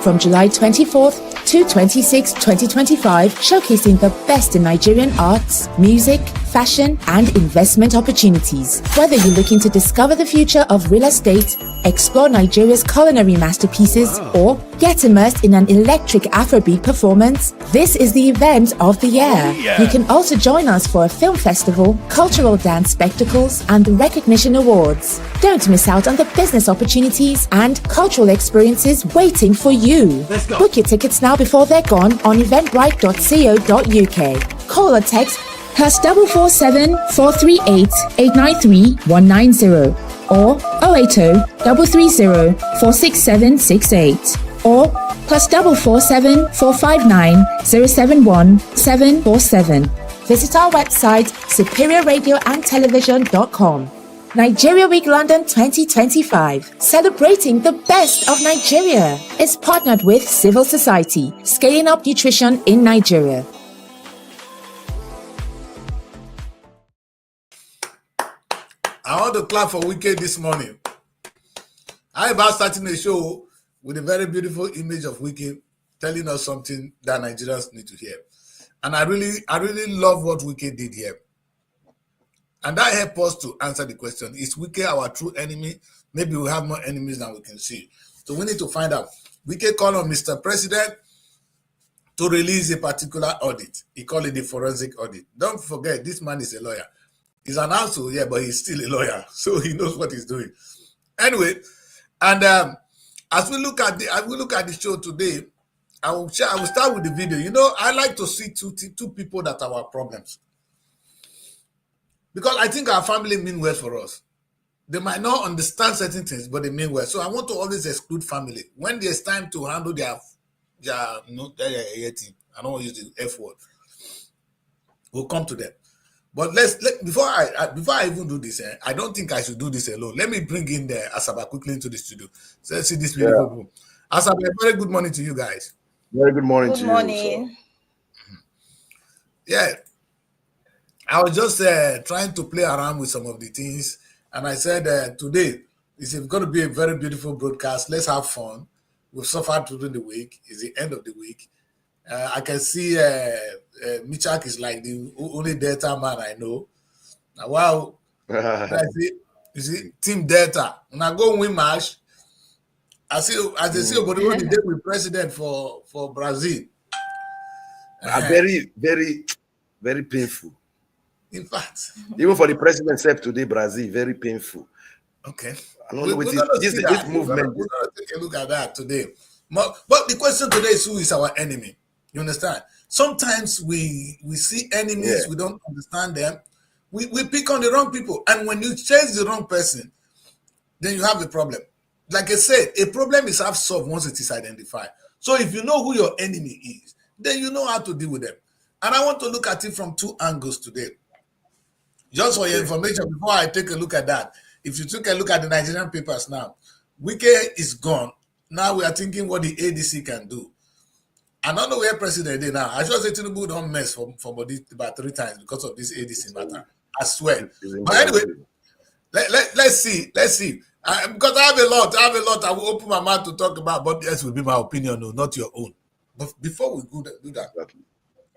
From July 24th to 26, 2025, showcasing the best in Nigerian arts, music, fashion, and investment opportunities. Whether you're looking to discover the future of real estate, explore Nigeria's culinary masterpieces, or get immersed in an electric Afrobeat performance, this is the event of the year. You can also join us for a film festival, cultural dance spectacles, and recognition awards. Don't miss out on the business opportunities and cultural experiences waiting for you. Book your tickets now before they're gone on eventbrite.co.uk. Call or text +447 438 893 190 or 080 330 46768 or +447 459 071 747. Visit our website superiorradioandtelevision.com. Nigeria Week London 2025, celebrating the best of Nigeria, is partnered with Civil Society, scaling up nutrition in Nigeria. I want to clap for Wike this morning. I'm about starting the show with a very beautiful image of Wike telling us something that Nigerians need to hear. And I really love what Wike did here. And that helps us to answer the question, is Wike our true enemy? Maybe we have more enemies than we can see. So we need to find out. Wike called on Mr. President to release a particular audit. He called it the forensic audit. Don't forget, this man is a lawyer. He's an asshole, yeah, but he's still a lawyer. So he knows what he's doing. Anyway, and as we look at the show today, I will start with the video. You know, I like to see two people that are our problems. Because I think our family mean well for us. They might not understand certain things, but they mean well. So I want to always exclude family. When there's time to handle their team, I don't want to use the F word. We'll come to them. But before I even do this, I don't think I should do this alone. Let me bring in the Asaba quickly into the studio. So let's see this beautiful room. Asaba, very good morning to you guys. Very good morning to you. Good morning. Yeah. I was just trying to play around with some of the things, and I said today is going to be a very beautiful broadcast. Let's have fun. We've suffered during the week. It's the end of the week. I can see Michak is like the only Delta man I know. Wow. You see, Team Delta. When I go win match, I see but the day with president for Brazil. Very, very, very painful. In fact, even for the president himself today, Brazil, very painful. Okay. I don't know what this movement. We're going to take a look at that today. But the question today is, who is our enemy? You understand? Sometimes we see enemies, we don't understand them. We pick on the wrong people. And when you chase the wrong person, then you have a problem. Like I said, a problem is half solved once it is identified. So if you know who your enemy is, then you know how to deal with them. And I want to look at it from two angles today. Just for your information, before I take a look at that, if you took a look at the Nigerian papers now, Wike is gone. Now we are thinking what the ADC can do. I don't know where president is now. I just say Tinubu don't mess for about 3 times because of this ADC matter. I swear. But anyway, let's see. Because I have a lot I will open my mouth to talk about, but this will be my opinion, no, not your own. But before we do that,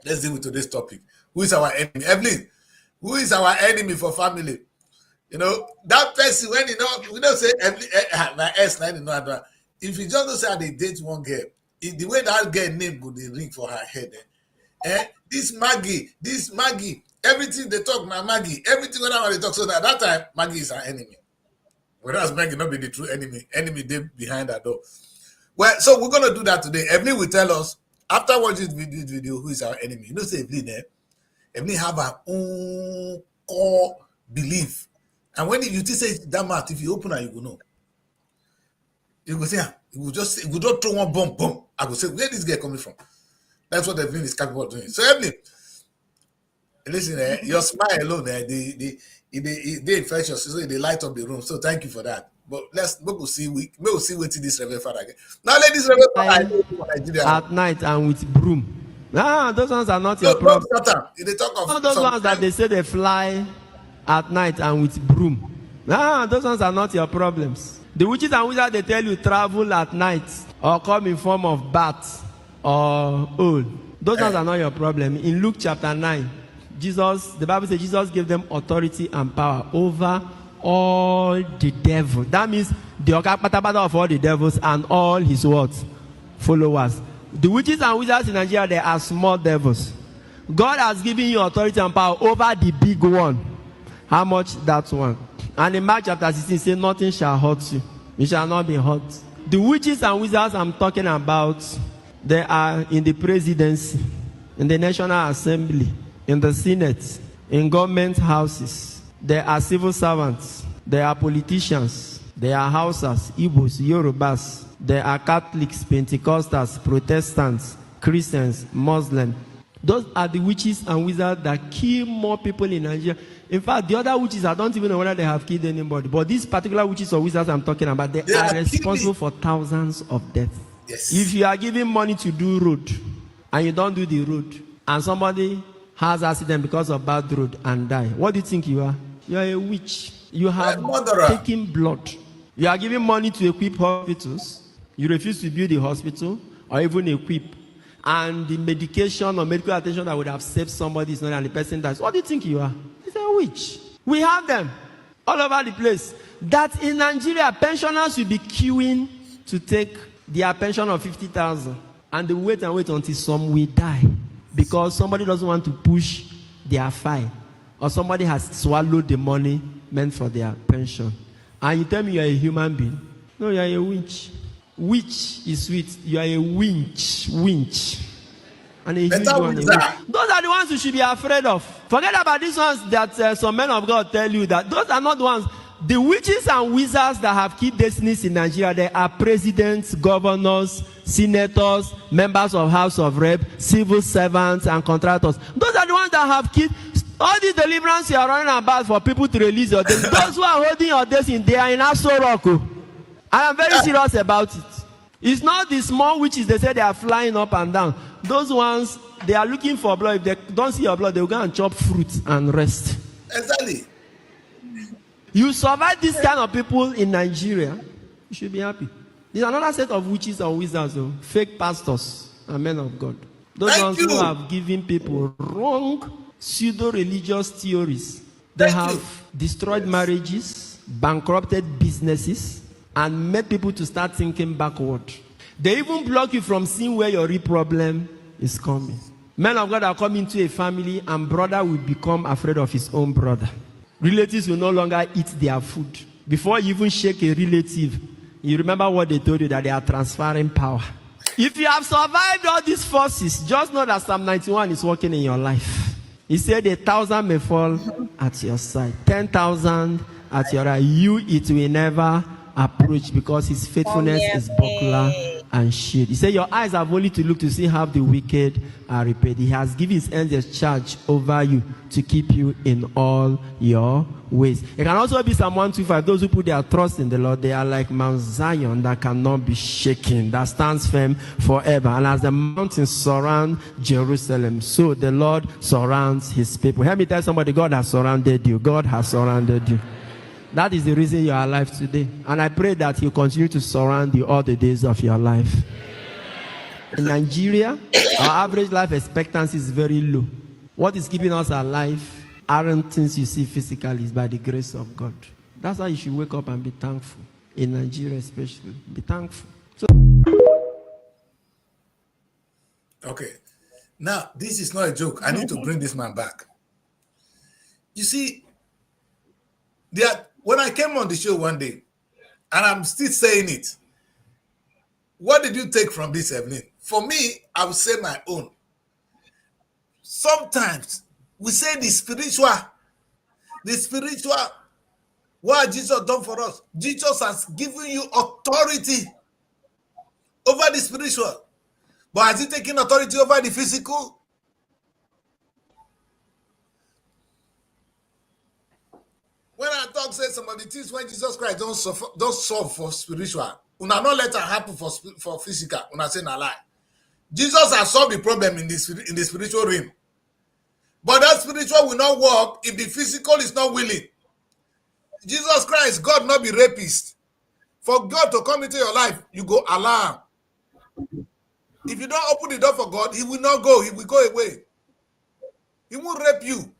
let's deal with today's topic. Who is our enemy? Evelyn, who is our enemy for family? You know, that person, when we don't say my S9, if you just don't say they date one girl, the way that girl name go the ring for her head. This Maggie, everything they talk, my Maggie, everything when they talk, so that time, Maggie is our enemy. Whereas Maggie not be the true enemy they behind her door. Well, so we're going to do that today. Evelyn will tell us, after watching this video, who is our enemy. You know, say Evelyn have her own core belief. And when you say that math, if you open her, you will know. You will say, you will just throw one bomb. I will say, where this girl coming from? That's what Evelyn is capable of doing. So Evelyn, listen, your smile alone, they infectious, so they light up the room. So thank you for that. But we'll see what this Reverend Father again. Now, ladies, Reverend Father, at night and with broom. Those ones are not your problem. They talk of all those ones that they say they fly at night and with broom. Those ones are not your problems. The witches and wizards, they tell you travel at night or come in form of bat or owl. Those ones are not your problem. In Luke chapter 9, the Bible says Jesus gave them authority and power over all the devils. That means the okapatapata of all the devils and all his what? Followers. The witches and wizards in Nigeria, they are small devils. God has given you authority and power over the big one. How much? That one. And in Mark chapter 16, it says, nothing shall hurt you. You shall not be hurt. The witches and wizards I'm talking about, they are in the presidency, in the National Assembly, in the Senate, in government houses. They are civil servants. They are politicians. They are Hausas, Igbos, Yorubas. They are Catholics, Pentecostals, Protestants, Christians, Muslims. Those are the witches and wizards that kill more people in Nigeria. In fact, the other witches, I don't even know whether they have killed anybody. But these particular witches or wizards I'm talking about, they are responsible for thousands of deaths. Yes. If you are giving money to do road, and you don't do the road, and somebody has accident because of bad road and die, what do you think you are? You are a witch. You have taken blood. You are giving money to equip hospitals. You refuse to build a hospital or even equip. And the medication or medical attention that would have saved somebody is not, and the person dies. What do you think you are? It's a witch. We have them all over the place. That in Nigeria, pensioners will be queuing to take their pension of 50,000. And they wait and wait until some will die. Because somebody doesn't want to push their file. Or somebody has swallowed the money meant for their pension. And you tell me you are a human being. No, you are a witch. Witch is sweet. You are a winch. And a huge one. Those are the ones you should be afraid of. Forget about these ones that some men of God tell you that. Those are not the ones. The witches and wizards that have killed destinies in Nigeria, they are presidents, governors, senators, members of House of Rep, civil servants, and contractors. Those are the ones that have killed. All these deliverance you are running about for people to release your destiny. Those who are holding your destiny, they are in Aso Rock. I am very serious about it. It's not the small witches, they say they are flying up and down. Those ones, they are looking for blood. If they don't see your blood, they will go and chop fruit and rest. Exactly. You survive this kind of people in Nigeria, you should be happy. There's another set of witches and wizards, though, fake pastors and men of God. Those ones who have given people wrong pseudo-religious theories. They have destroyed marriages, bankrupted businesses, and made people to start thinking backward. They even block you from seeing where your real problem is coming. Men of God are coming to a family, and brother will become afraid of his own brother. Relatives will no longer eat their food. Before you even shake a relative, you remember what they told you, that they are transferring power. If you have survived all these forces, just know that Psalm 91 is working in your life. He said 1,000 may fall at your side, 10,000 at your right. You, it will never approach, because his faithfulness is buckler and shield. He said your eyes have only to look to see how the wicked are repaid. He has given his angels charge over you to keep you in all your ways. It can also be Psalm 125. Those who put their trust in the Lord, they are like Mount Zion that cannot be shaken, that stands firm forever. And as the mountains surround Jerusalem, so the Lord surrounds his people. Help me tell somebody, God has surrounded you. God has surrounded you. That is the reason you are alive today. And I pray that he'll continue to surround you all the days of your life. In Nigeria, our average life expectancy is very low. What is keeping us alive aren't things you see physically, it's by the grace of God. That's why you should wake up and be thankful. In Nigeria especially, be thankful. So okay. Now, this is not a joke. I need to bring this man back. You see, when I came on the show one day, and I'm still saying it, what did you take from this evening? For me, I would say my own. Sometimes we say the spiritual, what Jesus done for us. Jesus has given you authority over the spiritual. But has he taken authority over the physical? When I talk, say some of the things when Jesus Christ don't solve for spiritual, una not let it happen for physical. Una say na lie. Jesus has solved the problem in the spiritual realm. But that spiritual will not work if the physical is not willing. Jesus Christ, God not be rapist. For God to come into your life, you go allow. If you don't open the door for God, he will not go. He will go away. He won't rape you.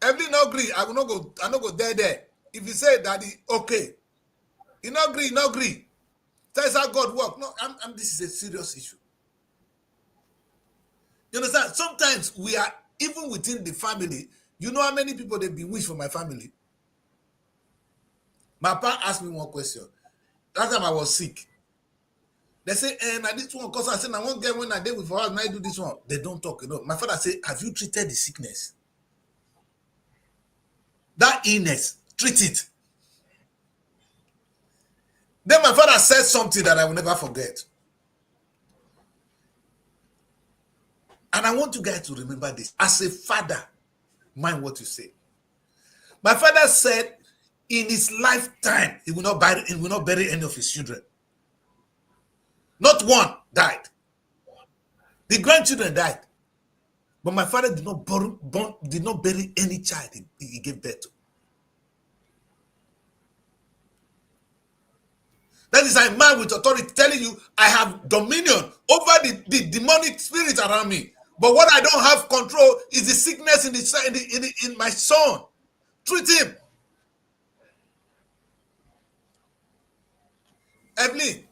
Every no agree, I will not go. I not go there. If you say daddy, okay. He not agree. That's how God works. No, this is a serious issue. You understand? Sometimes we are even within the family. You know how many people they've been wished for my family? My papa asked me one question. That time I was sick. They say, and this one, because I said, I won't get when I did with us, I do this one. They don't talk, you know. My father said, have you treated the sickness? That illness, treat it. Then my father said something that I will never forget. And I want you guys to remember this. As a father, mind what you say. My father said, in his lifetime, he will not bury any of his children. Not one died. The grandchildren died. But my father did not bury any child he gave birth to. That is a man with authority telling you, I have dominion over the demonic spirit around me. But what I don't have control is the sickness in my son. Treat him. Evelyn,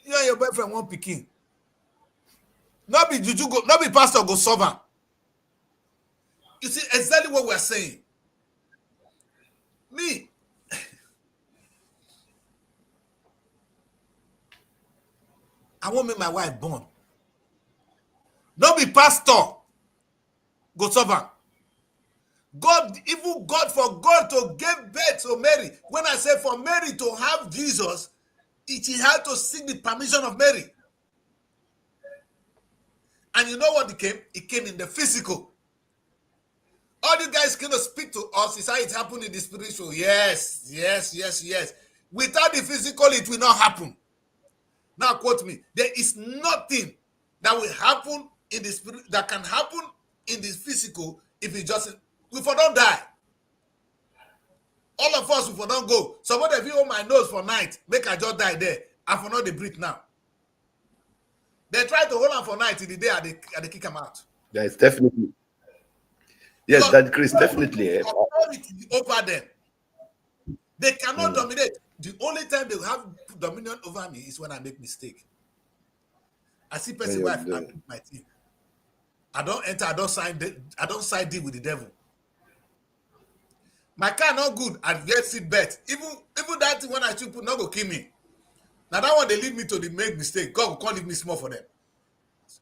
you and your boyfriend want pikin. Not be juju go, not be pastor go solve am. You see exactly what we're saying. Me, I want make my wife born. Not be pastor go solve am. God, even God, for God to give birth to Mary. When I say for Mary to have Jesus, he had to seek the permission of Mary. And you know what it came? It came in the physical. All you guys cannot speak to us is how it happened in the spiritual. Yes. Without the physical, it will not happen. Now quote me. There is nothing that will happen in the spirit that can happen in the physical if it just we for don't die. All of us we for don't go. Somebody if you hold my nose for night, make I just die there. I for not the breathe now. They try to hold on for night in the day and they kick them out. Yes, definitely. Yes, so, that Chris, definitely. Authority over them. They cannot dominate. The only time they have dominion over me is when I make mistake. I see person wife and my team. I don't enter, I don't side deal with the devil. My car not good, I get seat belt. Even that thing when I should put not go kill me. Now that one they lead me to the make mistake. God will can't leave me small for them.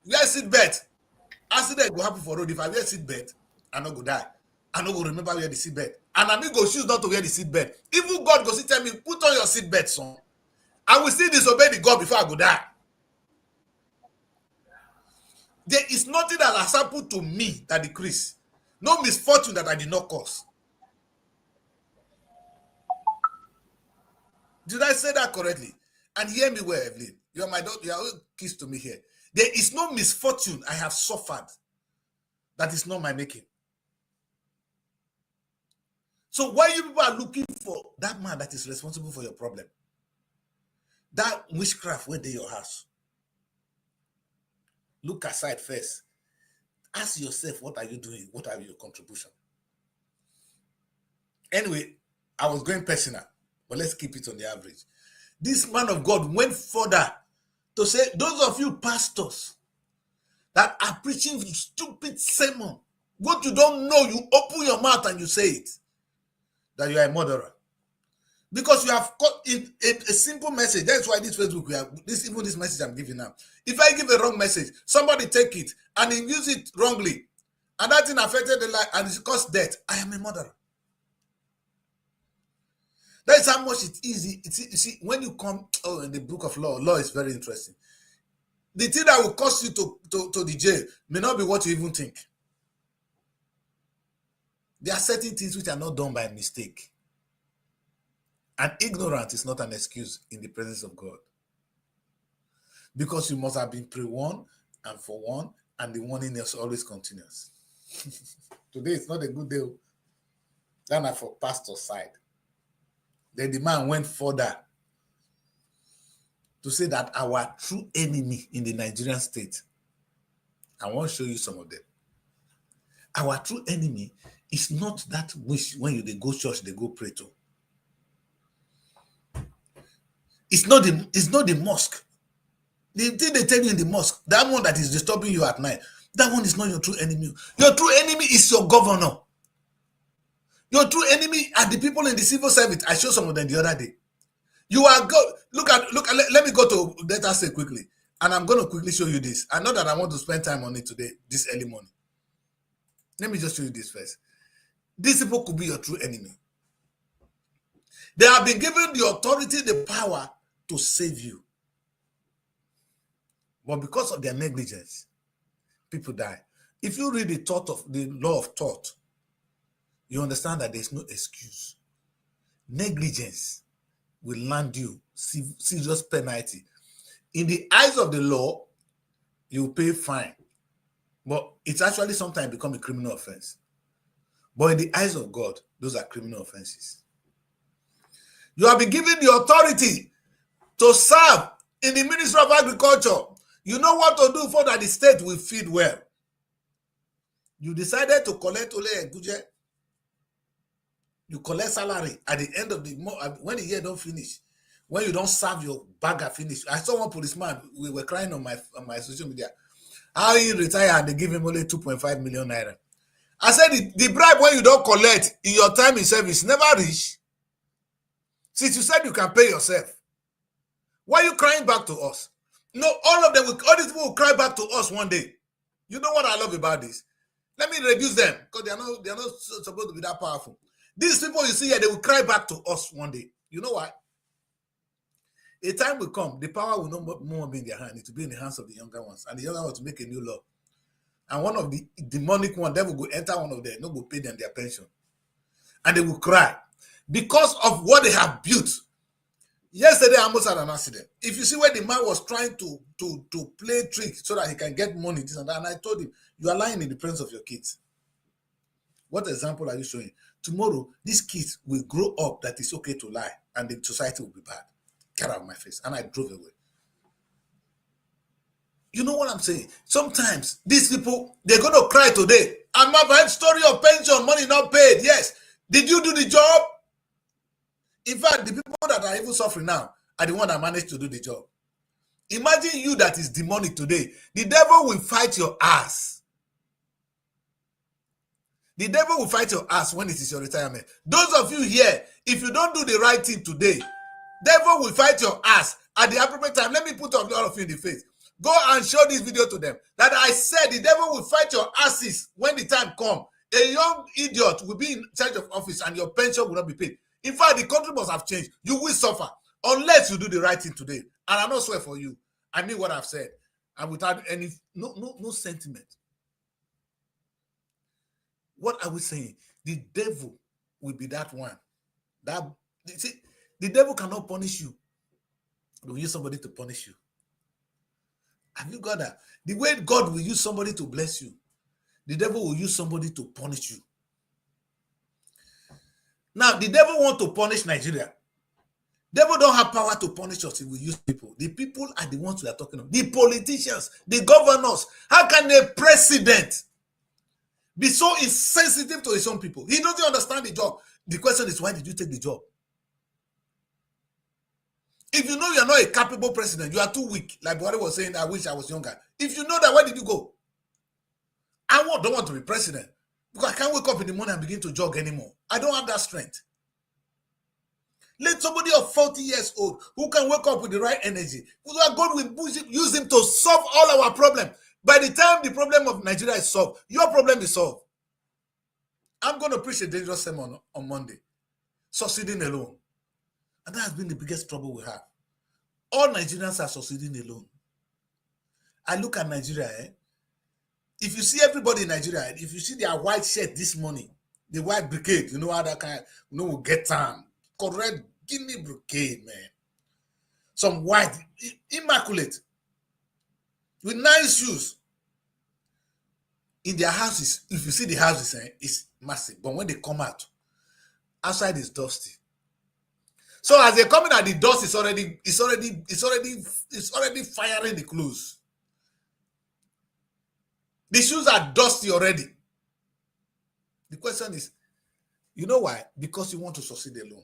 Wear seat belt. Accident will happen for road. If I wear seat belt, I not go die. I not go remember where the seat belt. And I go choose not to wear the seat belt. Even God go tell me, put on your seat belt, son. I will still disobey the God before I go die. There is nothing that has happened to me that decrease. No misfortune that I did not cause. Did I say that correctly? And hear me well, Evelyn. You are my daughter. You are all kiss to me here. There is no misfortune I have suffered that is not my making. So why you people are looking for that man that is responsible for your problem? That witchcraft went in your house. Look aside first. Ask yourself, what are you doing? What are your contribution? Anyway, I was going personal, but let's keep it on the average. This man of God went further to say, those of you pastors that are preaching stupid sermon, what you don't know, you open your mouth and you say it, that you are a murderer. Because you have got a simple message. That's why this Facebook, even this message I'm giving now. If I give a wrong message, somebody take it and he use it wrongly, and that thing affected the life and it caused death, I am a murderer. That is how much it's easy. You see, when you come in the book of law is very interesting. The thing that will cause you to the jail may not be what you even think. There are certain things which are not done by mistake. And ignorance is not an excuse in the presence of God. Because you must have been pre-warned and forewarned, and the warning is always continuous. Today it's not a good day. That's not for pastor's side. Then the man went further to say that our true enemy in the Nigerian state, I want to show you some of them. Our true enemy is not that which when they go church, they go pray to. It's not the mosque. The thing they tell you in the mosque, that one that is disturbing you at night, that one is not your true enemy. Your true enemy is your governor. Your true enemy are the people in the civil service. I showed some of them the other day. You are good. Look at. Let me go to data set quickly, and I'm going to quickly show you this. I know that I want to spend time on it today, this early morning. Let me just show you this first. These people could be your true enemy. They have been given the authority, the power to save you. But because of their negligence, people die. If you read the law of tort, you understand that there's no excuse. Negligence will land you serious penalty. In the eyes of the law, you pay fine. But it's actually sometimes become a criminal offense. But in the eyes of God, those are criminal offenses. You have been given the authority to serve in the Ministry of Agriculture. You know what to do for that the state will feed well. You decided to collect only a budget. You collect salary at the end of the month when the year don't finish. When you don't serve your bagger finish. I saw one policeman, we were crying on my social media. How he retired and they give him only 2.5 million naira. I said the bribe when you don't collect in your time in service never reach. Since you said you can pay yourself, why are you crying back to us? No, all these people will cry back to us one day. You know what I love about this? Let me reduce them because they are not supposed to be that powerful. These people you see here, they will cry back to us one day. You know why? A time will come, the power will no more be in their hand. It will be in the hands of the younger ones. And the younger ones will make a new law. And one of the demonic ones, they will go enter one of them, no go pay them their pension. And they will cry. Because of what they have built. Yesterday, I almost had an accident. If you see where the man was trying to play tricks so that he can get money, this and that, and I told him, you are lying in the presence of your kids. What example are you showing? Tomorrow, these kids will grow up that it's okay to lie, and the society will be bad. Get out of my face. And I drove away. You know what I'm saying? Sometimes these people, they're going to cry today. I'm a story of pension, money not paid. Yes. Did you do the job? In fact, the people that are even suffering now are the one that managed to do the job. Imagine you that is demonic today. The devil will fight your ass. The devil will fight your ass when it is your retirement. Those of you here, if you don't do the right thing today, devil will fight your ass at the appropriate time. Let me put all of you in the face. Go and show this video to them. That I said the devil will fight your asses when the time comes. A young idiot will be in charge of office and your pension will not be paid. In fact, the country must have changed. You will suffer unless you do the right thing today. And I don't swear for you. I mean what I've said. And without any no sentiment. What are we saying? The devil will be that one. The devil cannot punish you. He will use somebody to punish you. Have you got that? The way God will use somebody to bless you, the devil will use somebody to punish you. Now, the devil want to punish Nigeria. Devil don't have power to punish us. He will use people. The people are the ones we are talking about. The politicians, the governors. How can a president be so insensitive to his own people? He doesn't understand the job. The question is, why did you take the job? If you know you are not a capable president, you are too weak. Like Buhari was saying, I wish I was younger. If you know that, where did you go? I don't want to be president because I can't wake up in the morning and begin to jog anymore. I don't have that strength. Let somebody of 40 years old who can wake up with the right energy, God will use him to solve all our problems. By the time the problem of Nigeria is solved, your problem is solved. I'm going to preach a dangerous sermon on Monday. Succeeding alone. And that has been the biggest trouble we have. All Nigerians are succeeding alone. I look at Nigeria. If you see everybody in Nigeria, if you see their white shirt this morning, the white brigade, you know how that kind, will get time. Correct Guinea brigade, man. Some white, immaculate, with nice shoes. In their houses, if you see the houses, it's massive. But when they come out, outside is dusty. So as they're coming out, the dust is already firing the clothes. The shoes are dusty already. The question is, you know why? Because you want to succeed alone.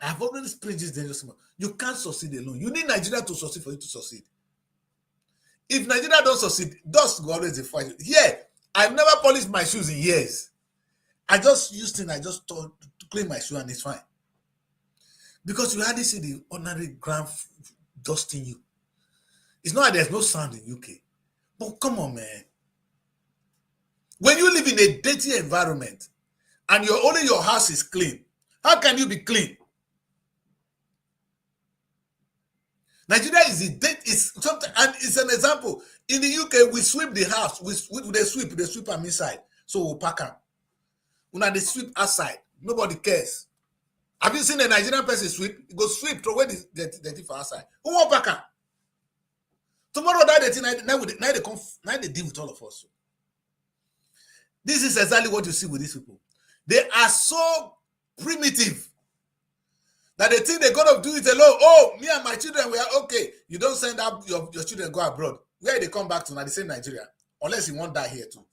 I have already preached this dangerous. You can't succeed alone. You need Nigeria to succeed for you to succeed. If Nigeria don't succeed, dust will always fight. Yeah, I've never polished my shoes in years. I just used it. I just thought to clean my shoe and it's fine. Because you hardly see the ordinary ground dusting you. It's not that there's no sound in UK. But come on, man. When you live in a dirty environment and only your house is clean, how can you be clean? Nigeria is something, and it's an example. In the UK, we sweep the house. They sweep them inside. So we'll pack them. When they sweep outside, nobody cares. Have you seen a Nigerian person sweep? He goes sweep, throw away the dirty for outside. Who won't pack them? Tomorrow, now they deal with all of us. This is exactly what you see with these people. They are so primitive that they think they're going to do it alone. Oh, me and my children, we are okay. You don't send out your children go abroad. Where they come back to now, the same Nigeria. Unless you won't die here too.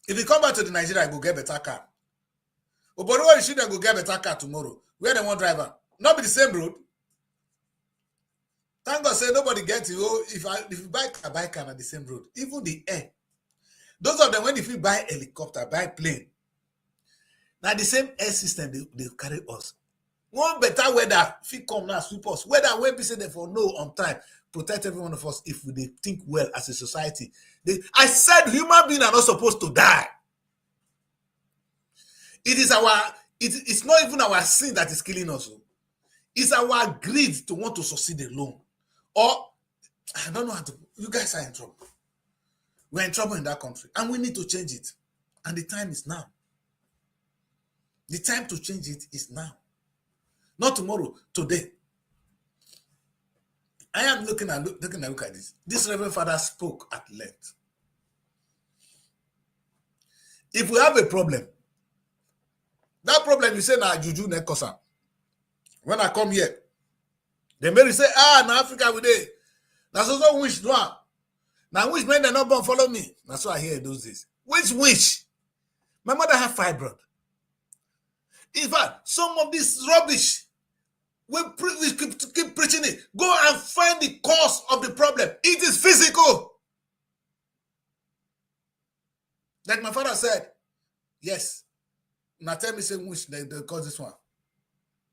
If you come back to the Nigeria, go get better car. Oh, but where you children go get better car tomorrow? Where they want driver? Not be the same road. Thank God say nobody gets you. Oh, if you buy car on the same road, even the air. Those of them, when if you buy helicopter, buy plane, now the same air system they carry us. One better weather, if you come now, sweep us. Weather when we say they for no on time, protect every one of us if they think well as a society. I said human beings are not supposed to die. It's not even our sin that is killing us. It's our greed to want to succeed alone. Or, I don't know how to, you guys are in trouble. We're in trouble in that country and we need to change it. And the time is now. The time to change it is now. Not tomorrow, today. I am looking at this. This Reverend Father spoke at length. If we have a problem, that problem you say now juju nekosa. When I come here, they may say, now Africa we dey. That's also wish one. Now which men they not born follow me. That's what I hear those days. Which wish? My mother had fibroid. In fact, some of this rubbish, we keep preaching it. Go and find the cause of the problem. It is physical. Like my father said, yes. Now tell me say which they cause this one.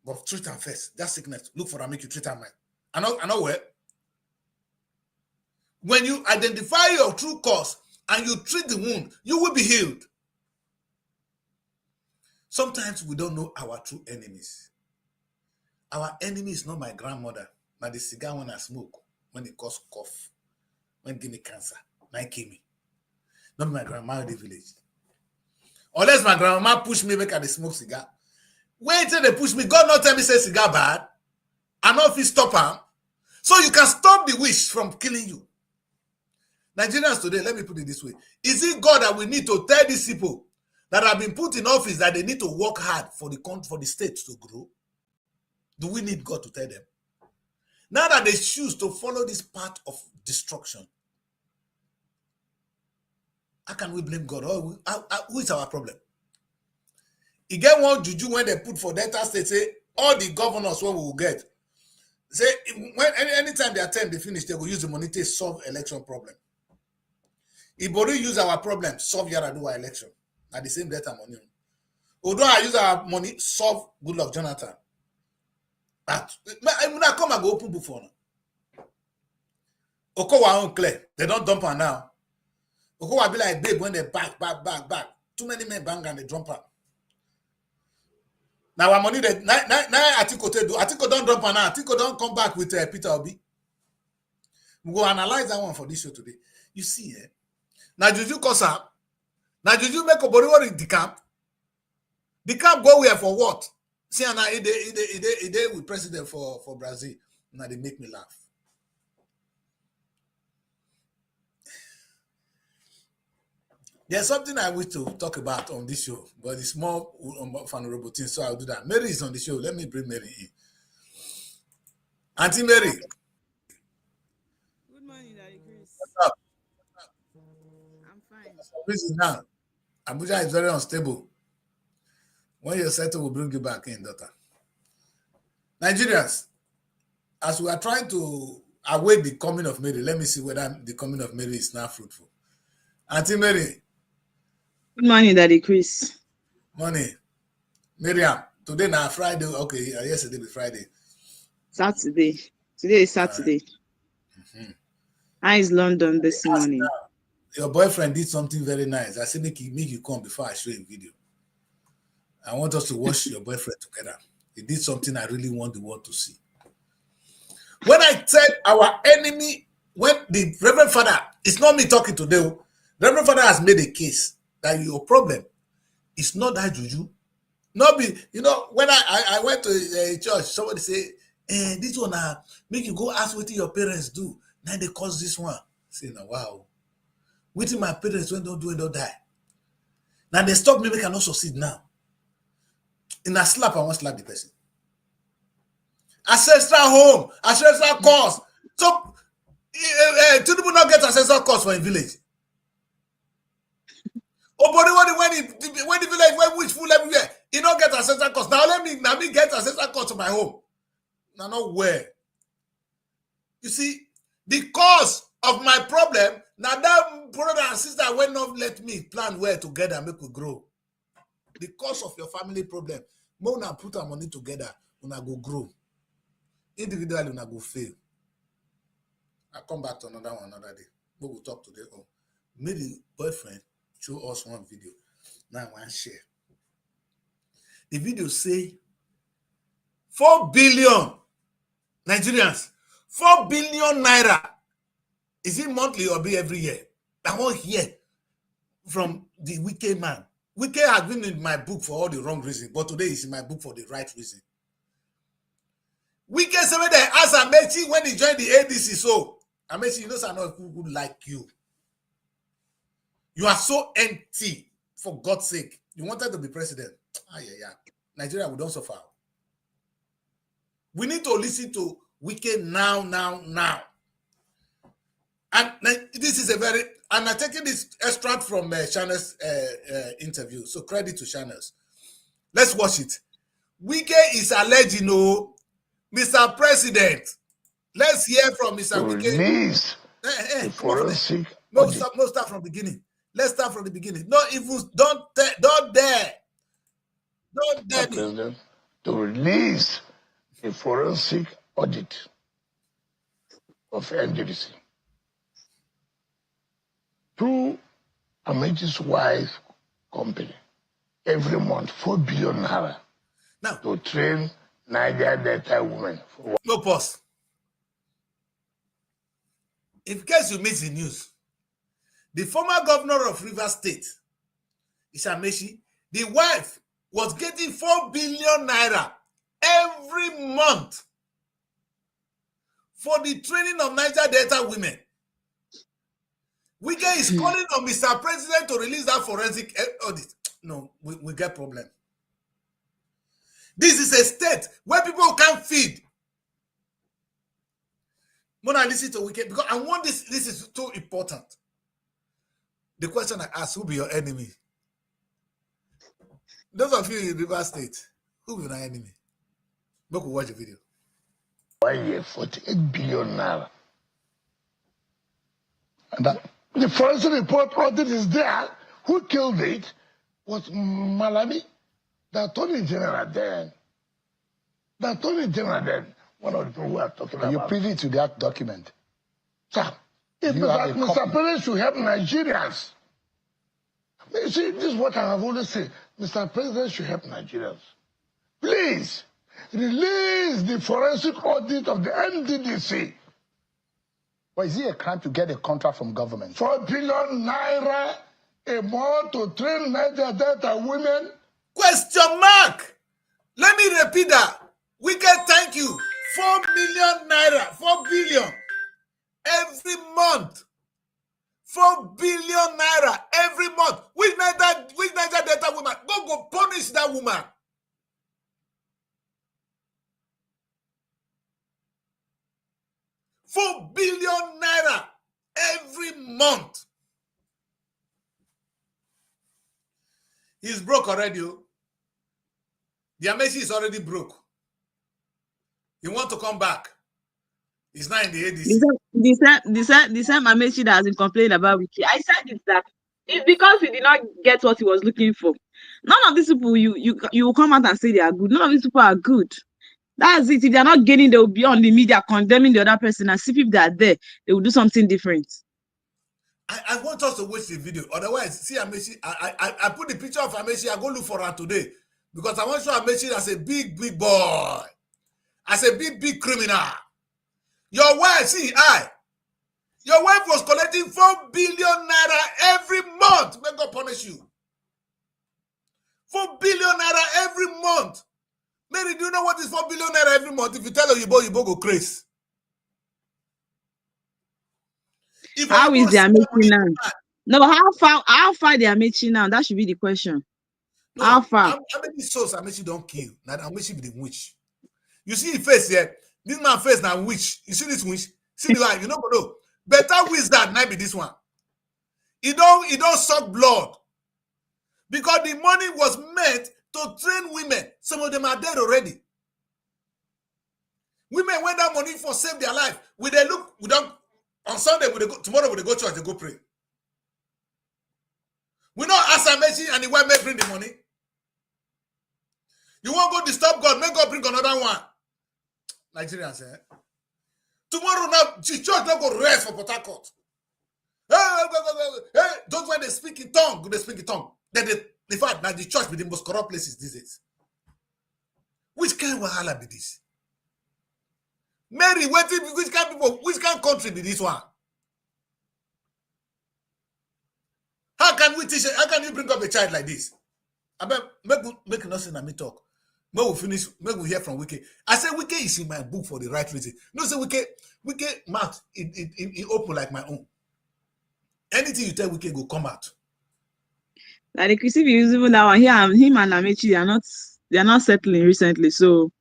But treat them first. That sickness. Look for them, make you treat them. I know where. When you identify your true cause and you treat the wound, you will be healed. Sometimes we don't know our true enemies. Our enemy is not my grandmother. Now the cigar when I smoke, when it cause cough, when it give me cancer, now it kill me. Not my grandma in the village. Unless my grandma push me make I smoke cigar. Wait till they push me. God not tell me say cigar bad. I know if you stop them. So you can stop the wish from killing you. Nigerians today, let me put it this way. Is it God that we need to tell these people that have been put in office that they need to work hard for the state to grow? Do we need God to tell them? Now that they choose to follow this path of destruction, how can we blame God? Who is our problem? You get one juju when they put for Delta State, say all the governors what we will get. Say anytime they attend, they finish, they will use the money to solve election problem. If Bori use our problem, solve Yaradua election. At the same data money. Although I use our money, solve Goodluck Jonathan. But when I come and go open book for now. Okowa unclear. They don't dump her now. Okowa be like babe when they back. Too many men bang and they jump her. Now our money that now Atiko do. Atiko don't dump her now. Atiko don't come back with Peter Obi. We go analyze that one for this show today. You see, now Juju Kosa. Now Juju make a body in the camp. The camp go where for what? See, now he with president for Brazil. Now they make me laugh. There's something I wish to talk about on this show, but it's more vulnerable thing, so I'll do that. Mary is on the show. Let me bring Mary in. Auntie Mary. Good morning, Daddy Chris. What's up? I'm fine. Busy now. Abuja is very unstable. When you're settled, we'll bring you back in, daughter. Nigerians, as we are trying to await the coming of Mary, let me see whether the coming of Mary is now fruitful. Auntie Mary. Good morning, Daddy Chris. Morning. Miriam, today now Friday. Okay, yesterday be Friday. Saturday. Today is Saturday. How is London this morning? Your boyfriend did something very nice. I said, make you come before I show you a video. I want us to watch your boyfriend together. He did something I really want the world to see. When I said our enemy, when the Reverend Father, it's not me talking today. The Reverend Father has made a case that your problem is not that juju. Not be, when I went to a church, somebody say, this one make you go ask what your parents do. Now they cause this one. Say, now wow. Waiting my parents when don't do it, don't die. Now they stop me, we cannot succeed now. In a slap, I want to slap the person. Ancestral home, ancestral cause. So, two people not get ancestral cause for a village. Oh, but when the village went witch full everywhere, he don't get ancestral cause. Now let me get ancestral cause to my home. Now not where. You see, the cause of my problem, now that brother and sister will not let me plan where together make we grow. The cause of your family problem, when una put our money together, una go grow. Individually, una go fail. I'll come back to another one another day. We will talk today. Oh, maybe boyfriend show us one video. Now I want to share. The video say 4 billion Nigerians, 4 billion naira. Is it monthly or be every year? I want to hear from the wicked man. Wicked has been in my book for all the wrong reasons, but today is in my book for the right reason. Wicked said that as Amechi when he joined the ADC, so Amechi, you know, some people like you. You are so empty, for God's sake. You wanted to be president. Yeah. Nigeria, we don't suffer. We need to listen to Wicked now. And this is and I'm taking this extract from Shana's interview. So credit to Shana's. Let's watch it. Wicked is alleging, Mr. President. Let's hear from Mr. Wicked. No, start from the beginning. Let's start from the beginning. No, don't dare. President to release a forensic audit of NDDC through Amechi's wife company every month, 4 billion naira now to train Niger Delta women. No pause. In case you miss the news, the former governor of Rivers State, Amechi, the wife was getting 4 billion naira every month for the training of Niger Delta women. Wike is calling on Mr. President to release that forensic audit. No, we get problem. This is a state where people can't feed. When I listen to Wike, because I want this is too important. The question I ask, who be your enemy? Those of you in River State, who be your enemy? Look, watch the video. 1 year, 48 billion naira. And that the forensic report audit is there. Who killed it was Malami, the Attorney General then. One of the people who are talking about. Are you privy to that document? Sir, if Mr. President should help Nigerians. You see, this is what I have always said. Mr. President should help Nigerians. Please, release the forensic audit of the NDDC. Well, is it a crime to get a contract from government? 4 billion naira a month to train Niger Delta women? Question mark. Let me repeat that. Wicked, thank you. 4 million naira, 4 billion every month. 4 billion naira every month Niger Delta woman, go punish that woman. $4 billion every month. He's broke already. The Amaechi is already broke. He want to come back. He's not in the ADC. The same Amaechi that has been complaining about Wiki. I said it that it's because he did not get what he was looking for. None of these people you will come out and say they are good. None of these people are good. That's it. If they are not gaining, they will be on the media condemning the other person, and see people that are there, they will do something different. I want us to watch the video. Otherwise, see Amaechi. I put the picture of Amaechi. I go look for her today because I want to show Amaechi as a big boy, as a big criminal. Your wife, your wife was collecting 4 billion naira every month. May God punish you. 4 billion naira every month. Mary, do you know what is 4 billion naira every month? If you tell her you go crazy. How is the Amaechi now? No, how far they are Amaechi now? That should be the question. No, how far? How many souls Amaechi don't kill? Now Amaechi be the witch. You see his face here. This man face now witch. You see this witch? See the eye. You know. Better wizard might be this one. He don't suck blood. Because the money was meant to train women. Some of them are dead already. Women went that money for save their life. On Sunday, tomorrow when they go church, they go pray. We not ask Amaechi and the wife may bring the money. You won't go disturb God, make God bring another one. Nigerians, tomorrow now, the church don't go rest for Port Harcourt. Hey, those when they speak in tongue, they speak in tongue. Then in fact, now the church be the most corrupt places these days. Which kind of wahala be this? Mary, which kind of people, which kind of country be this one? How can we teach? How can you bring up a child like this? I bet make nothing and me talk. When we finish, make we hear from Wike. I say Wike is in my book for the right reason. No, say Wike mouth it open like my own. Anything you tell Wike go come out. Like you see, even now him and Amaechi, they are not settling recently. So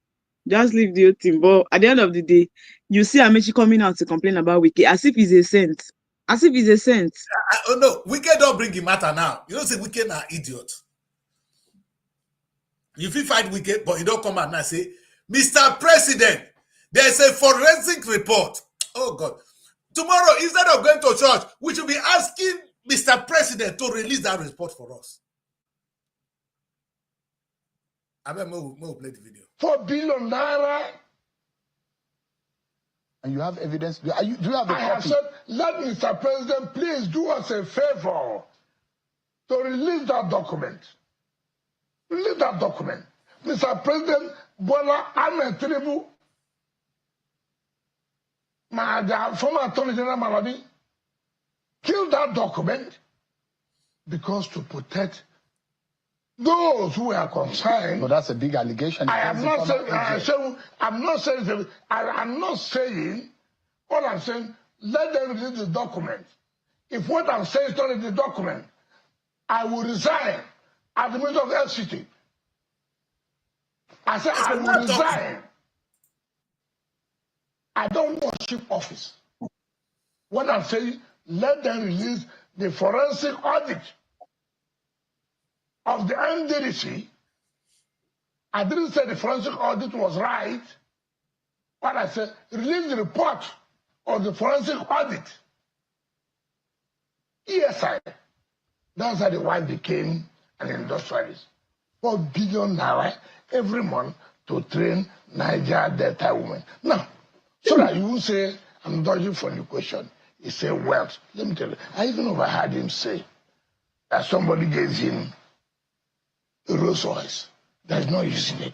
just leave the whole thing. But at the end of the day, you see Amaechi coming out to complain about Wike as if he's a saint. As if he's a saint. Oh no, Wike don't bring him matter now. You don't say Wike na idiot. You feel fight Wike, but you don't come out and say, Mr. President, there's a forensic report. Oh God. Tomorrow, instead of going to church, we should be asking Mr. President to release that report for us. I bet we'll play the video. 4 billion naira. And you have evidence? Do you have a copy? I have said, let Mr. President please do us a favor to release that document. Release that document. Mr. President Bola Ahmed Tinubu, my former Attorney General Maladi, killed that document because to protect those who are concerned. No, that's a big allegation. I'm not saying, all I'm saying, let them release the document. If what I'm saying is not in the document, I will resign as the Minister of FCT. I said, I will resign. I don't worship office. What I'm saying, let them release the forensic audit of the NDDC. I didn't say the forensic audit was right, but I said, release the report of the forensic audit. ESI. That's how the wife became an industrialist. 4 billion naira every month to train Niger Delta women. Now, so that you will say, I'm dodging from the question. He said wealth. Let me tell you, I even overheard him say that somebody gave him a Rolls Royce that is not using it.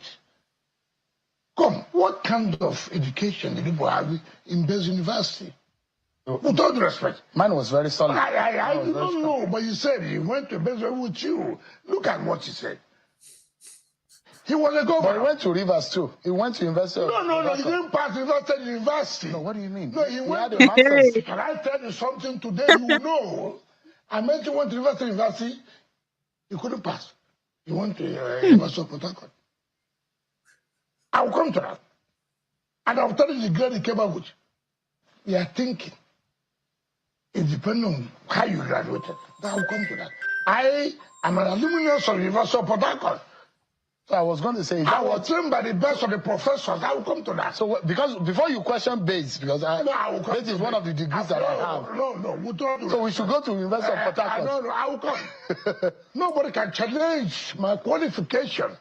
Come, what kind of education did people have in Bez University? With all due respect. Mine was very solid. I don't know, but you said he went to Bez with you. Look at what he said. He was a governor. But he went to Rivers too. He went to University. No, he didn't pass United University. No, what do you mean? No, he went had a master's. Can I tell you something today you know? I meant you went to University. He couldn't pass. He went to University of Port Harcourt. I will come to that. And I'll tell you the grade he came up with. We are thinking. It depends on how you graduated. I will come to that. I am an alumnus of University of Port Harcourt. So I was going to say, I was trained by the best of the professors. I will come to that. So because before you question Bates, because I will come Bates is one of the degrees that I have. No, we don't do So that. we should go to University of Port Harcourt. No, I will come. Nobody can challenge my qualification.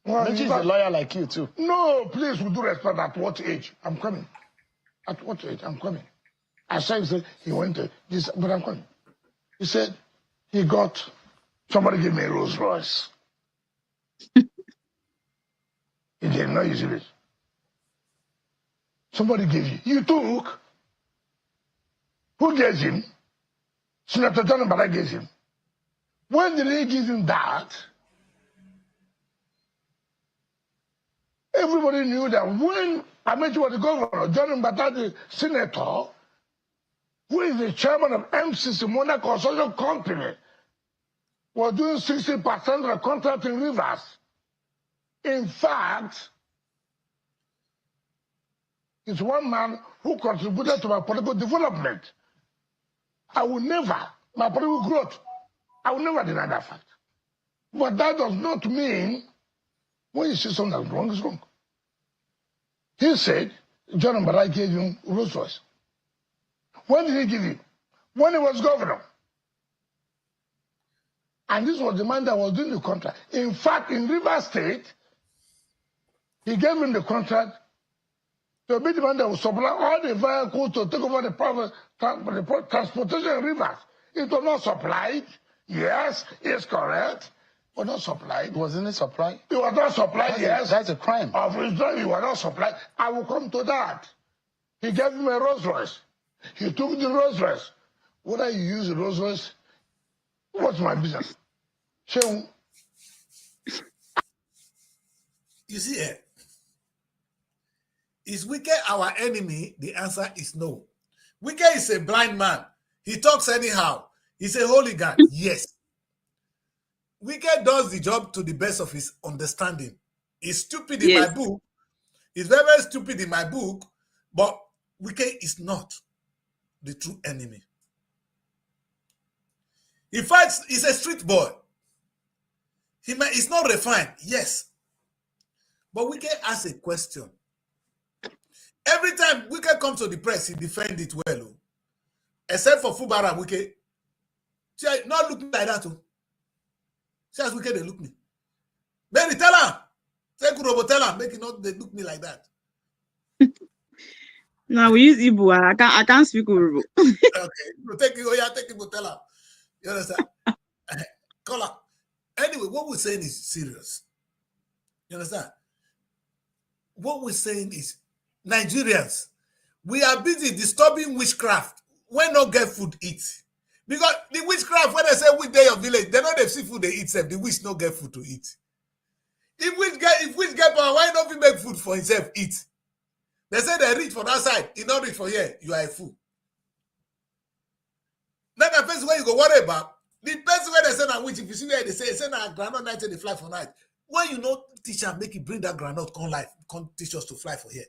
Mechi is a lawyer like you too. No, please, with due respect, at what age? I'm coming. At what age? I'm coming. I said, he went to this, but I'm coming. He said, somebody gave me a Rolls Royce. He did not use it. Somebody gave you. You took. Who gave him? Senator John Mbada gave him. When did he give him that? Everybody knew that when Amechi was the governor, John Mbada, the senator, who is the chairman of MCC, Mona Consortium Company, was doing 60% of the contract in Rivers. In fact, it's one man who contributed to my political development. My political growth, I will never deny that fact. But that does not mean when you see something that's wrong, is wrong. He said, John Mbada gave him Rolls Royce. When did he give him? When he was governor. And this was the man that was doing the contract. In fact, in Rivers State, he gave him the contract to be the man that would supply all the vehicles to take over the transportation in Rivers. It was not supplied. Yes, it's correct. It was not supplied. Wasn't it supplied? It was not supplied, yes. That's a crime. Of Israel, it was not supplied. I will come to that. He gave him a Rolls Royce. He took the Rolls Royce. Whether you use the Rolls Royce, what's my business? So, You see, is Wike our enemy? The answer is no. Wike is a blind man. He talks anyhow. He's a hooligan. Yes. Wike does the job to the best of his understanding. He's stupid in my book. He's very, very stupid in my book. But Wike is not the true enemy. In fact, he's a street boy. He's not refined. Yes. But Wike asks a question. Every time Wike comes to the press, he defends it well. Oh. Except for Fubara, Wike. She not looking like that. Oh. She has Wike, they look me. Mary, tell her. Say Kurobo, tell her. Make it not, they look me like that. Now we use Igbo. I can't speak Urdu. Okay. Take it, tell her. You understand? Call her. Anyway, what we're saying is serious. You understand? What we're saying is Nigerians, we are busy disturbing witchcraft when not get food eat. Because the witchcraft, when they say which day of village, they know they see food they eat, the witch not get food to eat. If witch get power, why not we make food for himself eat? They say they reach for that side, he not reach for here, you are a fool. Then the person where you go worry about, the person where they say that witch, if you see where they say that granite night and they fly for night. When you know teacher make it bring that granite come life, come teach us to fly for here.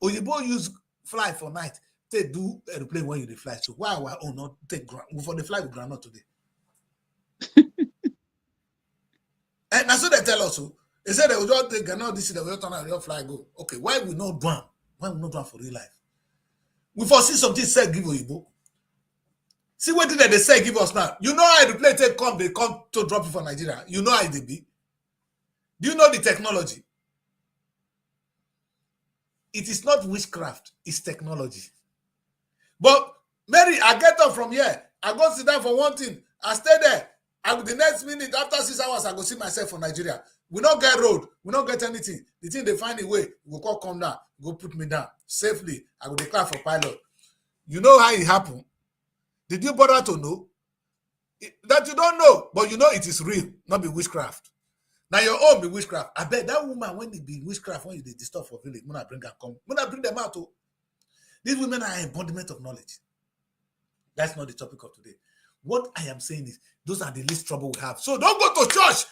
Oyibo use fly for night. They do airplane when you fly. So why our own not take for the fly with granite today? And that's what they tell us. They say they will just take granite this they will turn out your fly go. Okay, why we not do? Why we not do for real life? We foresee something said give Oyibo. See what did they say give us now? You know how the plane take come, they come to drop it for Nigeria. You know how they be. Do you know the technology? It is not witchcraft, it's technology. But Mary, I get up from here. I go sit down for one thing. I stay there. The next minute, after 6 hours, I go see myself for Nigeria. We don't get road. We don't get anything. The thing they find a way, we go come down, go put me down safely. I go declare for pilot. You know how it happened? Did you bother to know? That you don't know, but you know it is real, not be witchcraft. Now your own be witchcraft. I bet that woman, when it be witchcraft, when you did disturb for village, Muna bring her come. Muna bring them out. Oh. These women are embodiment of knowledge. That's not the topic of today. What I am saying is, those are the least trouble we have. So don't go to church.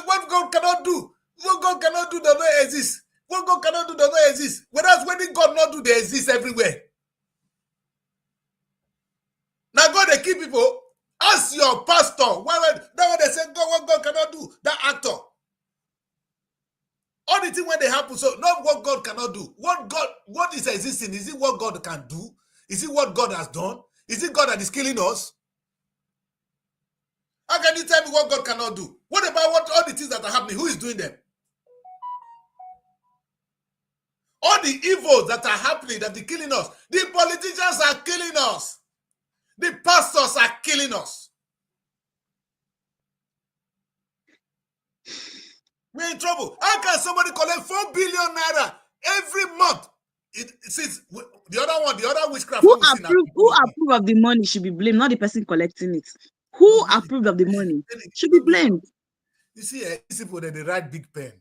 What God cannot do, what God cannot do does not exist. What God cannot do does not exist. Whereas when God not do, they exist everywhere. Now God, they keep people. Ask your pastor. That what they say, God, what God cannot do. That actor. All the things when they happen, so not what God cannot do. What is existing? Is it what God can do? Is it what God has done? Is it God that is killing us? How can you tell me what God cannot do? What about all the things that are happening? Who is doing them? All the evils that are happening, that are killing us. The politicians are killing us. The pastors are killing us. We're in trouble. How can somebody collect 4 billion naira every month? Since the other witchcraft. Who approve of the money should be blamed, not the person collecting it. Who approved of the money should be blamed. You see, these people that they write big pen.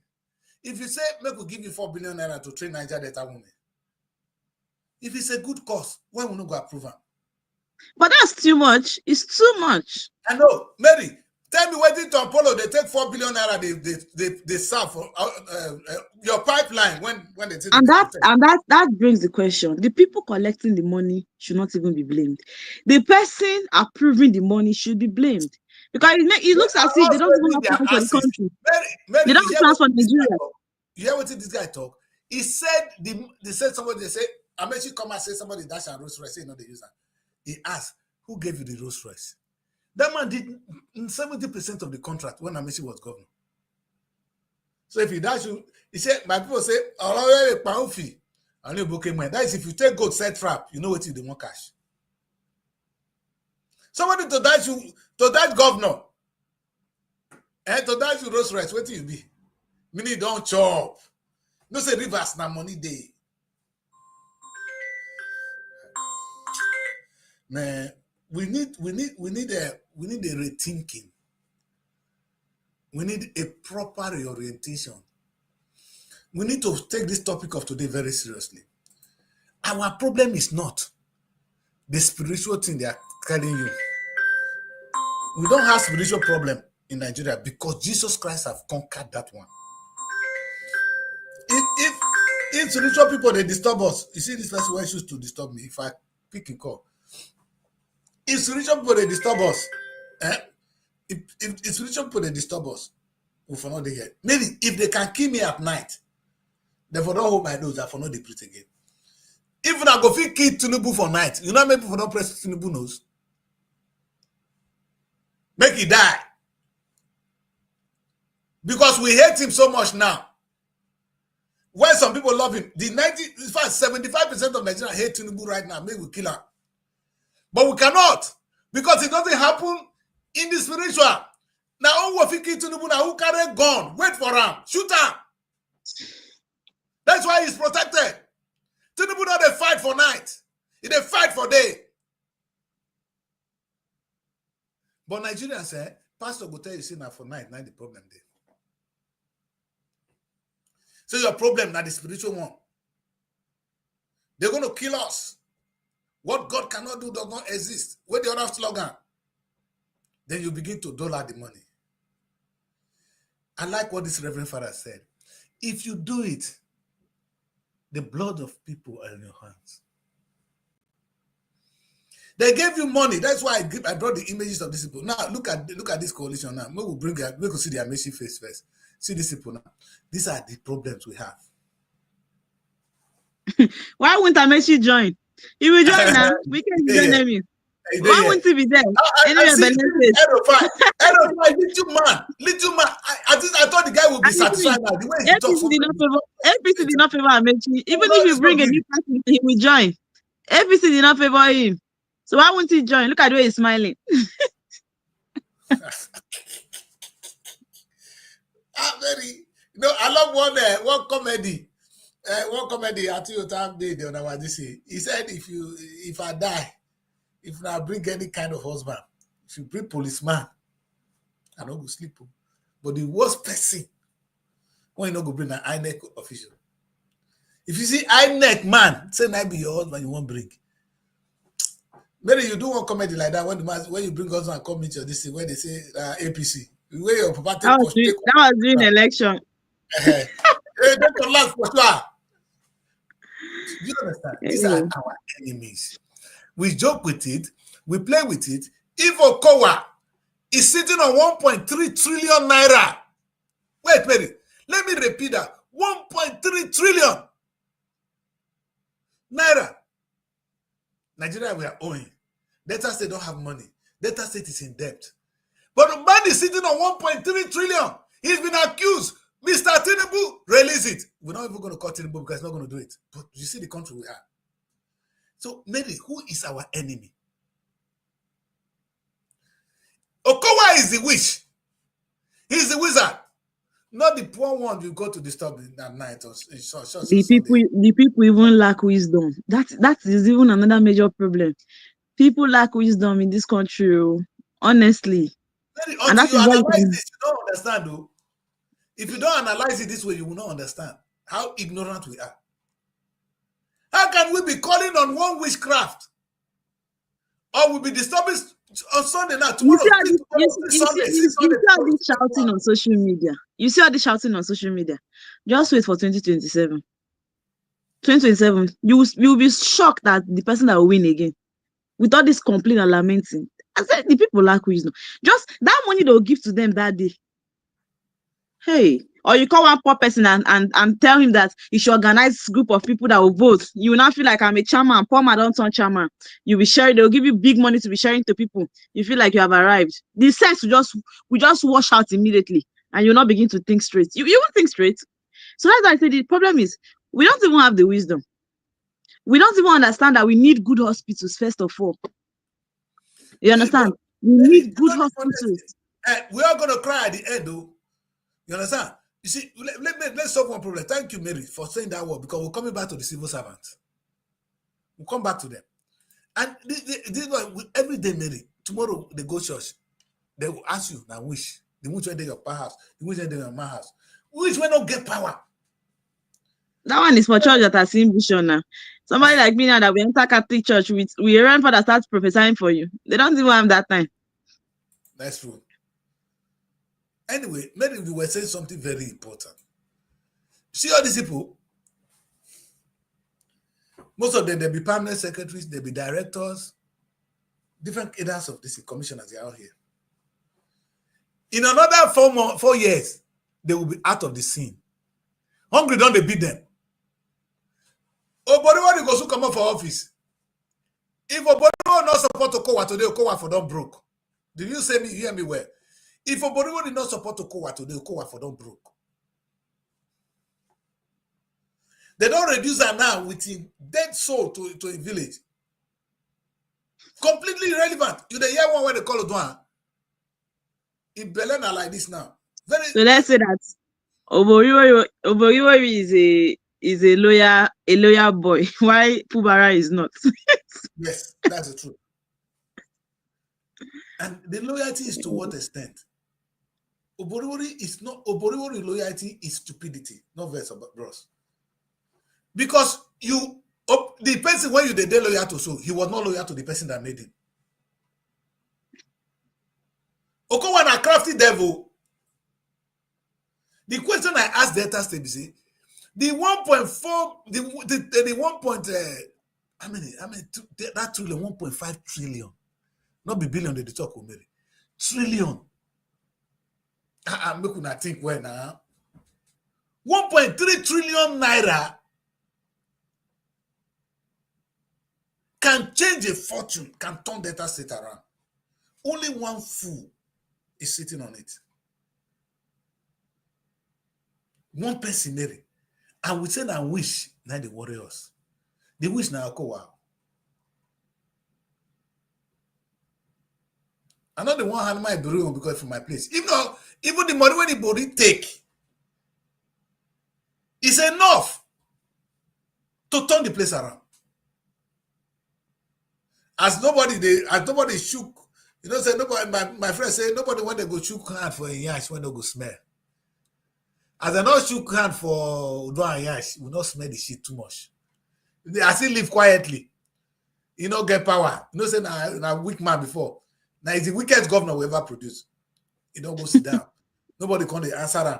If you say, make we give you 4 billion naira to train Niger Delta women, if it's a good cause, why will not go approve them? But that's too much. It's too much. I know, Mary. Tell me whether to Apollo they take 4 billion naira they serve for your pipeline when they take that brings the question. The people collecting the money should not even be blamed. The person approving the money should be blamed because it looks as if they don't even have plans for the country. Mary, they don't have plans for Nigeria. You hear what this guy talk? He said they said somebody, they say, Amechi come and say somebody dash and Rolls Royce, say no, they use that. He asked, who gave you the Rolls Royce? That man did 70% of the contract when Amechi was governor. So if he dash you, he said, my people say, that is if you take gold set trap, you know what you want cash. Somebody to dash you, to that governor, and to dash you Rolls Royce, what do you be? Meaning don't chop. No say rivers na money day. Man, we need a rethinking. We need a proper reorientation. We need to take this topic of today very seriously. Our problem is not the spiritual thing they are telling you. We don't have spiritual problem in Nigeria because Jesus Christ have conquered that one. If spiritual people they disturb us, you see this person who choose to disturb me if I pick a call. If spiritual people they disturb us, if spiritual people they disturb us, we for not here. Maybe if they can kill me at night, they for not hold my nose, I for not they preach again. If I go fit kill Tinubu for night, you know maybe for not press Tinubu nose. Make he die. Because we hate him so much now. When some people love him, in fact, 75% of Nigerians hate Tinubu right now. Maybe we kill him. But we cannot. Because it doesn't happen in the spiritual. Now, who will kill Tinubu now? Who carry gun? Wait for him. Shoot him. That's why he's protected. Tinubu not they fight for night. They fight for day. But Nigerians say, Pastor will tell you, see now for night, not the problem there. So your problem, not the spiritual one. They're going to kill us. What God cannot do does not exist. With the other slogan, then you begin to dollar the money. I like what this Reverend Father said. If you do it, the blood of people are in your hands. They gave you money. That's why I brought the images of these people. Now look at this coalition now. We will see their amazing face first. See these people now. These are the problems we have. Why wouldn't Amechi join? He will join now. We can join them in. Why won't he be there? Little man. I thought the guy would be satisfied now. The way he talks. APC did not favor Amechi. Even if you bring a new person, he will join. APC did not favor him. So why won't he join? Look at the way he's smiling. I love one comedy. One comedy Atiyota did the other one this year. He said, if I die, if I bring any kind of husband, if you bring policeman, I don't go sleep. But the worst person, when you not go bring an INEC official. If you see INEC man, say I be your husband, you won't bring. Maybe you do one comedy like that when you bring us and come meet your this thing, when they say APC. Where your papa That was during election. Hey, don't laugh for sure. Do you understand? These are our enemies. We joke with it, we play with it. If Okowa is sitting on 1.3 trillion naira. Wait, Mary, let me repeat that. 1.3 trillion naira. Nigeria, we are owing. Delta State don't have money. Delta State is in debt. But the man is sitting on 1.3 trillion. He's been accused. Mr. Tinubu, release it. We're not even going to call Tinubu because he's not going to do it. But you see the country we are. So, maybe who is our enemy? Okowa is the witch. He's the wizard. Not the poor one you go to disturb at night. The people even lack wisdom. That is even another major problem. People lack wisdom in this country, honestly. And that is why you don't understand, though. If you don't analyze it this way, you will not understand how ignorant we are. How can we be calling on one witchcraft? Or we'll be disturbing on Sunday night. Tomorrow, you see all this shouting on social media. You see all this shouting on social media. Just wait for 2027. 2027, you will be shocked that the person that will win again. With all this complaint and lamenting. I said the people lack wisdom. Just that money they'll give to them that day. Hey, or you call one poor person and tell him that he should organize a group of people that will vote. You will not feel like I'm a chairman. Poor man don't turn chairman. You'll be sharing. They'll give you big money to be sharing to people. You feel like you have arrived. The sense will just wash out immediately, and you'll not begin to think straight. You won't think straight. So that's why I say the problem is we don't even have the wisdom. We don't even understand that we need good hospitals first of all. You understand? We need good hospitals. We are gonna cry at the end, though. You understand? You see, let's solve one problem. Thank you, Mary, for saying that word, because we're coming back to the civil servants. We'll come back to them. And this one, every day, Mary, tomorrow they go church. They will ask you, now which? The which one they your house? The which one they your my house? Which one don't get power? That one is for church that has seen vision now. Somebody like me now that we enter Catholic church, we run for that starts prophesying for you. They don't even have that time. That's true. Anyway, maybe we were saying something very important. See all these people? Most of them, they'll be permanent secretaries, they'll be directors, different cadres of this commissioners, they are out here. In another 4 years, they will be out of the scene. Hungry, don't they beat them? Oboriwo they go to come up for office. If Oboriwo not support Okowa today, Okowa for don't broke. Did you hear me well? If Oboriwo did not support Okowa today, Okowa for don't broke. They don't reduce her now with a dead soul to a village. Completely irrelevant. You the hear one where they call it one. In Belen are like this now. So let's say that Oboriwo is a lawyer boy. Why Pubara is not? Yes, that's the truth. And the loyalty is to what extent? Oboriwo loyalty is stupidity, not verse about bros. Because the person when you did loyal to, so he was not loyal to the person that made him. Okowa na crafty devil. The question I asked Delta State is, the 1.4, the 1 point, that trillion, 1.5 trillion, not be billion, they talk about trillion. I'm making I think when now 1.3 trillion naira can change a fortune, can turn Delta State around. Only one fool is sitting on it. One person, Mary. And we say that wish, now the warriors. The wish now go wow. I'm not the one hand my bureau because from my place. Even the money when the body take is enough to turn the place around. As nobody shook, say nobody. My friend say nobody when they go shook hand for a yash when they go smell. As I not shook hand for Udwa and Yash, we not smell the shit too much. I still live quietly. You know, get power. You know, say na weak man before. Now he's the weakest governor we ever produced. He don't go sit down. Nobody can answer him.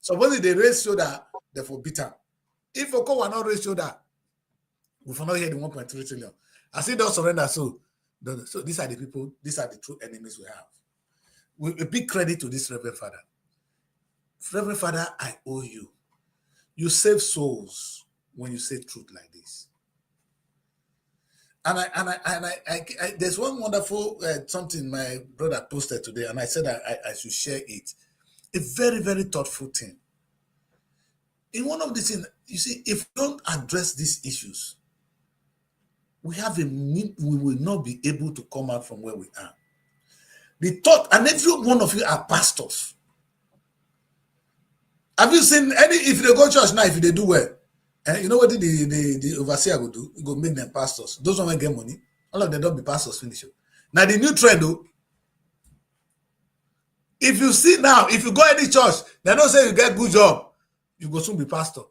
Supposedly they raise shoulder, therefore beat him. If Oko were not raise shoulder, we will not hear the 1.3 trillion. I say don't surrender. So these are the people, these are the true enemies we have. A big credit to this Reverend Father. Reverend Father, I owe you. You save souls when you say truth like this. And I there's one wonderful something my brother posted today, and I said I should share it. A very, very thoughtful thing. In one of these things, you see, if we don't address these issues, we will not be able to come out from where we are. The thought, and every one of you are pastors. Have you seen if they go to church now, if they do well, you know what the overseer will do? He will make them pastors. Those one get money, all of them don't be pastors finish. Now the new trend though, if you see now, if you go any church, they don't say you get good job, you go soon be pastor.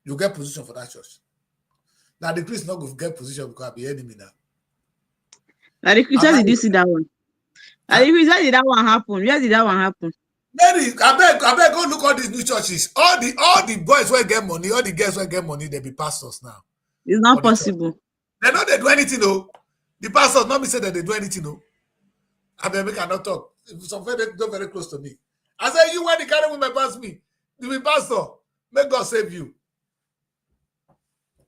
You get position for that church. Now the priest not going to get position because I'll be enemy now. Now the Christian did you see that one? Now the Christian did that one happen? Where did that one happen? Mary, I beg, go look all these new churches. All the boys will get money, all the girls will get money, they be pastors now. It's not possible. They know they do anything though. The pastors not me say that they do anything though. I beg, cannot talk. Some very close to me. I say, you when the carry women pass me, you be pastor. May God save you.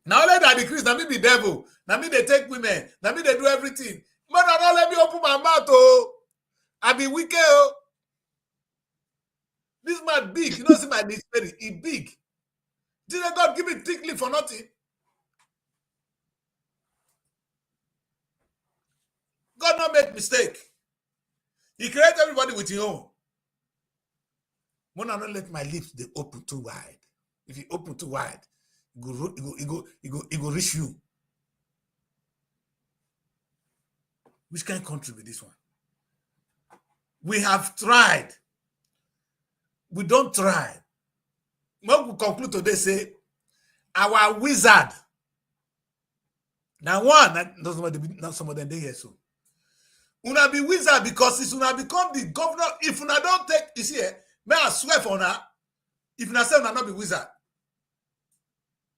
Now let that decrease. Now me be devil. Now me they take women. Now me they do everything. But now don't let me open my mouth. Oh, I be wicked. Oh. This man big. You know, see my spirit. He big. Didn't God give me thickly for nothing? God not make mistake. He created everybody with his own. When I don't let my lips they open too wide. If you open too wide, it go reach you. Which kind of country with this one? We have tried. We don't try. What we conclude today say, our wizard. Now one, not some of them they here so. Una be wizard because it's una become the governor. If una don't take, you see, may I swear for una, if una say una not be wizard.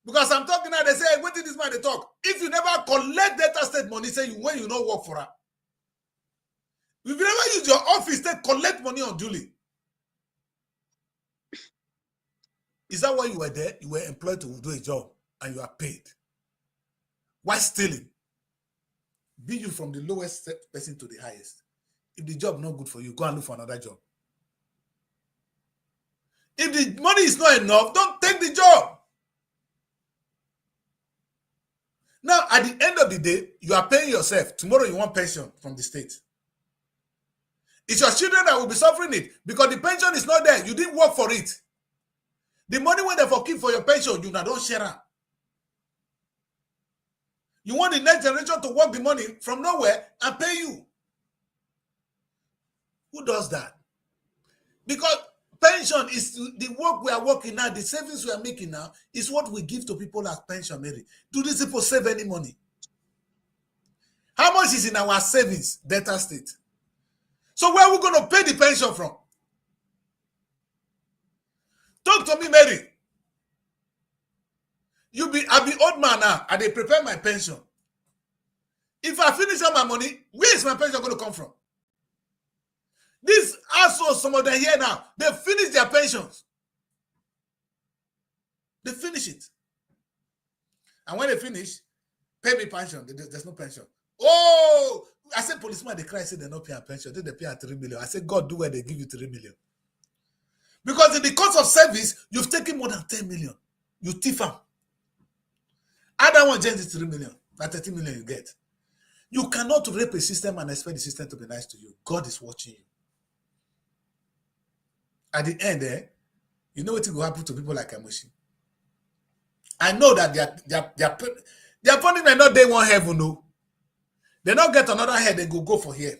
Because I'm talking now, they say, hey, what did this man they talk? If you never collect data state money, say when you not work for her. If you never use your office, they collect money unduly. Is that why you were there? You were employed to do a job and you are paid. Why stealing? Be you from the lowest person to the highest. If the job not good for you, go and look for another job. If the money is not enough, don't take the job. Now, at the end of the day, you are paying yourself. Tomorrow you want pension from the state. It's your children that will be suffering it because the pension is not there. You didn't work for it. The money when they for keep for your pension, you now don't share it. You want the next generation to work the money from nowhere and pay you. Who does that? Because pension is the work we are working now, the savings we are making now, is what we give to people as pension, Mary. Do these people save any money? How much is in our savings, data state? So where are we going to pay the pension from? Talk to me, Mary. I be old man now, and they prepare my pension. If I finish all my money, where is my pension going to come from? This also some of them here now, they finish their pensions. They finish it. And when they finish, pay me pension. There's no pension. Oh, I said policeman, they cry, say they're not paying pension. They pay 3 million. I said, God, do where they give you 3 million. Because in the course of service, you've taken more than 10 million. You thief them. I don't want to change it to 3 million. That 30 million you get. You cannot rape a system and expect the system to be nice to you. God is watching you. At the end, you know what will happen to people like Amoshi. I know that their punishment not day one heaven, no. They not get another head, they go for here.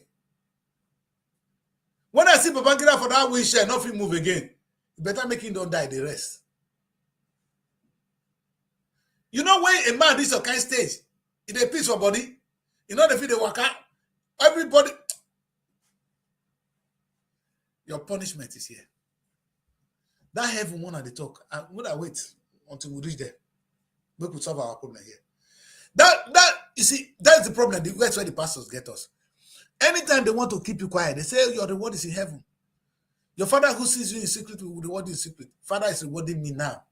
When I see Babangida for that wheelchair, nothing move again. You better make him don't die, the rest. You know when a man reach your kind stage, it a peace for body, You know the video worker. Everybody, your punishment is here. That heaven one at the talk. I'm gonna wait until we reach there. We could solve our problem here. That you see, that's the problem. That's where the pastors get us. Anytime they want to keep you quiet, they say your reward is in heaven. Your father who sees you in secret will reward you in secret. Father is rewarding me now.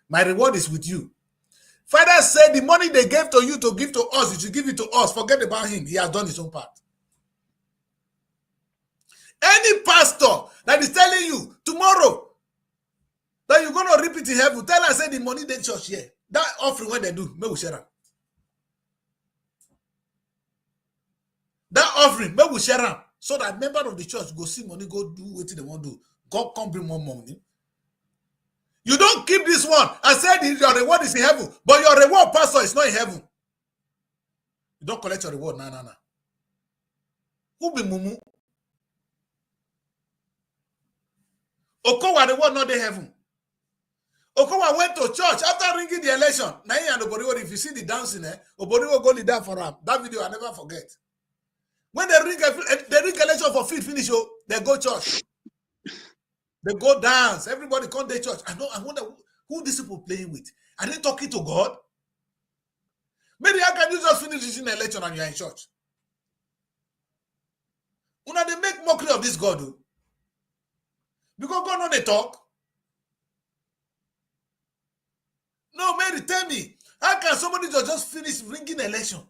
My reward is with you. Father said the money they gave to you to give to us, you should give it to us. Forget about him. He has done his own part. Any pastor that is telling you tomorrow that you're going to reap it in heaven, tell us, say the money they church here. That offering when they do, maybe we share them. That offering, maybe we share them. So that member of the church go see money, go do what they want to do. God come bring more money. You don't keep this one. I said your reward is in heaven, but your reward, pastor, is not in heaven. You don't collect your reward. No. Who be mumu? Okowa reward not in heaven. Okowa went to church after ringing the election. Now and Oboriwo, if you see the dancing, Oboriwo go lead down for him. That video I never forget. When they ring election for finish, they go church. They go dance. Everybody come to church. I wonder who these people playing with. Are they talking to God? Maybe how can you just finish this in election and you're in church? Una they make mockery of this God. Because God know they talk. No, Mary, tell me, how can somebody just finish ringing election?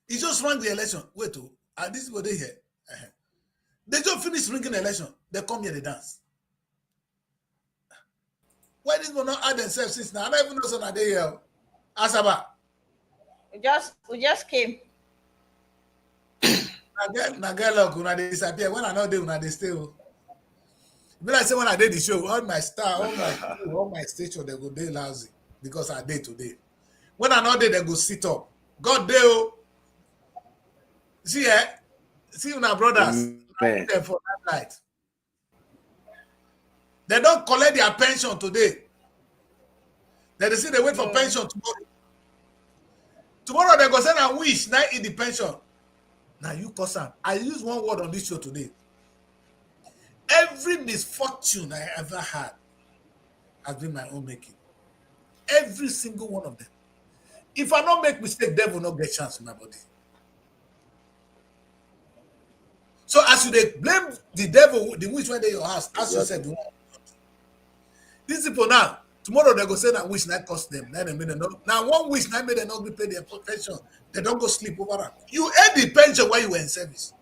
He just rang the election. Wait, this is what they hear. They just finished ringing the election. They come here, they dance. Why did people not add themselves since now? I don't even know so they here. Asaba. We just came. Now get luck when they disappear. When I know they stay. But I say when I did the show, all my star, all my station, they go day lousy because I did today. When I know they go sit up. God dey. See, see my brothers. Them for that night. They don't collect their pension today. They say they wait for pension tomorrow. Tomorrow they go send a wish, not in the pension. Now you cousin, I use one word on this show today. Every misfortune I ever had has been my own making. Every single one of them. If I don't make mistake, devil will not get chance in my body. So as you blame the devil, the witch went in your house, as you said, these people now, tomorrow they go say that wish not cost them. Now one wish not made them not pay their pension. They don't go sleep over that. You earned the pension while you were in service.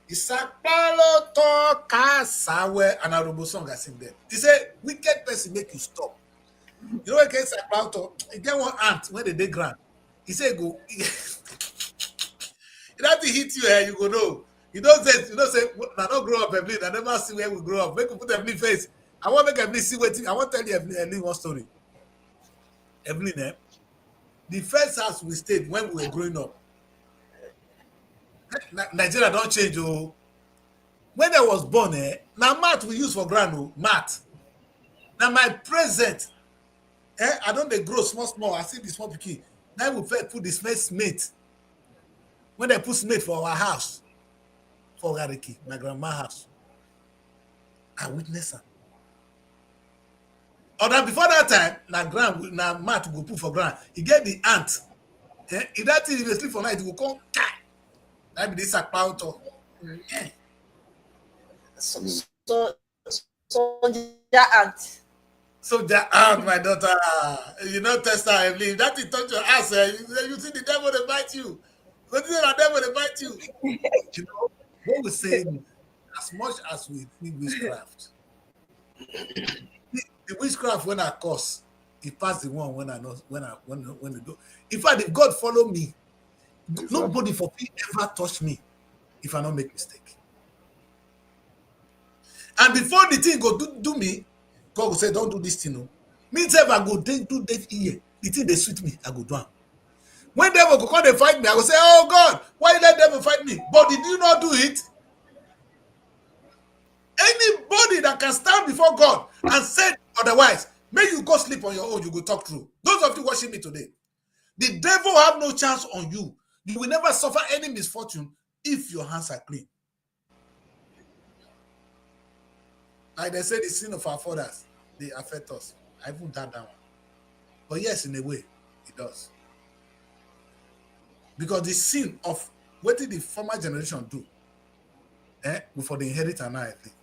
Isapalo to kasawe and a robo song I sing there. He said, wicked person make you stop. You know what case about you get one ant when they dig ground. He said go it have to hit you here, you go know. You don't say I don't grow up Evelyn. I never see where we grow up. Make you put Evelyn face. I want to make Evelyn see what I want to tell you Evelyn one story. Evelyn, the first house we stayed when we were growing up. Nigeria don't change. Oh, when I was born, now mat we use for ground, mat. Now my present, I don't they grow small. I see the small pikin. Now we put the first mate. When they put smate for our house, for Gariki, my grandma's house, I witnessed her. Or then before that time, now mat go put for ground. He get the ant. If that thing if sleep for night, he will come. That be this about. So that ant. So that ant, my daughter, you know, test her, Evelyn. That thing touch your ass, you see the devil they bite you. What is the devil they bite you? You know what we say? As much as we think witchcraft, the witchcraft when I curse, it pass the one when I know when they do. In fact, if God follow me, nobody for me ever touch me if I don't make mistake. And before the thing go do me, God will say, don't do this thing. No. Me if I go do that here, the thing they suit me, I go down. When devil go come they fight me, I will say, oh God, why you let devil fight me? But did you not do it? Anybody that can stand before God and say otherwise, may you go sleep on your own, you go talk through. Those of you watching me today, the devil have no chance on you. You will never suffer any misfortune if your hands are clean. Like they say, the sin of our fathers, they affect us. I won't that one. But yes, in a way, it does. Because the sin of what did the former generation do? Before they inherit an I think.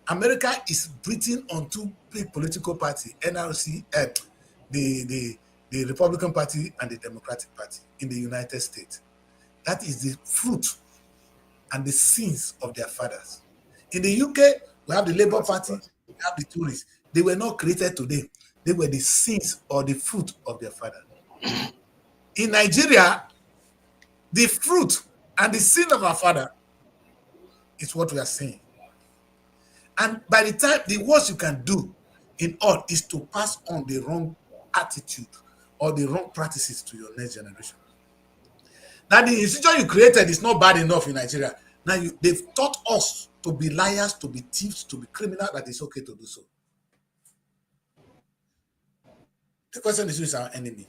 America is breathing on two big political parties, NRC, the Republican Party and the Democratic Party in the United States. That is the fruit and the sins of their fathers. In the UK, we have the Labour Party, we have the Tories. They were not created today. They were the sins or the fruit of their father. In Nigeria, the fruit and the sin of our father is what we are saying. And by the time, the worst you can do in all is to pass on the wrong attitude or the wrong practices to your next generation. Now, the institution you created is not bad enough in Nigeria. Now, they've taught us to be liars, to be thieves, to be criminals, that it's okay to do so. The question is, who is our enemy?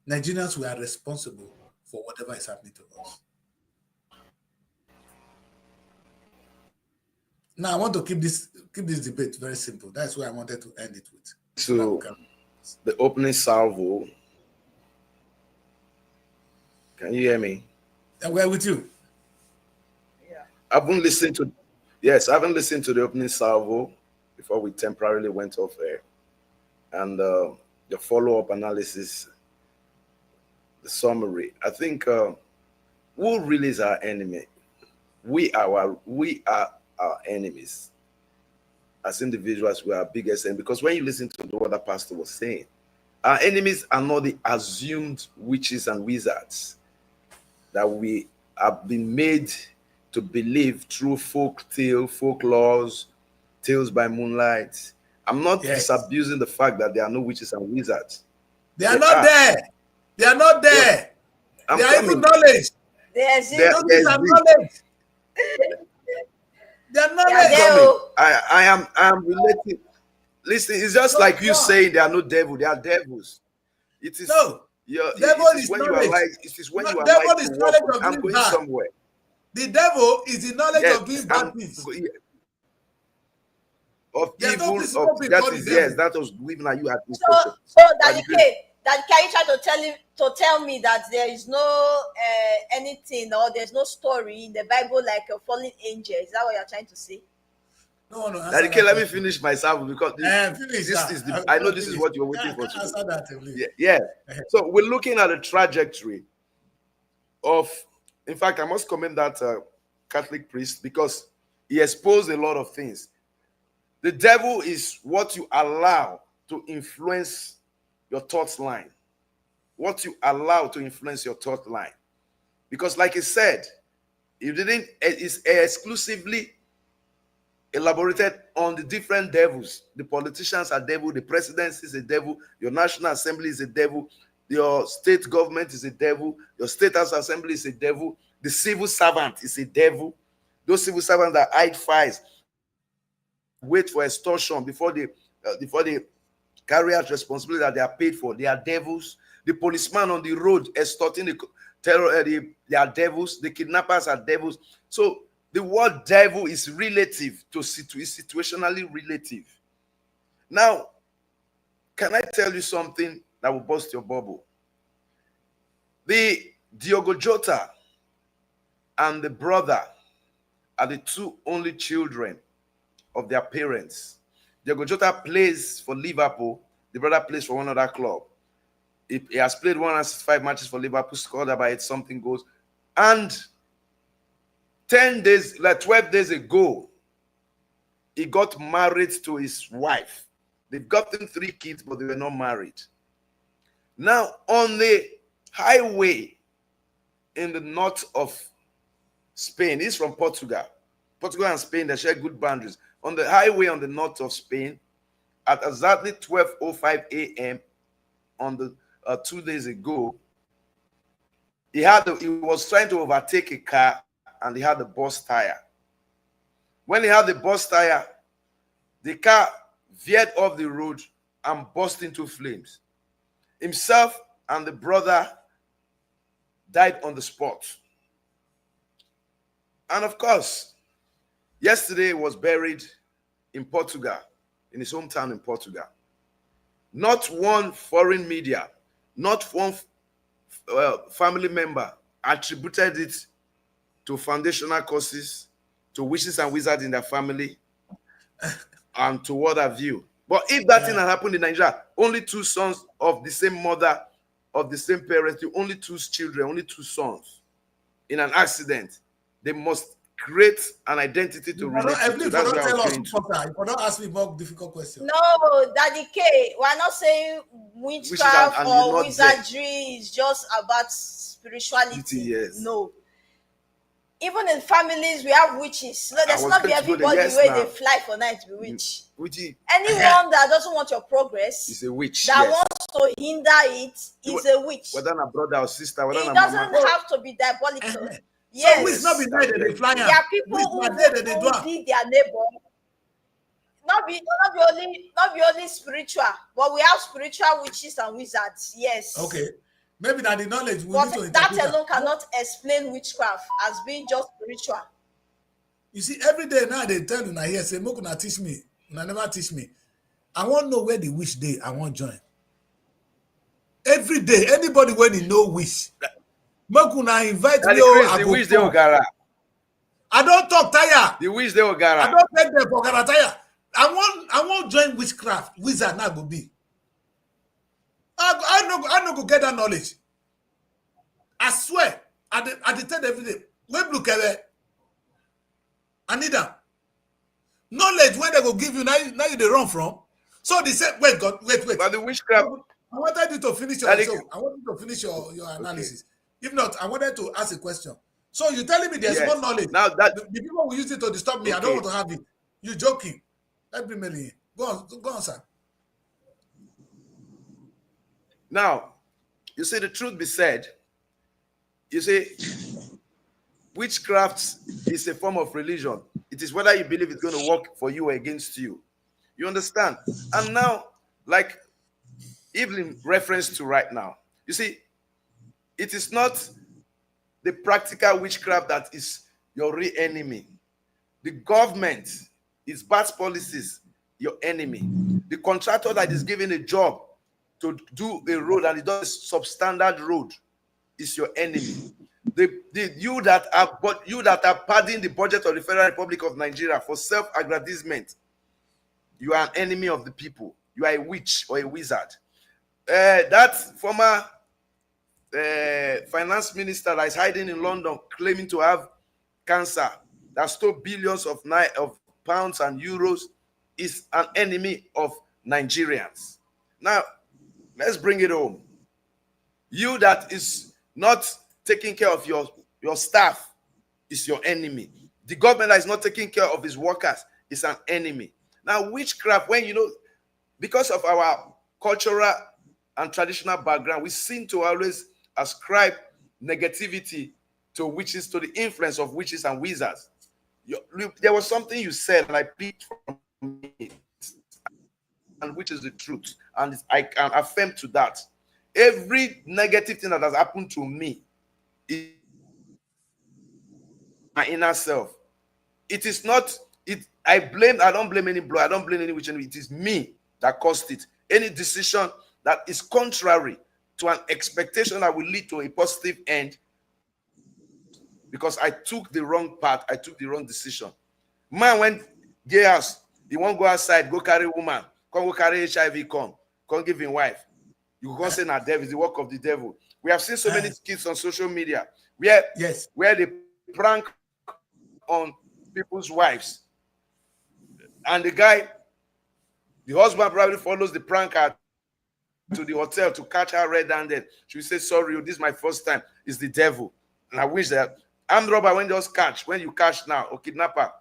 Nigerians, we are responsible for whatever is happening to us. Now, I want to keep this debate very simple. That's why I wanted to end it with. So, the opening salvo. Can you hear me? And we're with you. Yeah. I haven't listened to the opening salvo before we temporarily went off air. And the follow-up analysis, the summary. I think who really is our enemy? We are our enemies. As individuals, we are our biggest enemy. Because when you listen to what the pastor was saying, our enemies are not the assumed witches and wizards that we have been made to believe through folklores, tales by moonlight. I'm not disabusing the fact that there are no witches and wizards. They are not there. They are not there. They are even knowledge. They exist. They are knowledge. They are knowledge. I am relating. Listen, it's just like you saying there are no devils. There are devils. It is devil is when knowledge. you are like, it is when you are devil like is to knowledge walk, of I'm doing going bad. somewhere. The devil is the knowledge of doing bad things. Of There's evil, no of that is that was leaving at you at this So that you try to tell me that there is no anything or there's no story in the Bible like a fallen angel. Is that what you're trying to say? No. Let me finish myself because I know this is what you're waiting for. Answer that, please. Yeah. So we're looking at a trajectory of, in fact, I must commend that Catholic priest because he exposed a lot of things. The devil is what you allow to influence your thought line. What you allow to influence your thought line. Because like I said, it's exclusively elaborated on the different devils. The politicians are devil, the presidency is a devil, your national assembly is a devil, your state government is a devil, your state house assembly is a devil, the civil servant is a devil. Those civil servants that hide files, wait for extortion before they carry out responsibility that they are paid for. They are devils. The policeman on the road extorting the terror, they are devils. The kidnappers are devils. So the word devil is relative to is situationally relative. Now, can I tell you something that will burst your bubble? The Diogo Jota and the brother are the two only children of their parents. Diogo Jota plays for Liverpool. The brother plays for one other club. He has played 105 matches for Liverpool, scored about 8-something goals. And 12 days ago, he got married to his wife. They've gotten 3 kids, but they were not married. Now, on the highway in the north of Spain, he's from Portugal. Portugal and Spain, they share good boundaries. On the highway on the north of Spain, at exactly 12:05 a.m. on the 2 days ago, he was trying to overtake a car and he had a burst tire. When he had the bus tire, the car veered off the road and burst into flames. Himself and the brother died on the spot. And of course, yesterday was buried in Portugal, in his hometown in Portugal. Not one foreign media, not one family member attributed it to foundational causes, to witches and wizards in their family, and to what have you. But if that thing had happened in Nigeria, only two sons of the same mother, of the same parents, only two children, only two sons, in an accident, they must create an identity to relate to. That's what I'm going to. You don't ask me more difficult questions. No, Daddy K, we're not saying witchcraft or wizardry is just about spirituality. Yes. No. Even in families, we have witches. No, there's not be everybody where they fly for night to be witch. Anyone that doesn't want your progress is a witch. That wants to hinder it is a witch. Whether a brother or sister, whether it doesn't have to be diabolical. Yes. So it's not be night they fly. There are people who need their neighbor. Not be only spiritual, but we have spiritual witches and wizards. Yes. Okay. Maybe that the knowledge we but need to that alone cannot explain witchcraft as being just spiritual. You see, every day now they tell you now here, say, Moku na teach me. Una never teach me. I want to know where the wish day I want join. Every day, anybody when they know wish. Moku na invite me. The wish they Ogara. I don't talk tire. The wish they Ogara. I don't take them for Ogara tire. I want join witchcraft. Wizard now go be. I no go get that knowledge. I swear, I tell every day. Wait, look at it. I need that knowledge when they go give you now you they run from. So they said, wait. But the witchcraft. I wanted you to finish your I want you to finish your analysis. Okay. If not, I wanted to ask a question. So you're telling me there's more knowledge. Now that the people who use it to disturb me, I don't want to have it. You're joking. Let me mail in. Go on, sir. Now, you see, the truth be said, you see, witchcraft is a form of religion. It is whether you believe it's going to work for you or against you. You understand? And now, like Evelyn referenced to right now, you see, it is not the practical witchcraft that is your real enemy. The government, its bad policies, your enemy. The contractor that is given a job to do a road and it does a substandard road is your enemy. You that are padding the budget of the Federal Republic of Nigeria for self-aggrandizement, you are an enemy of the people. You are a witch or a wizard. That former finance minister that is hiding in London claiming to have cancer, that stole billions of pounds and euros, is an enemy of Nigerians. Now, let's bring it home. You that is not taking care of your staff is your enemy. The government that is not taking care of his workers is an enemy. Now, witchcraft, when because of our cultural and traditional background, we seem to always ascribe negativity to witches, to the influence of witches and wizards. There was something you said, and I picked from it, and which is the truth, and I can affirm to that. Every negative thing that has happened to me is my inner self. It is not it. I don't blame any blow. I don't blame any witch. It is me that caused it. Any decision that is contrary to an expectation that will lead to a positive end, because I took the wrong path, I took the wrong decision. Man went gay house, he won't go outside, go carry woman, come go carry HIV, come give him wife. You can't say na devil, it's the work of the devil. We have seen so many kids on social media where they prank on people's wives. And the husband probably follows the pranker to the hotel to catch her red-handed. She will say, sorry, this is my first time. It's the devil. And I wish that armed robber, when you catch now, or kidnapper.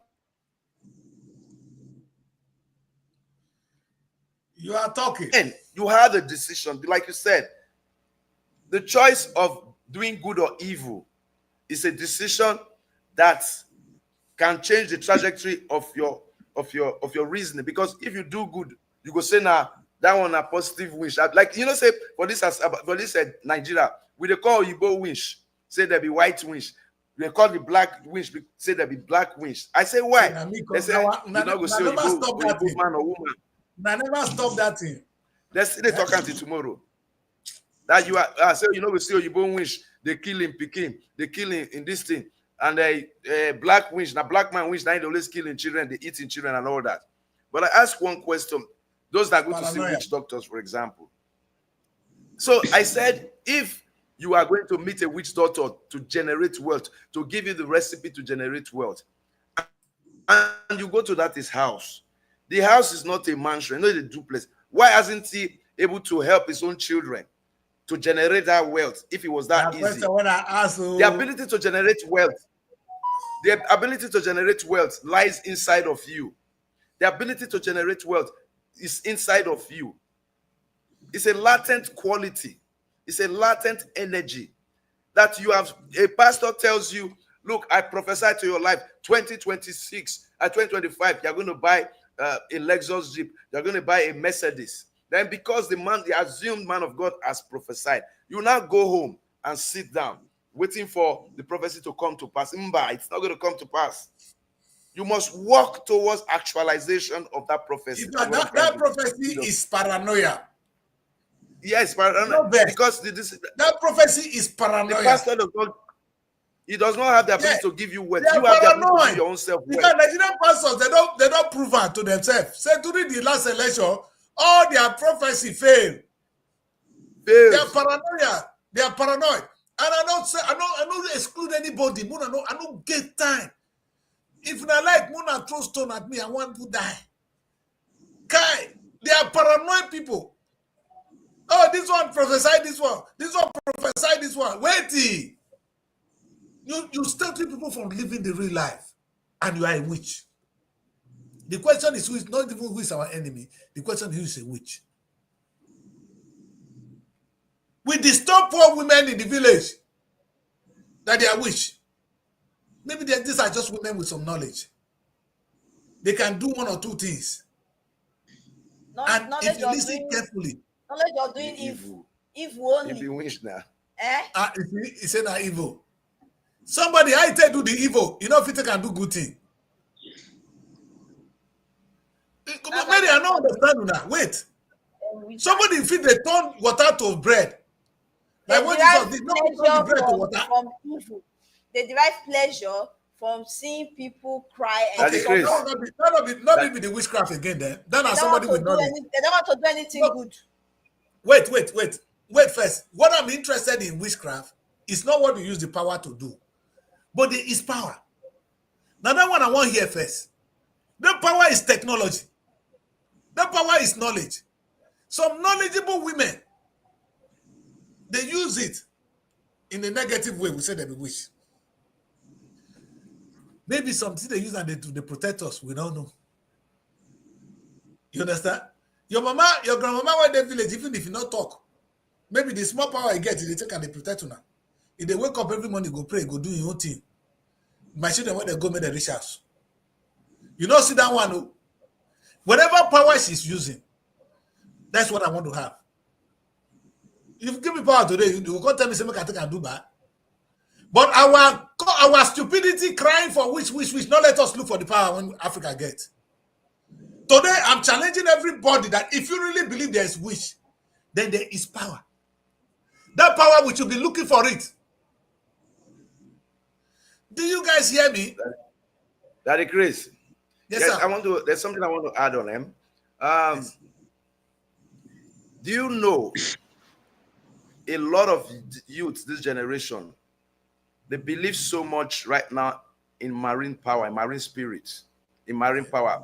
You are talking. And you had a decision. Like you said, the choice of doing good or evil is a decision that can change the trajectory of your reasoning. Because if you do good, you go say now that one a positive wish. Like say for this Nigeria, we they call Igbo wish, say there be white wish. They call the black wish, say there be black wish. I say why? They say you not go say Igbo man or woman. I never stop that thing. Let's they talk until tomorrow. That you are so we see Igbo wish, they kill him Peking, they kill him in this thing. And a black wish, now black man wish, now they always killing children, they eating children and all that. But I ask one question, those that go to see witch doctors, for example. So I said, if you are going to meet a witch doctor to generate wealth, to give you the recipe to generate wealth, and you go to that his house, the house is not a mansion, not a duplex. Why hasn't he able to help his own children to generate that wealth if it was that easy? The ability to generate wealth, lies inside of you. The ability to generate wealth is inside of you. It's a latent quality. It's a latent energy that you have. A pastor tells you, look, I prophesy to your life, 2026, 2025, you're going to buy a Lexus Jeep. You're going to buy a Mercedes. Then because the assumed man of God has prophesied, you now go home and sit down, waiting for the prophecy to come to pass. It's not going to come to pass. You must walk towards actualization of that prophecy. That prophecy is paranoia. Yes, paranoia. Because that prophecy is paranoia. The pastor does not have the ability to give you wealth. You have the ability to give your own self wealth. Because Nigerian pastors, they don't prove it to themselves. Say during the last election, all their prophecy failed. They are paranoia. They are paranoid. And I don't exclude anybody. I don't get time. If I like Muna throw stone at me, I want to die. Kai, they are paranoid people. Oh, this one prophesied this one. This one prophesied this one. Wait. You stop people from living the real life, and you are a witch. The question is not even who is our enemy. The question is who is a witch. We disturb poor women in the village that they are witch. Maybe these are just women with some knowledge. They can do one or two things. If you listen carefully, knowledge of doing evil only. If you wish now. He said not evil. Somebody I tell do the evil, if it can do good thing. Mary, I don't understand now. Wait. Somebody if they turn water to bread. Like what is not bread to water? From evil. They derive pleasure from seeing people cry. And okay, so not be the witchcraft again then. Then somebody will know. They don't want to do anything good. Wait first. What I'm interested in witchcraft is not what you use the power to do, but there is power. Now that one I want here first. The power is technology. The power is knowledge. Some knowledgeable women, they use it in a negative way. We say they be witch. Maybe something they use and they protect us. We don't know. You understand? Your grandmama went the village, even if you not talk. Maybe the small power you get, they take and they protect you now. If they wake up every morning, go pray, go do your own thing. My children, when they go, make the rich house. You don't see that one. Whatever power she's using, that's what I want to have. If you give me power today, you can't tell me something I can do bad. But our stupidity crying for which, not let us look for the power when Africa gets. Today, I'm challenging everybody that if you really believe there is wish, then there is power. That power, we should be looking for it. Do you guys hear me? Daddy Chris. Yes, sir. There's something I want to add on him. Yes. Do you know a lot of youth this generation, they believe so much right now in marine power, in marine spirits, in marine power.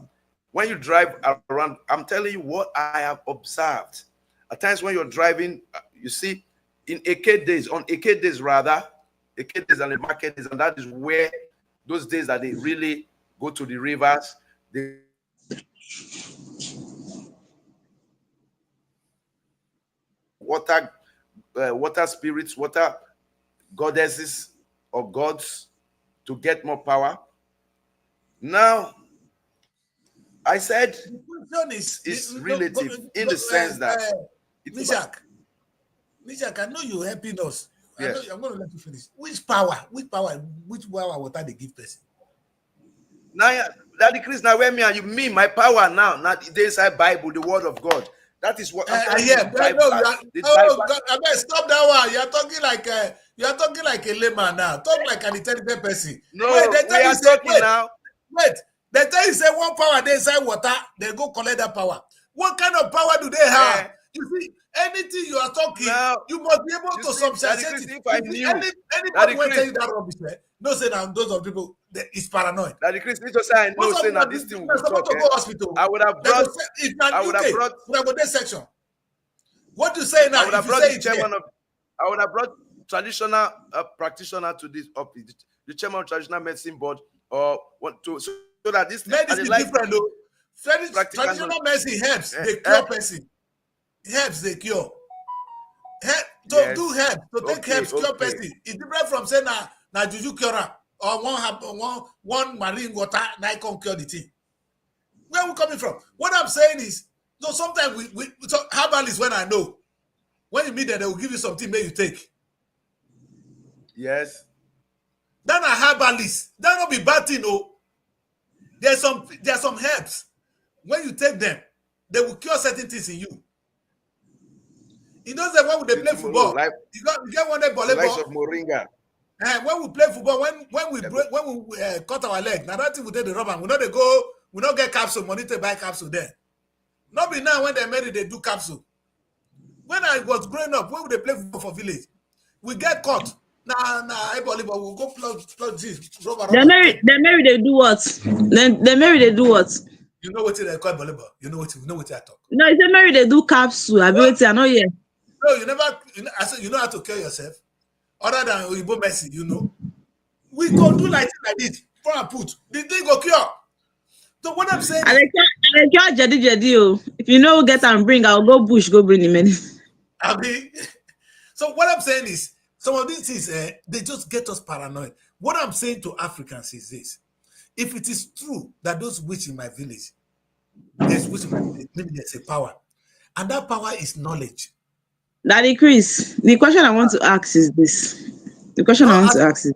When you drive around, I'm telling you what I have observed. At times when you're driving, you see, in Eke days, on Eke days rather, Eke days and the market days, and that is where those days that they really go to the rivers, they water spirits, water goddesses or gods to get more power. Now, I said the question it's relative in the sense that it's about, Mishak, I know you're helping us. yes. I know, I'm going to let you finish. Which power water they give person? Now, Daddy Chris, now where me and you mean my power now, not the inside Bible, the word of God. That is what I'm Yeah. Oh God, I better stop that one. You're talking like a layman now. Talk like an intelligent person. No, Wait, we are talking now. Wait, they tell you say one power they inside water, they go collect that power. What kind of power do they have? You see, anything you are talking, Now, you must be able to substantiate it. If I knew, anybody will tell you that rubbish, no say that those of people is paranoid. Daddy Chris, need to say I know saying that this thing will supposed to go hospital. I would have brought. If I would have brought this section. What you say now? I would have brought the chairman of. I would have brought traditional practitioner to this the chairman of traditional medicine board or want to so that this medicine is different though. Traditional medicine helps they cure person. Helps they cure. Do help to take helps cure person. It's different from saying na juju cure or one marine water na can cure the thing. Where we coming from? What I'm saying is, no, sometimes we talk herbalists when I know. When you meet them, they will give you something maybe you take. Yes. That are herbalists. That not be bad thing, no. There are some herbs. When you take them, they will cure certain things in you. You know that when they play football, you get one day volleyball. Of Moringa. And when we play football, when we cut our leg, now that thing we take the rubber, we not get capsule, money to buy capsule there. Not be now when they married, they do capsule. When I was growing up, when they play football for village, we get caught. We'll go plug this rubber. They married, they do what? They married, they do what? You know what they call volleyball. You know what I talk. No, it's a married, they do capsule. I know, yeah. No, you never. I said you know how to cure yourself. Other than Oyibo Messi, you know. We go do like this. For and put the thing go cure. So what I'm saying, I cure jadi. If you know get and bring, I'll go bush, go bring the medicine. I mean, so what I'm saying is, some of these things they just get us paranoid. What I'm saying to Africans is this: if it is true that those witches in my village, there's witch in my village, maybe there's a power, and that power is knowledge. Daddy Chris, the question I want to ask is this. The question I want to ask is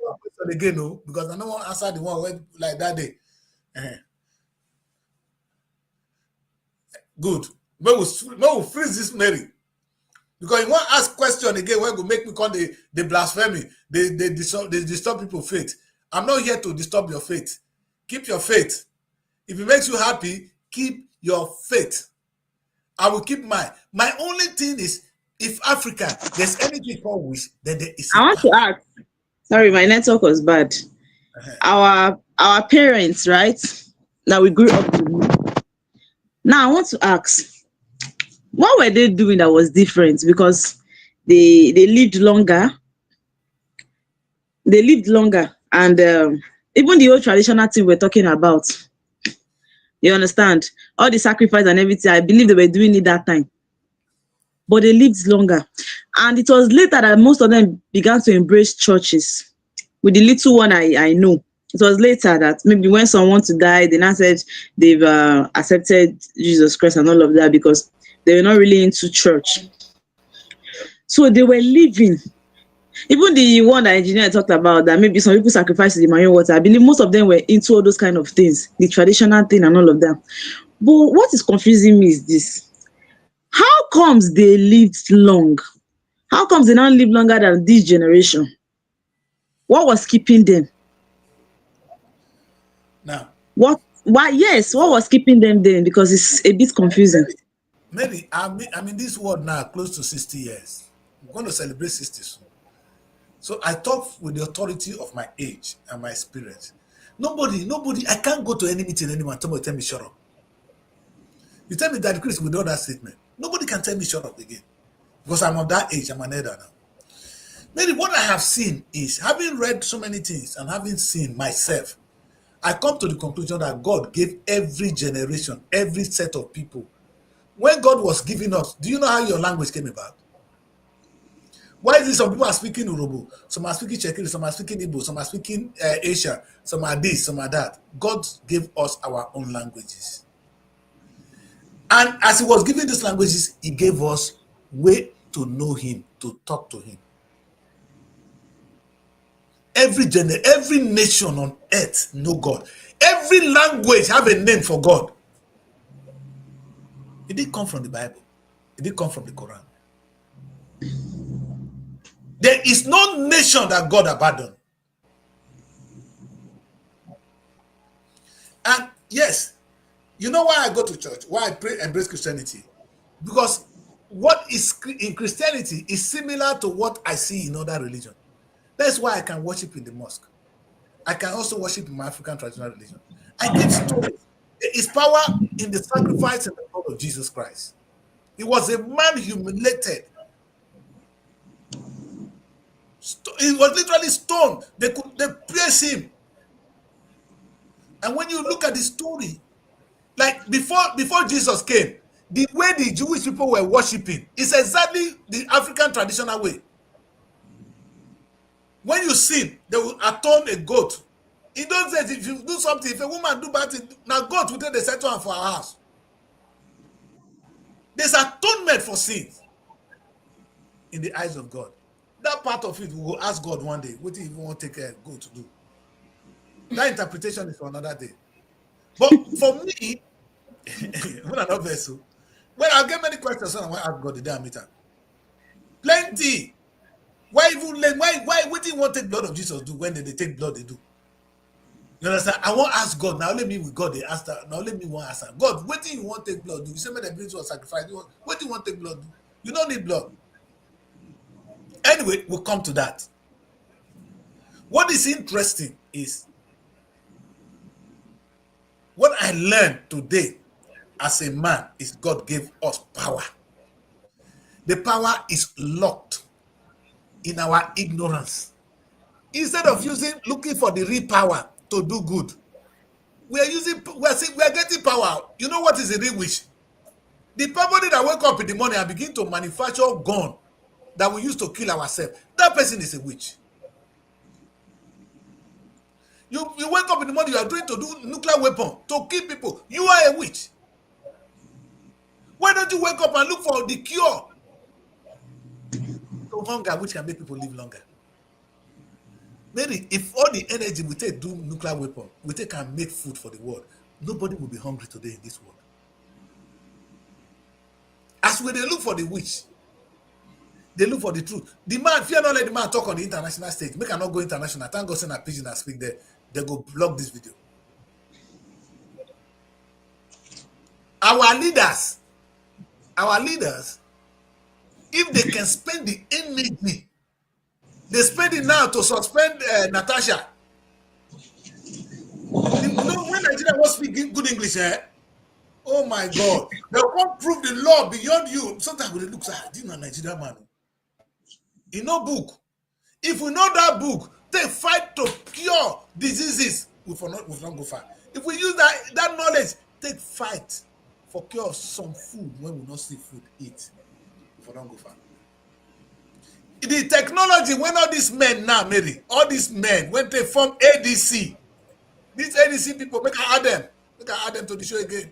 again, no, because I don't want to answer the one where, like that day. Good. When we freeze this Mary. Because you want to ask question again, when we make me call the blasphemy, they disturb people's faith. I'm not here to disturb your faith. Keep your faith. If it makes you happy, keep your faith. I will keep mine. My only thing is, if Africa, there's anything called wish, then there is. I want to ask. Sorry, my network was bad. Our parents, right? That we grew up with. Now I want to ask, what were they doing that was different? Because they lived longer. They lived longer, and even the old traditional thing we're talking about. You understand? All the sacrifice and everything, I believe they were doing it that time. But they lived longer. And it was later that most of them began to embrace churches. With the little one I know, it was later that maybe when someone to die, they now said they've accepted Jesus Christ and all of that because they were not really into church. So they were living. Even the one that engineer talked about, that maybe some people sacrificed the marine water, I believe most of them were into all those kind of things, the traditional thing and all of that. But what is confusing me is this. How comes they lived long? How comes they now live longer than this generation? What was keeping them? Now. What was keeping them then? Because it's a bit confusing. Maybe I'm in this world now close to 60 years. I'm going to celebrate 60 soon. So I talk with the authority of my age and my experience. Nobody, I can't go to any meeting anyone tell me shut up. You tell me that Chris with all that statement. Nobody can tell me shut up again. Because I'm of that age, I'm an elder now. Maybe what I have seen is, having read so many things and having seen myself, I come to the conclusion that God gave every generation, every set of people. When God was giving us, do you know how your language came about? Why is it some people are speaking Urobo, some are speaking Chekiri, some are speaking Igbo, some are speaking Asia, some are this, some are that? God gave us our own languages. And as he was giving these languages, he gave us way to know him, to talk to him. Every nation on earth know God. Every language have a name for God. It didn't come from the Bible. It didn't come from the Quran. There is no nation that God abandoned. And yes, you know why I go to church? Why I pray, embrace Christianity? Because what is in Christianity is similar to what I see in other religions. That's why I can worship in the mosque. I can also worship in my African traditional religion. I get stories. There is power in the sacrifice and the blood of Jesus Christ. He was a man humiliated. He was literally stoned. They pierced him. And when you look at the story, like before Jesus came, the way the Jewish people were worshiping is exactly the African traditional way. When you sin, they will atone a goat. In those days, if you do something, if a woman do bad thing, now goat will take the settle for our house. There's atonement for sins in the eyes of God. That part of it, we will ask God one day, what do you want to take a goat to do? That interpretation is for another day. But for me, when I not vessel, when I get many questions, I want to ask God the day I meet her. Plenty. Why what do you want to take blood of Jesus do when they take blood they do? You understand? I won't ask God. Now let me with God, they ask that. Now let me want ask her. God, what do you want to take blood do? You say, may the bring to a sacrifice. What do you want to take blood do? You don't need blood. Anyway, we'll come to that. What is interesting is what I learned today as a man is God gave us power. The power is locked in our ignorance. Instead of looking for the real power to do good, we are getting power. You know what is the real wish? The somebody that wake up in the morning and begin to manufacture gun that we use to kill ourselves, that person is a witch. You wake up in the morning, you are trying to do nuclear weapon to kill people. You are a witch. Why don't you wake up and look for the cure to hunger, which can make people live longer? Maybe if all the energy we take do nuclear weapon, we take and make food for the world, nobody will be hungry today in this world. As when they look for the witch, they look for the truth. The man, fear not let the man talk on the international stage. Make I not go international. Thank God send a pigeon and speak there. They go block this video. Our leaders, if they can spend the energy, they spend it now to suspend Natasha. You know, when Nigeria was speaking good English, oh my God, they won't prove the law beyond you. Sometimes when it looks like, this is a Nigerian man. In no book. If we know that book, they fight to cure diseases. We will not go far. If we use that knowledge, take fight for cure of some food when we not see food eat. We will not go far. The technology, when all these men now, Mary, all these men, when they form ADC, these ADC people, make I add them to the show again.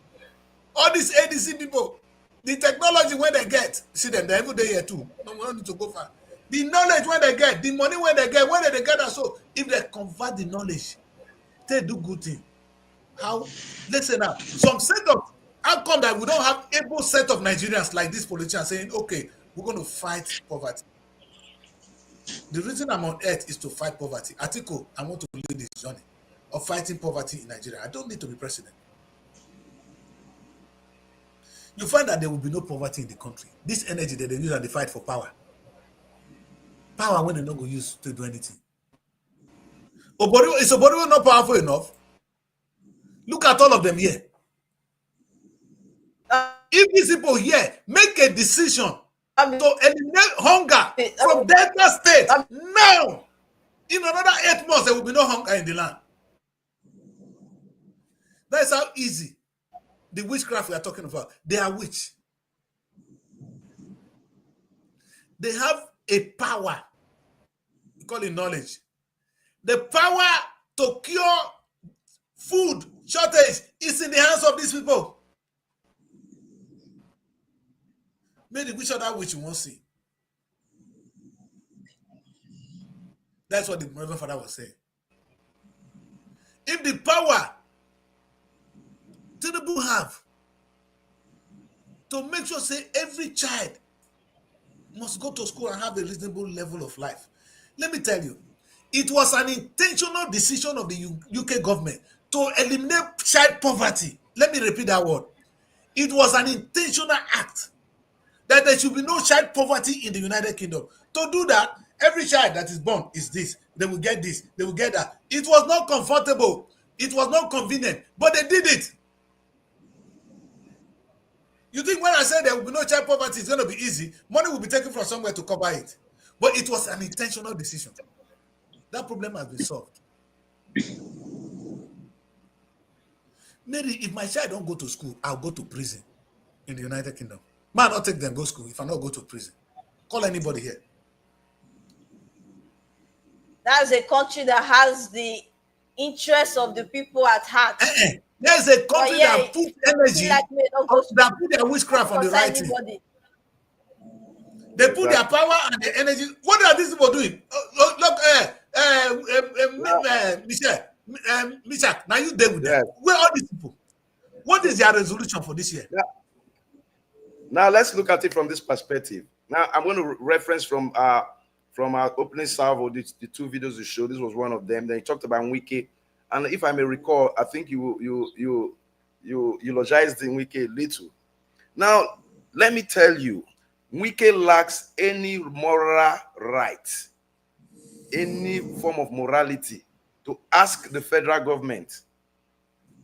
All these ADC people, the technology when they get, see them, they're every day here too. No, we don't need to go far. The knowledge when they get, the money when they get that, so if they convert the knowledge, they do good thing. How? Listen now, some set of, how come that we don't have able set of Nigerians like this politician saying, okay, we're going to fight poverty. The reason I'm on earth is to fight poverty. Atiko, I want to lead this journey of fighting poverty in Nigeria. I don't need to be president. You find that there will be no poverty in the country. This energy that they use and they fight for power. Power when they don't go use to do anything. Is Oboriwo not powerful enough? Look at all of them here. If these people here make a decision to eliminate hunger from Delta State now, in another 8 months, there will be no hunger in the land. That's how easy the witchcraft we are talking about. They are witch. They have a power. We call it knowledge. The power to cure food shortage is in the hands of these people. Maybe which other which you won't see. That's what the Reverend Father was saying. If the power Tinubu have to make sure, say, every child must go to school and have a reasonable level of life. Let me tell you, it was an intentional decision of the UK government to eliminate child poverty. Let me repeat that word. It was an intentional act that there should be no child poverty in the United Kingdom. To do that, every child that is born is this. They will get this. They will get that. It was not comfortable. It was not convenient, but they did it. You think when I said there will be no child poverty, it's going to be easy? Money will be taken from somewhere to cover it. But it was an intentional decision. That problem has been solved. Maybe if my child don't go to school, I'll go to prison in the United Kingdom. Man, not take them go to school if I not go to prison. Call anybody here. That's a country that has the interests of the people at heart. There's a country that puts energy, that put their witchcraft on the right thing. They put their power and their energy. What are these people doing? Look, Michelle, now you deal with them. Where are these people? What is their resolution for this year? Now let's look at it from this perspective. Now I'm going to reference from our opening salvo, the two videos you showed. This was one of them. Then you talked about Wiki, and if I may recall, I think you eulogized Wiki a little. Now let me tell you, Wiki lacks any moral right, any form of morality to ask the federal government,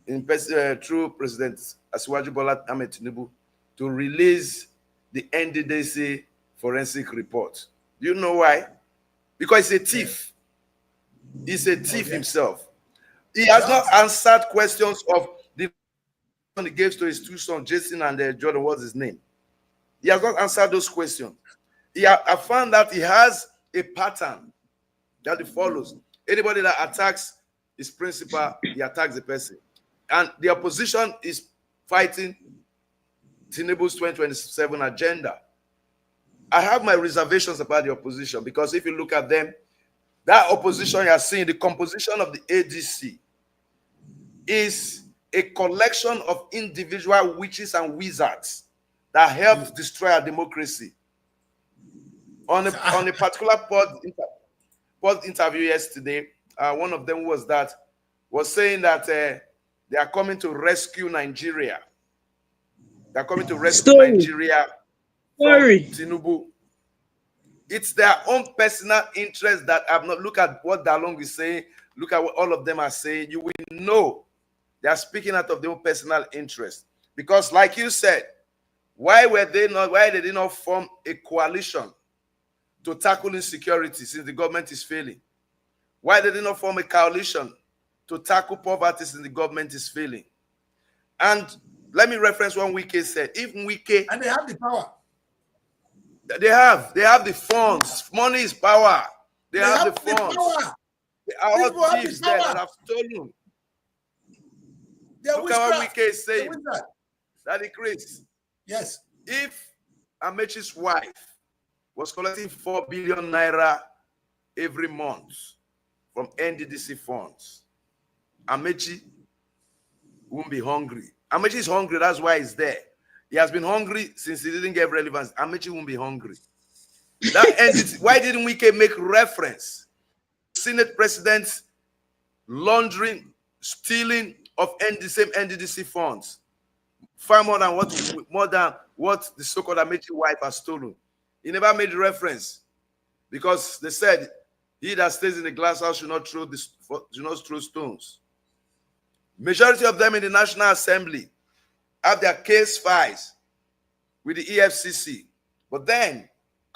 through President Asiwaju Bola Ahmed Tinubu, to release the NDDC forensic report. Do you know why? Because he's a thief. He's a thief himself. He has not answered questions of the one he gave to his two sons, Jason and Jordan. What's his name? He has not answered those questions. I found that he has a pattern that he follows. Anybody that attacks his principal, he attacks the person. And the opposition is fighting Tinubu's 2027 agenda. I have my reservations about the opposition, because if you look at them, that opposition you are seeing, the composition of the ADC is a collection of individual witches and wizards that helped destroy our democracy. On a particular pod interview yesterday, one of them was saying that they are coming to rescue Nigeria. They're coming to rescue Nigeria from Tinubu. It's their own personal interest that have not. Look at what Dalong is saying. Look at what all of them are saying. You will know they are speaking out of their own personal interest. Because, like you said, why did they not form a coalition to tackle insecurity since the government is failing? Why did they not form a coalition to tackle poverty since the government is failing? And let me reference what Wike said. If Wike, and they have the power. They have the funds. Money is power. They have the funds. They are all thieves there that have stolen. Look at what Wike is saying. Daddy Chris. Yes. If Amechi's wife was collecting 4 billion naira every month from NDDC funds, Amechi won't be hungry. Amechi is hungry, that's why he's there. He has been hungry since he didn't get relevance. Amechi won't be hungry. That entity, why didn't we make reference? Senate presidents laundering, stealing of same NDDC funds, far more than what the so-called Amechi wife has stolen. He never made reference, because they said he that stays in the glass house should not throw stones. Majority of them in the National Assembly have their case files with the EFCC. But then,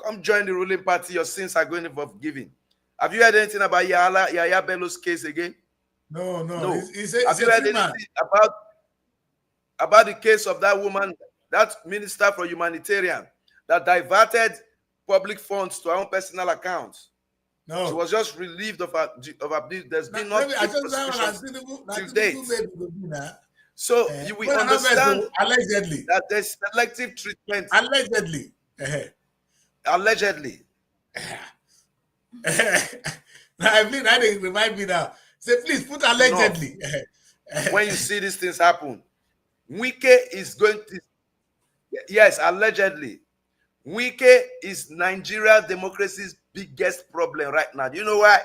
come join the ruling party, your sins are going to be forgiven. Have you heard anything about Yaya Bello's case again? No. Have you heard anything about the case of that woman, that minister for humanitarian, that diverted public funds to her own personal accounts. No. She was just relieved of her abuse. There's been not a prosecution till date. So you will understand allegedly that there's selective treatment. Allegedly. Allegedly. I mean, that didn't remind me now. Say, please put allegedly. When you see these things happen, Wike is going to, yes, allegedly. Wike is Nigeria democracy's biggest problem right now. Do you know why?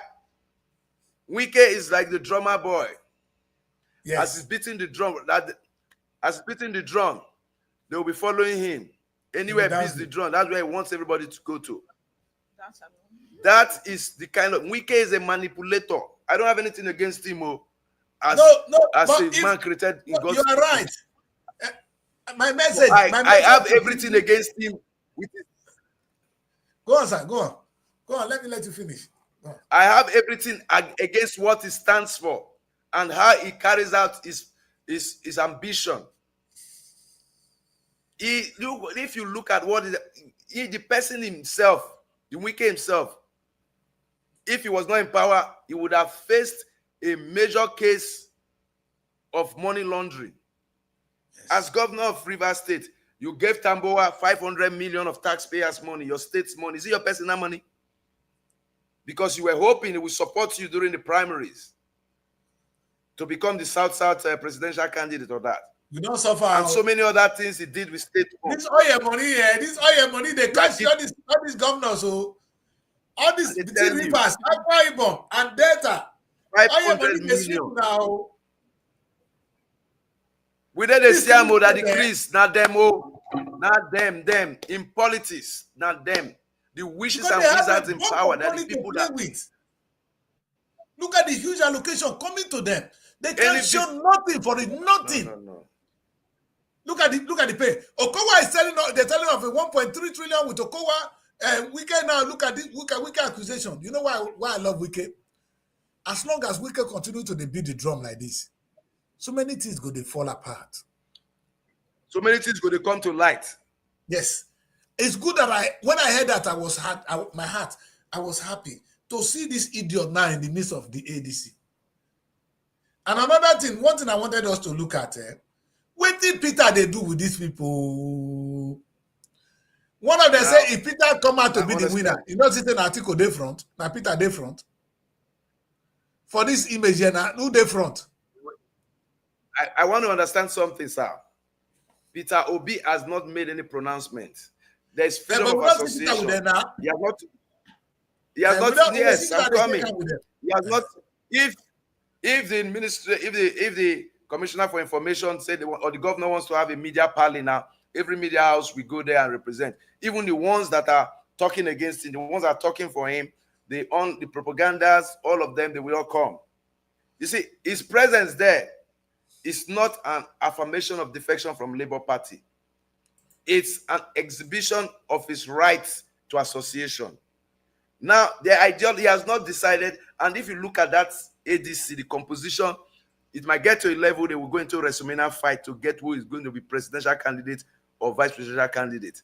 Wike is like the drummer boy. Yes. As he's beating the drum, they will be following him. Anywhere beats the drum, that's where he wants everybody to go to. That is the kind of Wike is a manipulator. I don't have anything against him, as a man created in God's. You are right. My message. I have everything against him. Go on, sir. Go on. Go on. Let you finish. I have everything against what he stands for and how he carries out his ambition. If you look at what the person himself, the Wike himself, if he was not in power, he would have faced a major case of money laundering. Yes. As governor of Rivers State, you gave Tamboa 500 million of taxpayers' money, your state's money. Is it your personal money? Because you were hoping it would support you during the primaries to become the South-South presidential candidate or that. You don't suffer. And so many other things he did with state funds. This oil money, they catch all these governors, all these rivers, Akwa Ibom and Delta. 500 million. Now. We did a CMO that decrease, not them, not them, in politics, not them. The wishes and wizards in power that the people that with. Look at the huge allocation coming to them. They can show nothing for it, nothing. No. Look at the pay. Okowa is they're telling of a 1.3 trillion with Okowa. Wike now, look at this Wike accusation. You know why I love Wike? As long as Wike continue to beat the drum like this, so many things go to fall apart. So many things go to come to light. Yes. It's good that when I heard that, I was happy to see this idiot now in the midst of the ADC. And another thing, one thing I wanted us to look at, what did Peter they do with these people? One of them say if Peter come out to be the winner, you know, sitting article day front, now Peter day front. For this image here, now who day front? I want to understand something, sir. Peter Obi has not made any pronouncement. There's freedom of association. He has not. Yes, I'm coming. He has not. If the ministry, if the commissioner for information said or the governor wants to have a media party now, every media house we go there and represent. Even the ones that are talking against him, the ones that are talking for him, the propagandas, all of them, they will all come. You see, his presence there is not an affirmation of defection from Labour Party. It's an exhibition of his rights to association. Now, the ideology has not decided, and if you look at that ADC, the composition, it might get to a level they will go into a WrestleMania fight to get who is going to be presidential candidate or vice presidential candidate.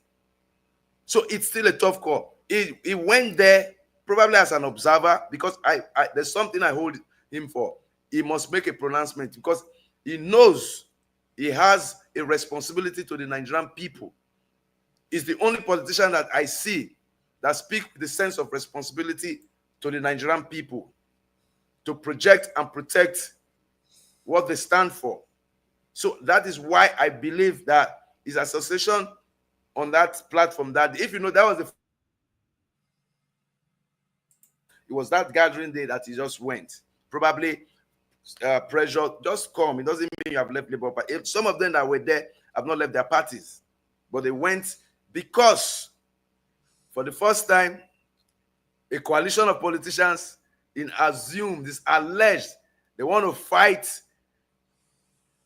So it's still a tough call. He went there probably as an observer because there's something I hold him for. He must make a pronouncement because he knows he has a responsibility to the Nigerian people. He's the only politician that I see that speaks with the sense of responsibility to the Nigerian people to project and protect what they stand for. So that is why I believe that his association on that platform, that if you know, that was it was that gathering day that he just went. Probably pressure, just come. It doesn't mean you have left Labour Party. Some of them that were there have not left their parties, but they went because for the first time, a coalition of politicians is alleged they want to fight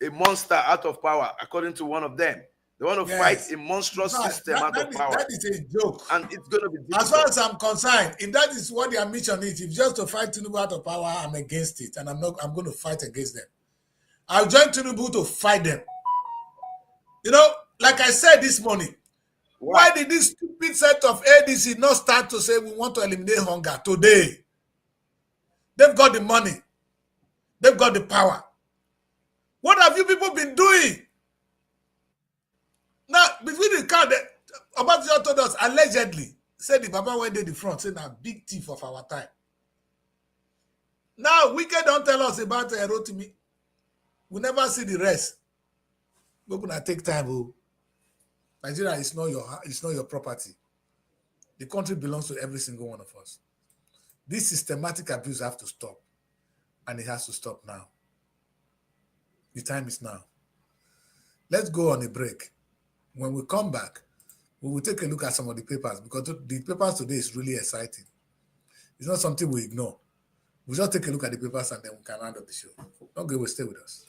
a monster out of power, according to one of them. They want to fight a monstrous system out of power. That is a joke. And it's going to be difficult. As far as I'm concerned, if that is what their mission is, if just to fight Tinubu out of power, I'm against it. And I'm going to fight against them. I'll join Tinubu to fight them. You know, like I said this morning, Why did this stupid set of ADC not start to say we want to eliminate hunger today? They've got the money. They've got the power. What have you people been doing? Now, between the crowd, Obasanjo told us, allegedly, said the Baba went in the front, saying a big thief of our time. Now, Wike don't tell us about Rotimi. We never see the rest. We're gonna take time. Oh. Nigeria is not your property. The country belongs to every single one of us. This systematic abuse has to stop. And it has to stop now. The time is now. Let's go on a break. When we come back, we will take a look at some of the papers, because the papers today is really exciting. It's not something we ignore. We'll just take a look at the papers and then we can round up the show. Don't go, stay with us.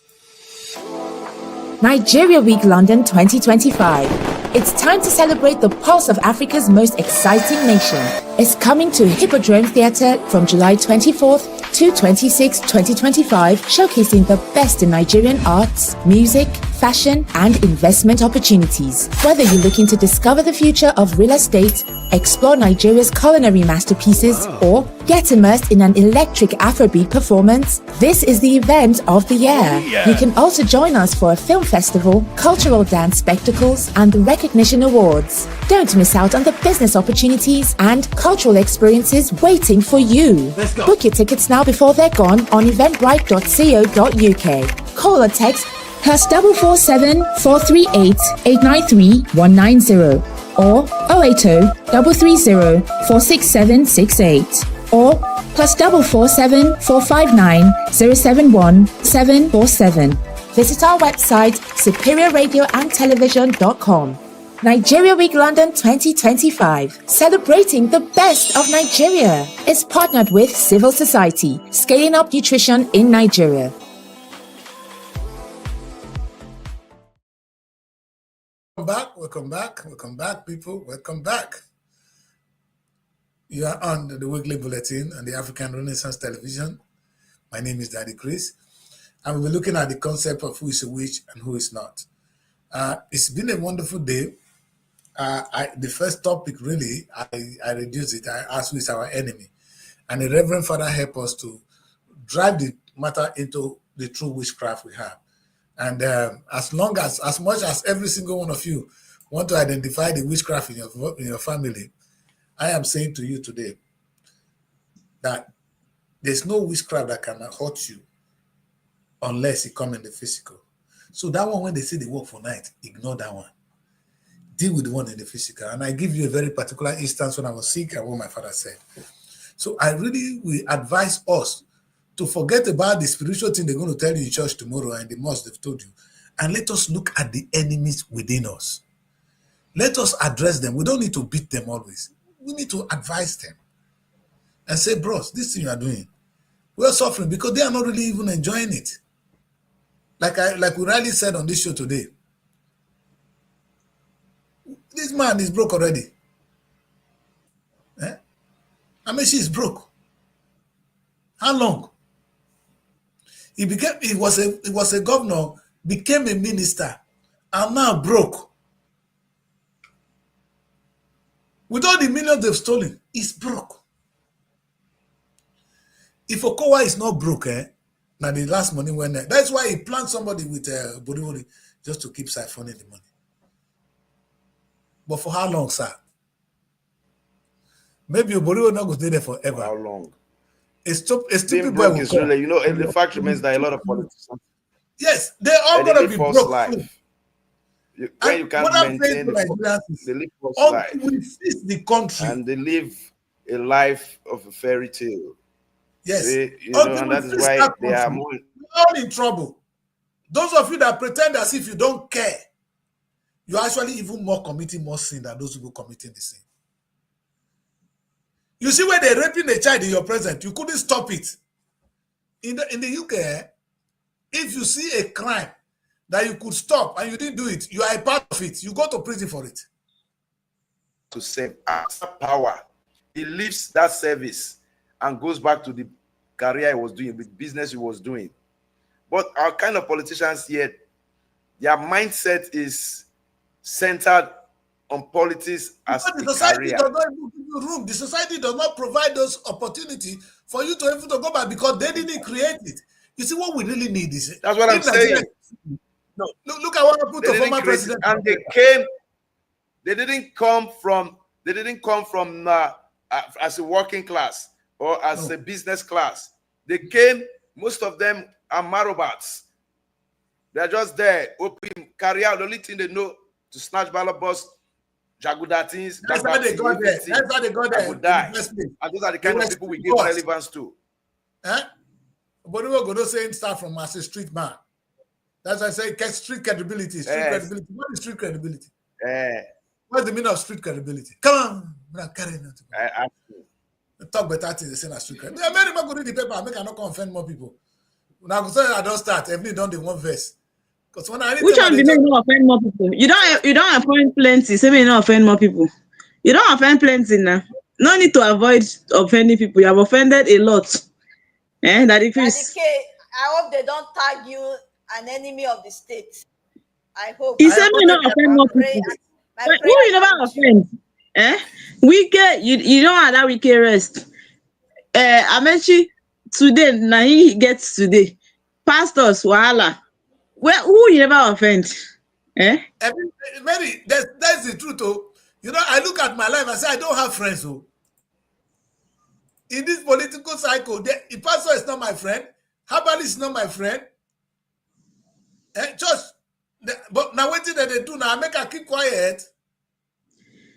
Nigeria Week London 2025. It's time to celebrate the pulse of Africa's most exciting nation. It's coming to Hippodrome Theatre from July 24th to 26, 2025, showcasing the best in Nigerian arts, music, fashion, and investment opportunities. Whether you're looking to discover the future of real estate, explore Nigeria's culinary masterpieces, or get immersed in an electric Afrobeat performance, this is the event of the year. You can also join us for a film festival, cultural dance spectacles, and the recognition awards. Don't miss out on the business opportunities and cultural experiences waiting for you. Book your tickets now before they're gone on eventbrite.co.uk. Call or text +447 438 893 190 or 080 330 46768 or +447 459 071 747. Visit our website superiorradioandtelevision.com. Nigeria Week London 2025, celebrating the best of Nigeria, is partnered with Civil Society, scaling up nutrition in Nigeria. Welcome back, people. Welcome back. You are on the weekly bulletin on the African Renaissance Television. My name is Daddy Chris, and we'll be looking at the concept of who is a witch and who is not. It's been a wonderful day. The first topic, really, I reduced it. I asked who is our enemy. And the Reverend Father helped us to drive the matter into the true witchcraft we have. And as much as every single one of you want to identify the witchcraft in your family, I am saying to you today that there's no witchcraft that can hurt you unless it comes in the physical. So that one, when they say they work for night, ignore that one. Deal with the one in the physical. And I give you a very particular instance when I was sick and what my father said. So I really will advise us to forget about the spiritual thing they're going to tell you in church tomorrow and the mosque they've told you. And let us look at the enemies within us. Let us address them. We don't need to beat them always. We need to advise them and say, bros, this thing you are doing, we're suffering because they are not really even enjoying it. Like we rightly said on this show today, this man is broke already. She's broke. How long? He was a governor, became a minister, and now broke. With all the millions they've stolen, he's broke. If Okowa is not broke, now the last money went there. That's why he planned somebody with Boriwori just to keep siphoning the money. But for how long, sir? Maybe Boriwori not going to stay there forever. For how long? A stupid Being boy broke is really, the fact remains that a lot of politicians, yes, they're all going to be broke. Life. When you can't maintain the they live false life. We fix the country. And they live a life of a fairy tale. Yes. And that is why they are more all in trouble. Those of you that pretend as if you don't care, you're actually even more committing more sin than those people committing the sin. You see, when they're raping a child in your presence, you couldn't stop it. In the UK, if you see a crime that you could stop and you didn't do it, you are a part of it. You go to prison for it. To save power. He leaves that service and goes back to the career he was doing, the business he was doing. But our kind of politicians here, their mindset is centered on politics as Because a the society career. does not even give you room. The society does not provide those opportunities for you to even to go back because they didn't create it. You see, what we really need is That's what I'm saying. No, look at what happened to former president. And they came. They didn't come from. As a working class or as a business class. They came. Most of them are marobats. They're just there, open, carry out the only thing they know to snatch ballot box, jaguda things. That's how they got there. That's how they got there. Die. And those are the kind of people we give relevance to. But we were going to say start from as a street man. That's why I say street credibility. Credibility. What is street credibility? What's the meaning of street credibility? Come on, carry it. Talk better things. They say na street credibility. Many people go read the paper. I make I not offend more people. Now I don't start. Every done the one verse. Because when I read which one do you not offend more people? You don't offend plenty. So you not offend more people. You don't offend plenty now. No need to avoid offending people. You have offended a lot. That increase. I hope they don't tag you an enemy of the state. I hope. He said me not offend more people. But who you never offend? Wicked, you don't have that wicked rest. Amechi today, now he gets today. Pastors, wahala. Well, who you never offend? Mary, that's the truth, oh. You know, I look at my life and say I don't have friends, oh. In this political cycle, the pastor is not my friend. Herbalist is not my friend. But now what did they do now? I make her keep quiet.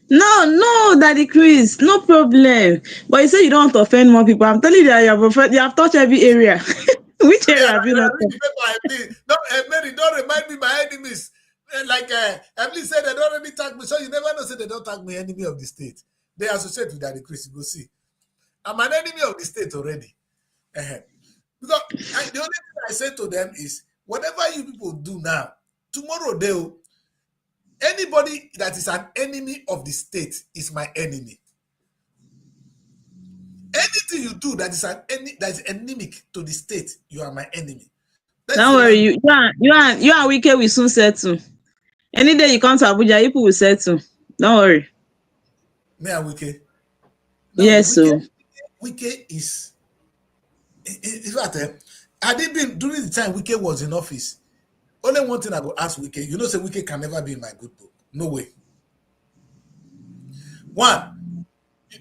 No, Daddy Chris, no problem. But you say you don't want to offend more people. I'm telling you that you have touched every area. Which area have you not touched? No, Mary, don't remind me my enemies. Like Emily said, they don't really tag me. So you never know, say they don't tag me enemy of the state. They associate with Daddy Chris. You go see. I'm an enemy of the state already. Because the only thing I say to them is, whatever you people do now, tomorrow they'll anybody that is an enemy of the state is my enemy. Anything you do that is endemic to the state, you are my enemy. Don't worry, you are wicked. We soon settle. Any day you come to Abuja, people will settle. Don't worry. Me and wicked. No, yes, so wicked is. In fact, had it been during the time Wicked was in office, only one thing I go ask Wicked, you know, say Wicked can never be in my good book. No way. One,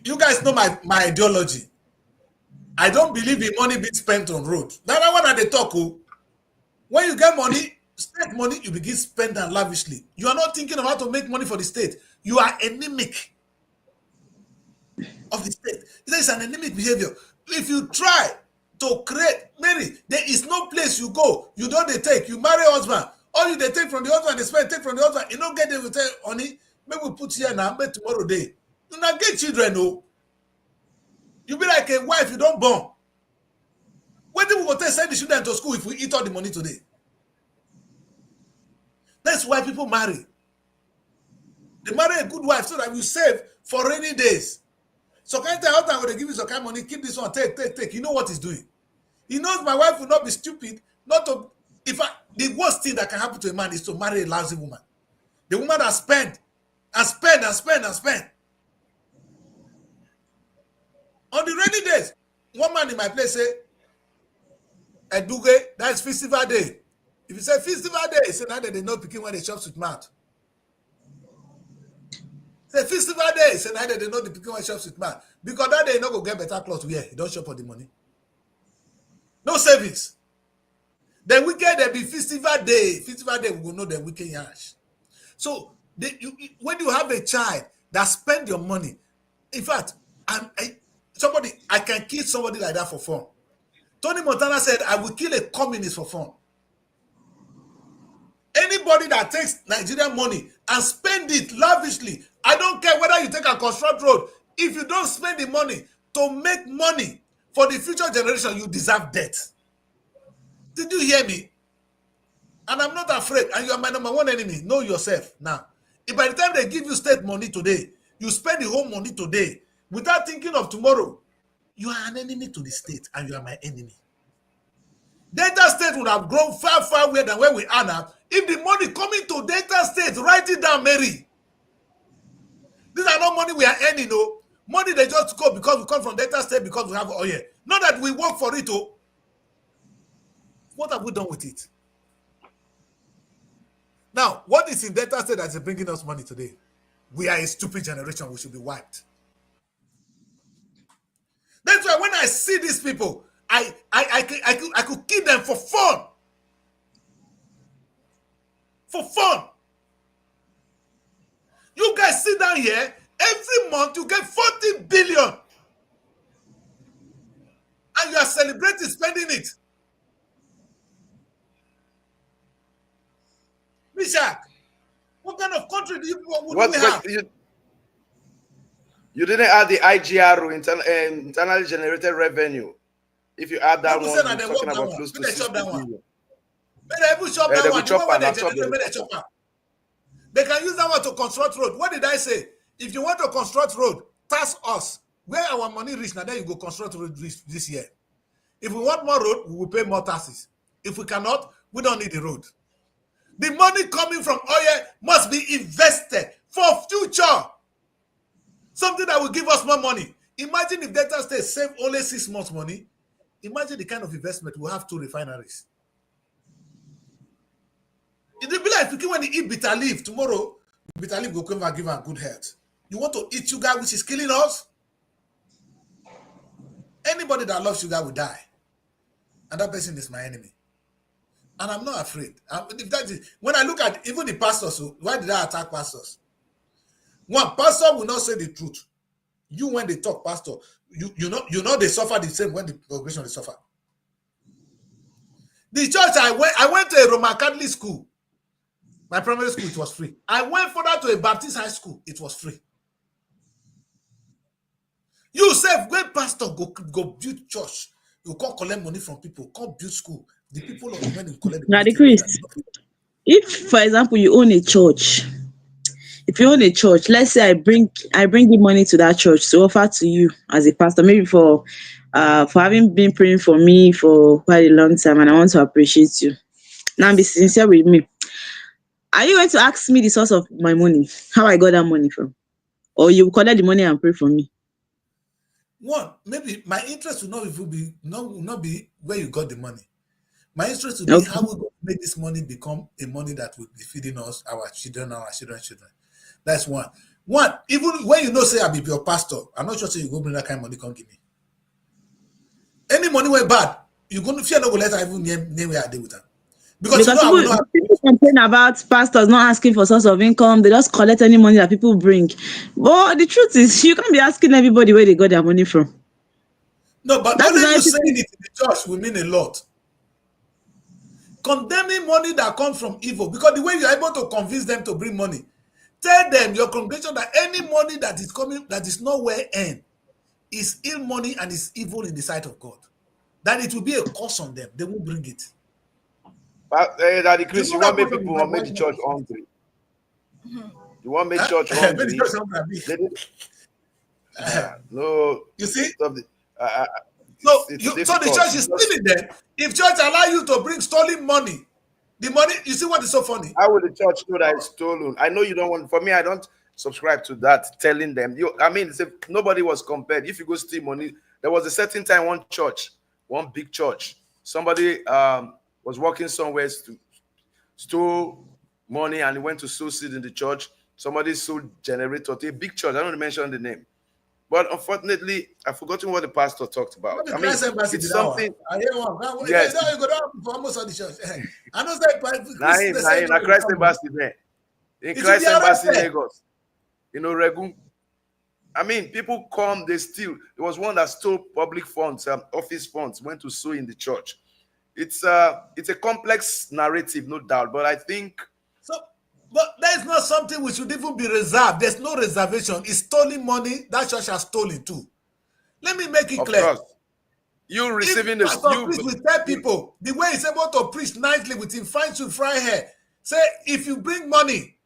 you guys know my ideology. I don't believe in money being spent on road. That's what they talk. When you get money, state money, you begin spend and lavishly. You are not thinking of how to make money for the state. You are anemic of the state. This is an anemic behavior. If you try to create, Mary, there is no place you go. You don't take. You marry a husband. All you they take from the husband, they spend, take from the husband. You don't get there, we tell honey, maybe we put here now, maybe tomorrow day. You not get children, no. You be like a wife, you don't born. When do we go send the children to school if we eat all the money today? That's why people marry. They marry a good wife so that you save for rainy days. So can't tell how time when they give you some kind of money, keep this one, take. You know what he's doing. He knows my wife will not be stupid, not to. The worst thing that can happen to a man is to marry a lousy woman. The woman that spend and spend and spend and spend. On the rainy days, one man in my place say, Eduge, that's festival day. If you say festival day, he say now that they know picking when they shop with mouth. Say festival day, he say now that they know the picking when they shop with mouth. Because that day you not go get better clothes wear. You don't shop for the money. No savings. Then weekend there be festival day. Festival day we will know the weekend yash. So when you have a child that spend your money, in fact, I can kill somebody like that for fun. Tony Montana said, I will kill a communist for fun. Anybody that takes Nigerian money and spend it lavishly, I don't care whether you take a construct road, if you don't spend the money to make money for the future generation, you deserve death. Did you hear me? And I'm not afraid, and you are my number one enemy. Know yourself now. If by the time they give you state money today, you spend the whole money today without thinking of tomorrow, you are an enemy to the state and you are my enemy. Delta State would have grown far, far away than where we are now. If the money coming to Delta State, write it down, Mary. These are not money we are earning, no. Money they just go because we come from Delta State because we have oil. Not that we work for it, oh. What have we done with it? Now, what is in Delta State that is bringing us money today? We are a stupid generation. We should be wiped. That's why when I see these people, I could kill them for fun. For fun. You guys sit down here, every month you get 40 billion. And you are celebrating spending it. Mishak, what kind of country do we have? You didn't add the IGR, internally generated revenue. If you add that one, you're talking about close to 60 billion. They can use that one to construct road. What did I say? If you want to construct road, task us. Where our money reach now, then you go construct road this year. If we want more road, we will pay more taxes. If we cannot, we don't need the road. The money coming from oil must be invested for future. Something that will give us more money. Imagine if Delta State save only 6 months money. Imagine the kind of investment we have 2 refineries. It will be like when you eat bitter leaf tomorrow, bitter leaf will come and give us good health. You want to eat sugar, which is killing us? Anybody that loves sugar will die. And that person is my enemy. And I'm not afraid. When I look at even the pastors, why did I attack pastors? One pastor will not say the truth. You, when they talk, pastor, you know they suffer the same when the congregation they suffer. The church I went to a Roman Catholic school. My primary school, it was free. I went further to a Baptist high school, it was free. You say, when pastor go build church, you can't collect money from people, can't build school. The people of the money collect the money. Chris, if, for example, you own a church, if you own a church, let's say I bring the money to that church to offer to you as a pastor, maybe for having been praying for me for quite a long time, and I want to appreciate you. Now be sincere with me. Are you going to ask me the source of my money, how I got that money from? Or you will collect the money and pray for me? One, maybe my interest will not be where you got the money. My interest will be how we make this money become a money that will be feeding us, our children. That's one. One, even when you know, say I be your pastor, I'm not sure say you go bring that kind of money, come give me. Any money went bad, you go fear no go let her even name where I deal with them. Because you know, people complain about pastors not asking for source of income. They just collect any money that people bring. But the truth is, you can't be asking everybody where they got their money from. No, but only you saying it in the church will mean a lot. Condemning money that comes from evil, because the way you're able to convince them to bring money, tell them, your congregation, that any money that is coming that is not well earned is ill money and is evil in the sight of God. That it will be a curse on them. They won't bring it. But Daddy Chris, you want make people make the church hungry. You want make church hungry. No. You see? So the church is stealing them. If church allow you to bring stolen money, the money, you see what is so funny? How would the church know that it's stolen? I know you don't want, for me, I don't subscribe to that, telling them. If nobody was compared. If you go steal money, there was a certain time, one big church, somebody was working somewhere to stole money and he went to sow seed in the church. Somebody sold generator to a big church. I don't want to mention the name. But unfortunately, I've forgotten what the pastor talked about. It's something. Yes. I know that Christ Embassy there. In Christ Embassy, Lagos. Regum. People come, they steal. There was one that stole public funds, office funds, went to sow in the church. It's a complex narrative, no doubt, but I think. But that is not something we should even be reserved. There's no reservation. It's stolen money. That church has stolen too. Let me make it clear. Course. You receiving the priest will tell people the way he's able to preach nicely with him fine to fry hair. Say, if you bring money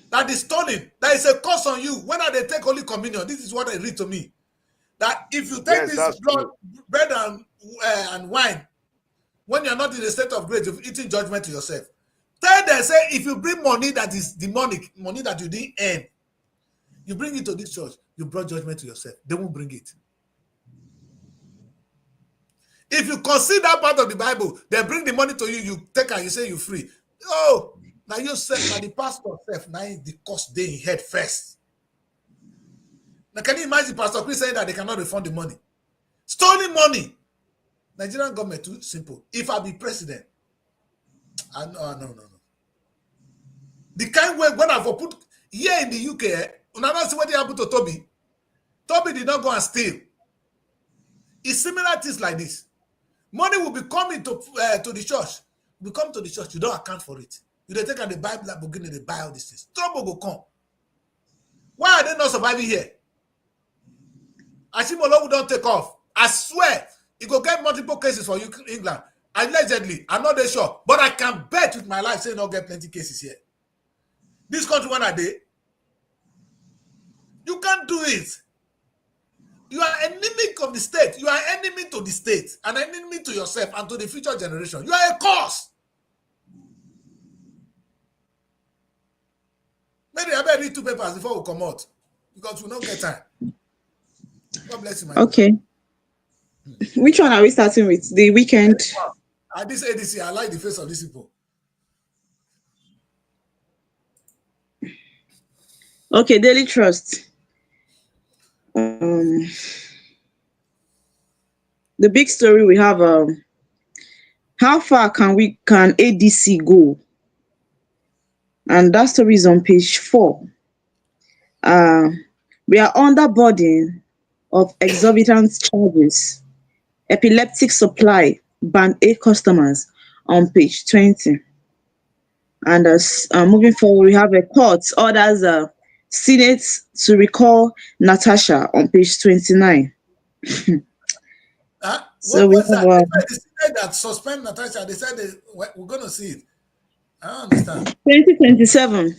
that is stolen, that is a curse on you. When they take Holy Communion, this is what they read to me. That if you take this bread and wine, when you're not in a state of grace, you're eating judgment to yourself. Tell them, say, if you bring money that is demonic, money that you didn't earn, You bring it to this church, you brought judgment to yourself. They won't bring it. If you consider that part of the Bible, they bring the money to you, you take and you say you're free. Oh, now you said, now the pastor self, now the cost they in head first. Now can you imagine Pastor Chris saying that they cannot refund the money? Stolen money. Nigerian government too simple. If I be president, no. The kind way when I put here in the UK, see what happened to Toby. Toby did not go and steal. It's similar things like this. Money will be coming to the church. We come to the church, you don't account for it. You don't take out the Bible, Lamborghini, they buy all these things. Trouble will come. Why are they not surviving here? Ashimolowo don't take off. I swear, you go get multiple cases for you, England. Allegedly, I'm not that sure, but I can bet with my life say not get plenty cases here. This country, when are they? You can't do it. You are enemy of the state. You are enemy to the state, an enemy to yourself and to the future generation. You are a cause. Maybe I better read 2 papers before we come out because we don't get time. God bless you, my Okay. God. Which one are we starting with? The weekend. At this ADC, I like the face of these people. Okay, Daily Trust. The big story we have, how far can ADC go? And that story is on page 4. We are under burden of exorbitant charges. Epileptic supply, band 8 customers on page 20. And moving forward, we have a court orders Senate to recall Natasha on page 29. So what was that? They said that suspend Natasha. They said we're going to see it. I don't understand. 2027,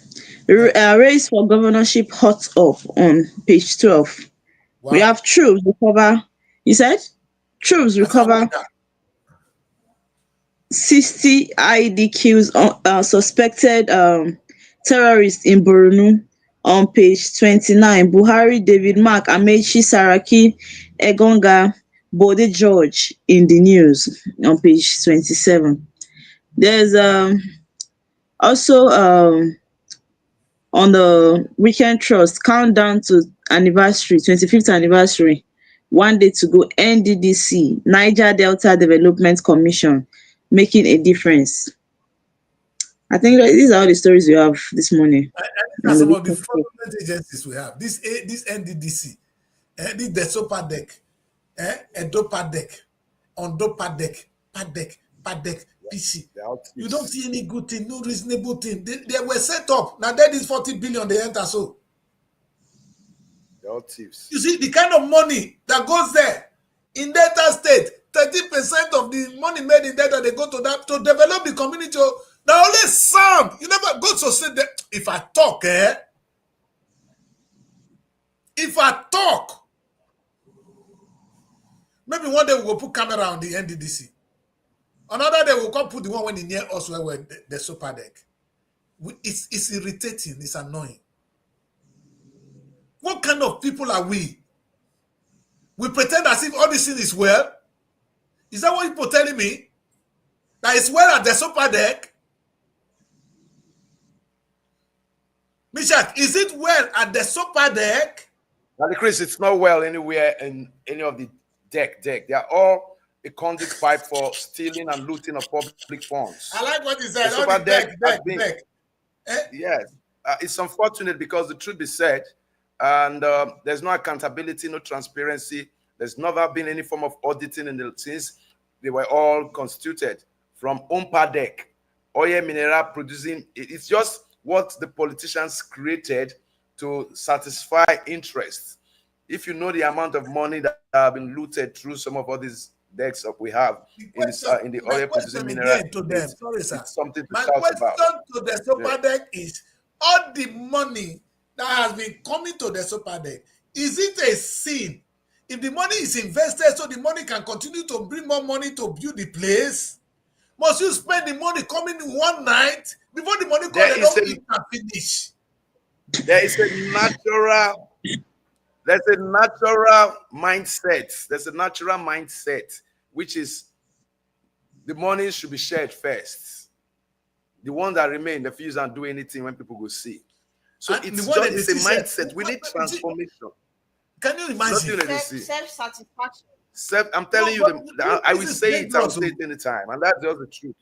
race for governorship hot up on page 12. Wow. We have troops recover. You said troops recover 60 IDQs suspected terrorists in Borno on page 29. Buhari, David Mark, Amechi, Saraki, Egonga, Bode George in the news on page 27. There's also on the Weekend Trust, countdown to anniversary, 25th anniversary, 1 day to go. NDDC, Niger Delta Development Commission, making a difference. I think these are all the stories we have this morning. And some of the fraudulent agencies we have. This NDDC, this Desopa deck, Edopa deck, Ondopa deck, Padec, PC. You don't see any good thing, no reasonable thing. They were set up. Now that is 40 billion they enter so. They're all thieves. You see the kind of money that goes there in Delta State. 30% of the money made in Delta they go to that to develop the community. Now only some. You never go to say that. If I talk, maybe one day we will put camera on the NDDC. Another day we'll come put the one when near us where the super deck. It's irritating. It's annoying. What kind of people are we? We pretend as if all this thing is well. Is that what people telling me? That it's well at the super deck? Mishak, is it well at the super deck? Now, Chris, it's not well anywhere in any of the deck. They are all a conduit pipe for stealing and looting of public funds. I like what you said. The deck. Yes. It's unfortunate because the truth be said, and there's no accountability, no transparency. There's never been any form of auditing since they were all constituted from Ompa deck, oil mineral producing. It's just what the politicians created to satisfy interests. If you know the amount of money that have been looted through some of all these decks that we have in the oil producing mineral, it's something to shout about. My question to the super deck is, all the money that has been coming to the super deck, is it a sin? If the money is invested so the money can continue to bring more money to build the place, must you spend the money coming in one night before the money comes and finish? There is a natural, there's a natural mindset. There's a natural mindset, which is the money should be shared first. The ones that remain, the few don't do anything when people go see. So And it's the one just that it's a they mindset. We need transformation. Can you imagine? Self-satisfaction. I'm telling you, I will say it. I will say it anytime, and that's just the truth.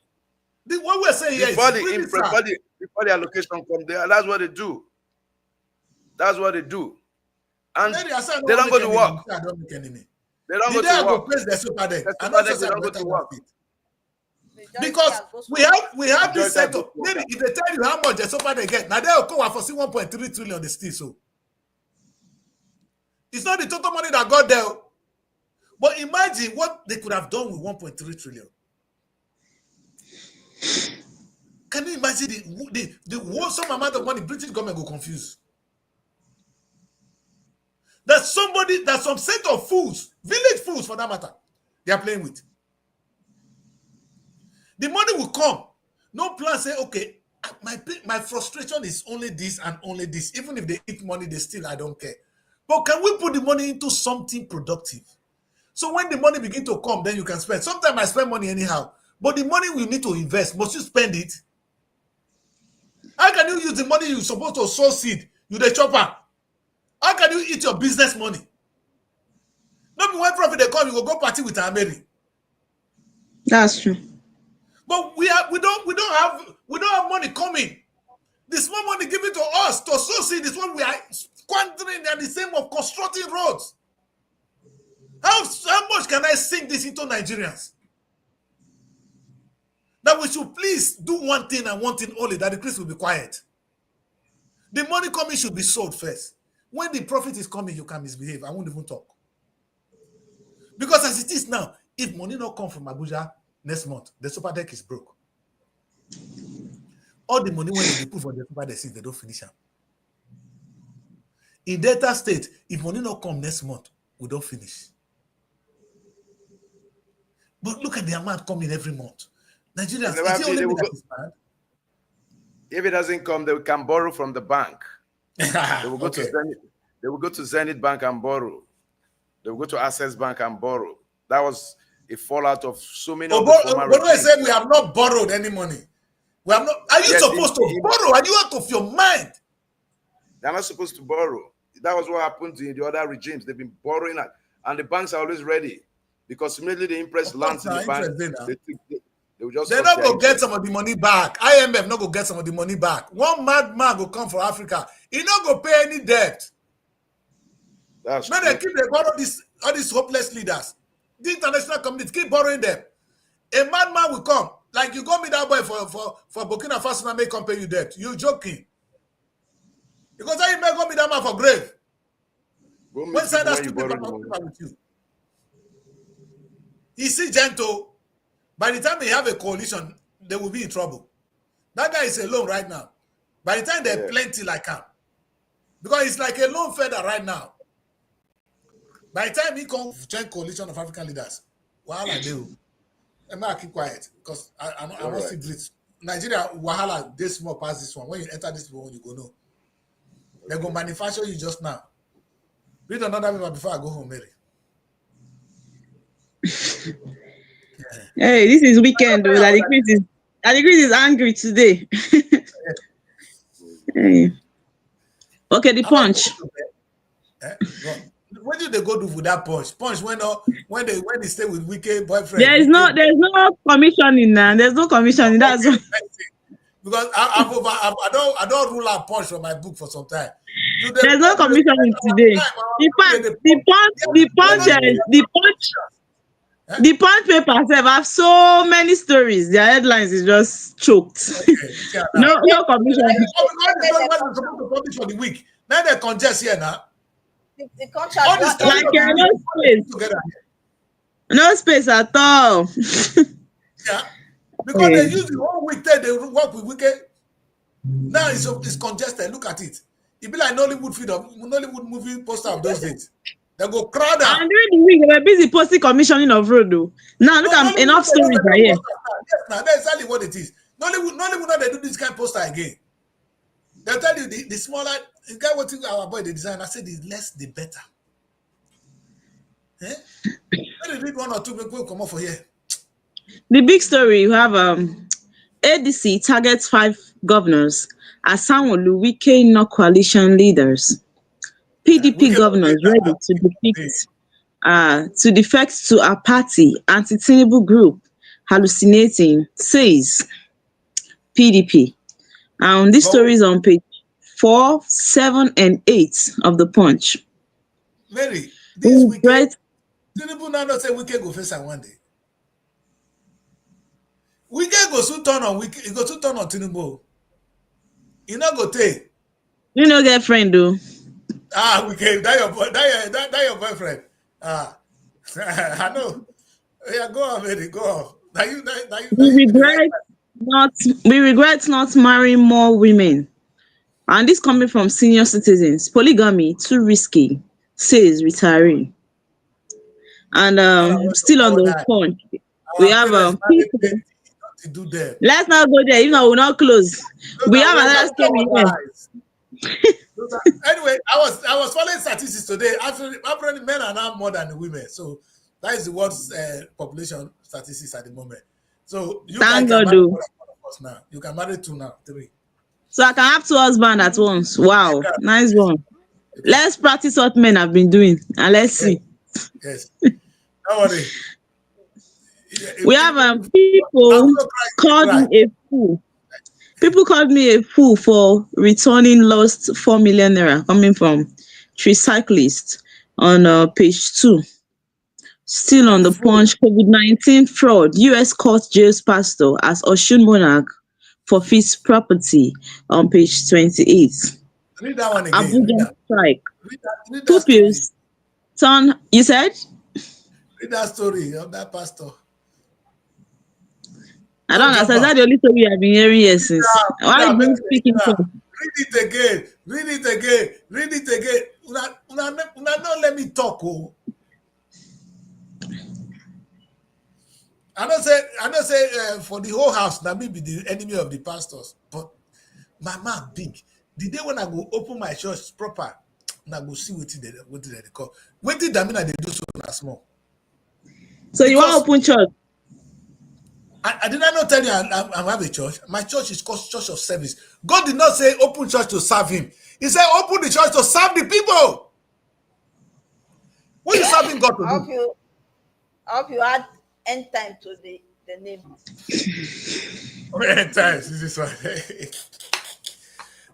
What we're saying here Before is really before the allocation come there, that's what they do. That's what they do, and they don't go to work. I don't make enemy. They don't go to work. Place the super deck. I don't go to work. Because we have this setup. If they tell you how much the super they get, now they will come for 1.3 trillion the still so. It's not the total money that got there. But imagine what they could have done with 1.3 trillion. Can you imagine the some amount of money British government will confuse? There's some set of fools, village fools for that matter, they are playing with. The money will come. No plan say, okay, my frustration is only this and only this. Even if they eat money, they still, I don't care. But can we put the money into something productive? So when the money begin to come, then you can spend. Sometimes I spend money anyhow. But the money we need to invest. Must you spend it? How can you use the money you're supposed to sow seed? You the chopper. How can you eat your business money? Not when profit they come, you will go party with Ameri. That's true. But we don't have money coming. The small money given to us to sow seed is what we are squandering at the same of constructing roads. How much can I sink this into Nigerians? That we should please do one thing and one thing only, that the Christ will be quiet. The money coming should be sold first. When the profit is coming, you can misbehave. I won't even talk. Because as it is now, if money not come from Abuja next month, the super deck is broke. All the money when they put for the super deck, they don't finish them. In Delta State, if money not come next month, we don't finish. But look at the amount coming every month. Nigerians, if it doesn't come, they can borrow from the bank. They will go okay. to Zenith. They will go to Zenith Bank and borrow. They will go to Access Bank and borrow. That was a fallout of so many. But I said we have not borrowed any money. We have not. Are you supposed to borrow? Are you out of your mind? They're not supposed to borrow. That was what happened in the other regimes. They've been borrowing, and the banks are always ready because immediately the interest lands in the bank. They're not going to get some of the money back. IMF not going to get some of the money back. One madman will come for Africa. He not going to pay any debt. That's now they borrow all these hopeless leaders. The international community keep borrowing them. A madman will come. Like you go meet that boy for Burkina Faso and may come pay you debt. You joking. Because how you may go meet that man for grave. When Sanders keep with you. He see gentle. By the time they have a coalition, they will be in trouble. That guy is alone right now. By the time there are plenty like him. Because it's like a lone feather right now. By the time he comes to join coalition of African leaders, wahala do. I'm not keep quiet because I not see blitz. Nigeria wahala they small past this one. When you enter this one, you go know. They go manufacture you just now. Read another paper before I go home, Mary. Hey, this is weekend though. That the Chris is angry today. Hey. Okay, the punch. Where did they go do for that punch? Punch when they stay with wicked boyfriend. There's no commissioning now. There's no commissioning. That's what. Because I don't rule out punch from my book for some time. There's no commissioning today. The punch papers have so many stories. Their headlines is just choked. Okay, no commissioning. They're supposed to publish for the week. Now they congest here now. The contract no space at all. Yeah, because they use the whole week there. They work with wicked. Now it's congested. Look at it. It be like Nollywood movie poster of those days. They go crowd out. And during the week they were busy posting commissioning of road though. Now look at enough stories are here. Yes, now that's exactly what it is. Nollywood, they do this kind of poster again. They'll tell you the smaller, you get what our boy the design. I said the less the better. Eh? Let me read one or two people come up for here. The big story, you have ADC targets 5 governors as Sanwo-Olu, Wike not coalition leaders. PDP governors ready to defect to our party anti-Tinubu group hallucinating, says PDP. And this story is on page 4, 7, and 8 of the Punch. Mary, this weekend, Tinubu now not say Wike go face am one day. Wike go soon turn on Wike, he go soon turn on Tinubu. He not go take. You no get friend though. Wike, that your boyfriend. I know. Yeah, go on, Mary, go on. We regret not marrying more women. And this coming from senior citizens. Polygamy too risky, says retiree. And still on the Punch, we have people. Let's not go there. We'll not close. We have another story here. Anyway, I was following statistics today. Apparently, men are now more than the women. So that is the world's population statistics at the moment. So you can marry now. You can marry 2 now, 3. So I can have 2 husbands at once. Wow, nice one. Let's practice what men have been doing, and let's see. Yes. Don't worry. We have people called me a fool. People called me a fool for returning lost 4 million naira coming from Tricyclist on page 2. Still on the Punch, COVID-19 fraud. US court jails pastor as Osun monarch forfeits property on page 28. Read that one again. Abuja strike. Read Pupils turn. You said? Read that story of that pastor. I don't understand. Is that the only story I've been hearing here since? Why are you speaking for? Read it again. Read it again. Read it again. Una don't let me talk. Oh. I don't say for the whole house, that may be the enemy of the pastors. But my mouth big. The day when I go open my church proper, I go see what they call. What did that mean they do so small? So you want to open church? I did not tell you I have a church. My church is called Church of Service. God did not say open church to serve him. He said open the church to serve the people. What are you serving God to do? I hope you add end time to the name. End times, this is what.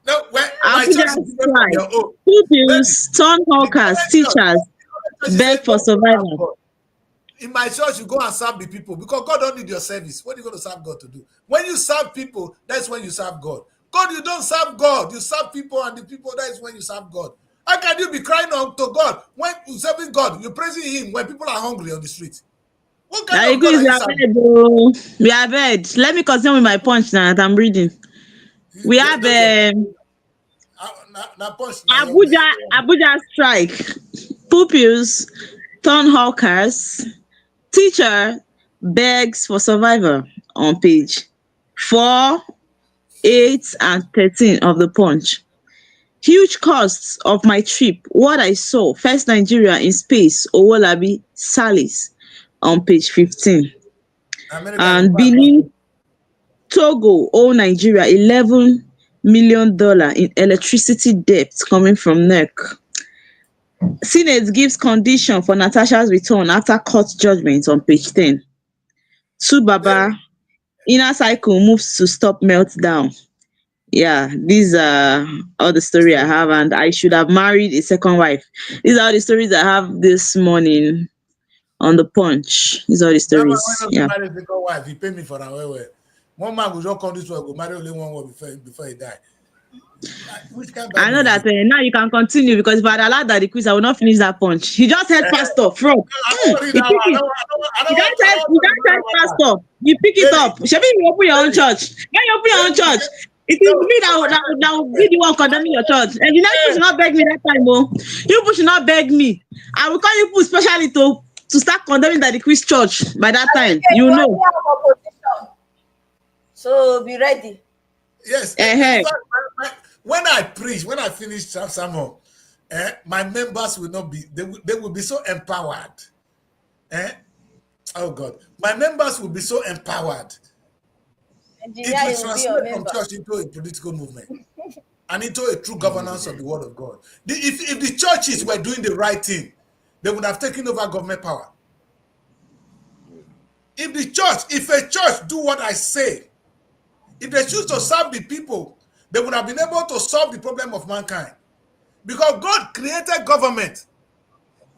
No, my church is Pupils, turn hawkers, teachers, beg for survival. In my church, you go and serve the people because God don't need your service. What are you going to serve God to do? When you serve people, that's when you serve God. God, you don't serve God. You serve people, and the people, that is when you serve God. How can you be crying out to God when you're serving God? You're praising him when people are hungry on the street. What kind of God are you serving? We have heard. Let me continue with my punch now that I'm reading. We have Abuja strike. Pupils turn hawkers. Teacher begs for survivor on page 4, 8, and 13 of the Punch. Huge costs of my trip. What I saw. First Nigeria in space. Owolabi Salis on page 15. And Benin, Togo owe Nigeria $11 million in electricity debt coming from NERC. Senate gives condition for Natasha's return after court judgment on page 10. Subaba, inner cycle moves to stop meltdown. Yeah, these are all the story I have, and I should have married a second wife. These are the stories I have this morning on the Punch. These are the stories. Yeah. Marry a second wife, he paid me for that. One man will just come this way, go marry only one wife before he die. I know that now you can continue because if I had allowed that the quiz, I will not finish that punch. He just said pastor from. You don't tell pastor. You pick it up. Maybe you open your own church. When you open your own church, it is me that will be the one condemning your church. And the next person should not beg me that time. Oh. You people should not beg me. I will call you people specially to start condemning that the quiz church by that time. You know. So be ready. Yes. when I preach, when I finish sermon, my members will not be, they will be so empowered. Oh God, my members will be so empowered. Engineer, It will you will be your translate from member. church into a political movement and into a true governance of the word of God. If the churches were doing the right thing, they would have taken over government power. If a church do what I say, if they choose to serve the people, they would have been able to solve the problem of mankind. Because God created government.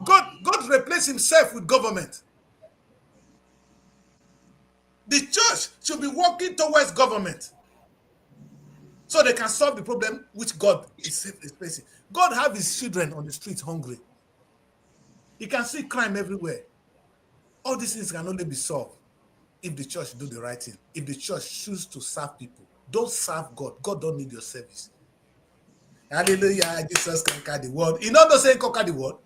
God replaced himself with government. The church should be working towards government so they can solve the problem which God is facing. God have his children on the streets hungry. You can see crime everywhere. All these things can only be solved if the church do the right thing. If the church choose to serve people. Don't serve God. God don't need your service. Hallelujah. Jesus conquered the world. You know, don't say conquer the world.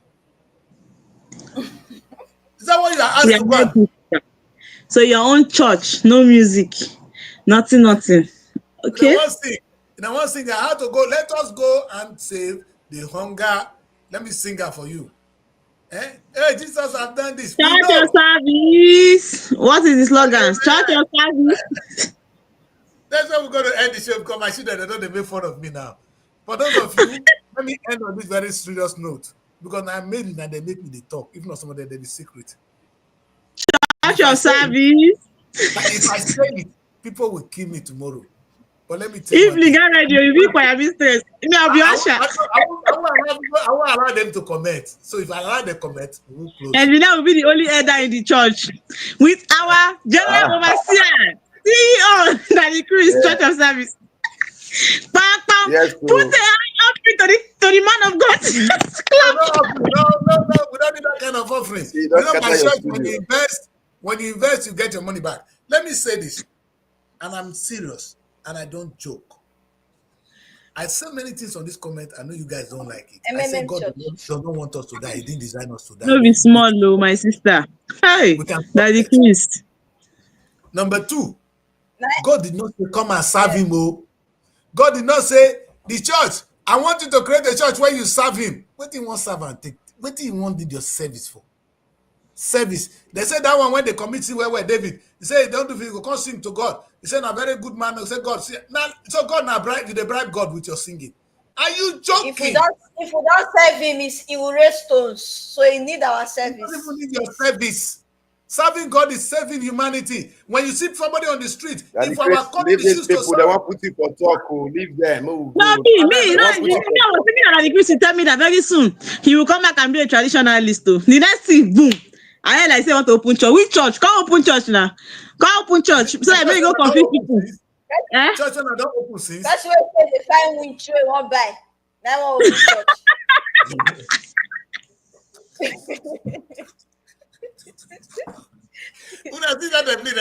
Is that what you are asked to go? So your own church, no music, nothing. Okay. In the one thing, I had to go. Let us go and save the hunger. Let me sing that for you. Hey, Jesus have done this. Start your service. What is the slogan? Start your service. That's why we're going to end the show because my children, they don't make fun of me now. For those of you, let me end on this very serious note because I'm married and they make me the talk. If not, some of them, they're the secret. Start your service. If I say it, people will kill me tomorrow. But let me tell you. If you get radio, you be quiet business. I'll be usher. I won't allow them to comment. So if I allow them to comment, we'll close. And we now will be the only elder in the church with our general overseer, CEO, that the crew is church of service. Yes, put the hand offering to the man of God. No, we don't need that kind of offering. See, you know, my church, when you invest, you get your money back. Let me say this, and I'm serious, and I don't joke. I say many things on this comment. I know you guys don't like it. I say God does not want us to die. He didn't design us to die. No be small, though, my sister. Hey, that the Christ. Number 2, God did not say come and serve him. Oh, God did not say the church. I want you to create a church where you serve him. What do you want serve and take? What do you want need your service for? Service. They said that one when they commit sin where David. He said, don't do it, you can't sing to God. He said, a very good man. He said, God, now, so God now bribe, did they bribe God with your singing? Are you joking? If we don't serve him, he will raise stones. So he need our service. You don't even need your service. Serving God is serving humanity. When you see somebody on the street, if our country leave people, they want to put you for talk, leave them. No, me, I was thinking about the Christ to tell me that very soon he will come back and be a traditionalist too. The next thing, boom. I heard I say want to open church. Which church? Come open church now. Come open church. So I may go confuse people. Church don't open since. That's why they find winch you won't buy. Now one open church. When I see that I bleed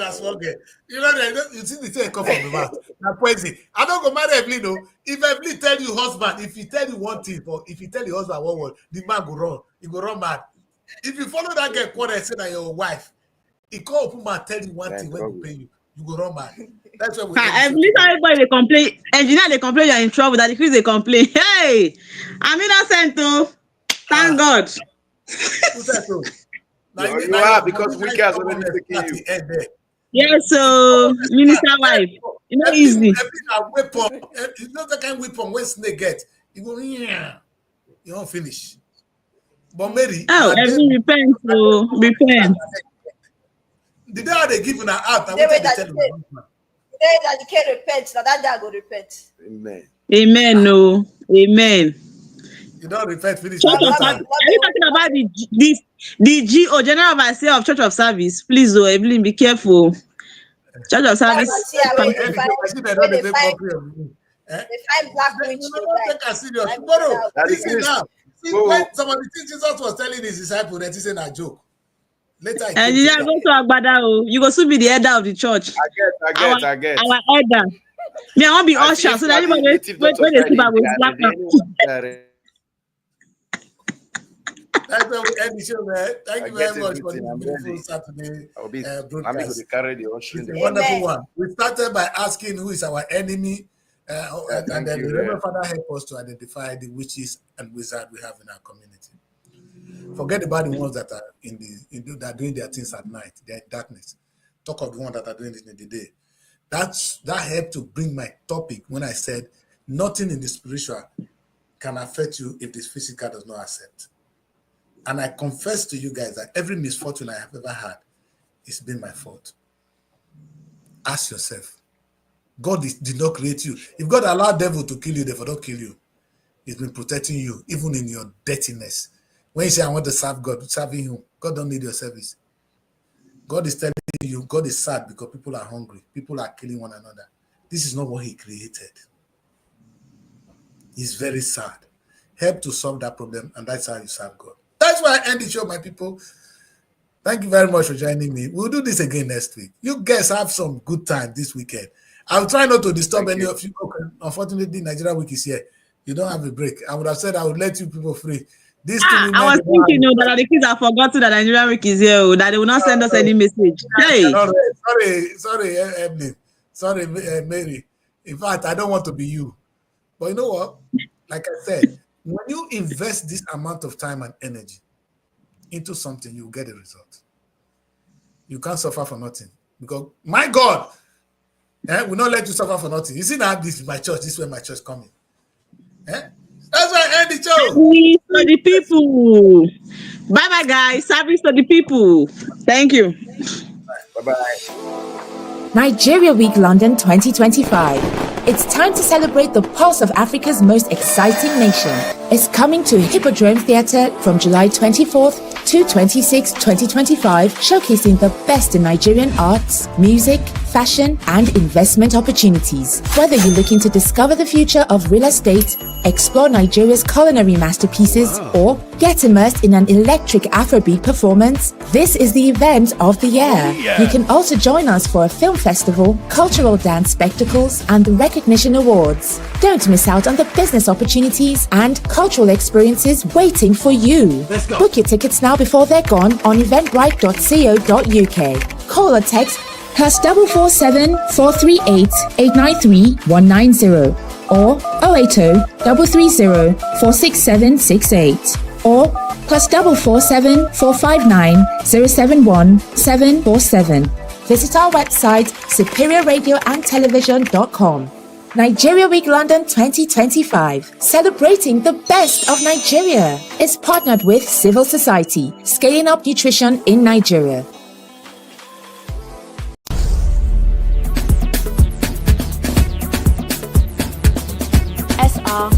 as well. You know, you see the thing come from the mouth. Now, poison. I don't go marry Evelyn, no. If Evelyn tell you husband, if he tell you one thing, or if he tell you husband one word, the man go run. He go run mad. If you follow that girl quarter and say that your wife, he call open man tell you one thing when he pay you, you go run mad. That's what we everybody they complain. Engineer they complain you're in trouble. That the Christ they complain. Hey, I'm innocent too. Thank God. Who's that so? You are because we has already taken you. Yes, so minister wife. It's not easy. Weapon. It's not the kind of weapon when snake get. You go, yeah. You don't finish. But Mary, every repent, so repent. The day they give her out, the day that the king repents, that day I go repent. Amen. Amen. No. Amen. You don't repent, finish. Are you talking about the GO, General Overseer of Church of Service? Please, Evelyn, be careful. Church of Service. They find black witch to die. When somebody thinks Jesus was telling his disciples that he's a joke. Later, and you go to Agbada, you go soon be the elder of the church. I get. Our elder. Me, I want to be usher, so that anybody when they see back with black. That's where we end the show, man. Thank you very much for this beautiful Saturday broadcast. Carry the it's a wonderful one. We started by asking who is our enemy. And then you, the Reverend Father help us to identify the witches and wizards we have in our community. Forget about the ones that are that are doing their things at night, they're in darkness. Talk of the ones that are doing it in the day. That helped to bring my topic when I said nothing in the spiritual can affect you if the physical does not accept. And I confess to you guys that every misfortune I have ever had, it's been my fault. Ask yourself. God did not create you. If God allowed devil to kill you, they will not kill you. He's been protecting you, even in your dirtiness. When you say, I want to serve God, serving him, God don't need your service. God is telling you, God is sad because people are hungry. People are killing one another. This is not what he created. He's very sad. Help to solve that problem, and that's how you serve God. That's why I end the show, my people. Thank you very much for joining me. We'll do this again next week. You guys have some good time this weekend. I'll try not to disturb any of you. Okay. Unfortunately, Nigeria week is here. You don't have a break. I would have said I would let you people free. I was thinking, that the kids have forgotten that Nigerian week is here, that they will not send us any message. Hey, sorry, Evelyn. Sorry, Mary. In fact, I don't want to be you. But you know what? Like I said, when you invest this amount of time and energy into something, you get a result. You can't suffer for nothing. Because, my God, will not let you suffer for nothing. You see now, this is my church. This is where my church coming. That's why I end the show. Service to the people. Bye-bye, guys. Service to the people. Thank you. Bye-bye. Nigeria Week London 2025. It's time to celebrate the pulse of Africa's most exciting nation. It's coming to Hippodrome Theatre from July 24th to 26, 2025, showcasing the best in Nigerian arts, music, fashion, and investment opportunities. Whether you're looking to discover the future of real estate, explore Nigeria's culinary masterpieces, or get immersed in an electric Afrobeat performance, this is the event of the year. You can also join us for a film festival, cultural dance spectacles, and recognition awards. Don't miss out on the business opportunities and cultural experiences waiting for you. Book your tickets now before they're gone on eventbrite.co.uk. Call or text +447 438 893 190 or 080 330 46768 or +447 459 071 747. Visit our website superiorradioandtelevision.com. Nigeria Week London 2025, celebrating the best of Nigeria, is partnered with Civil Society, scaling up nutrition in Nigeria. SR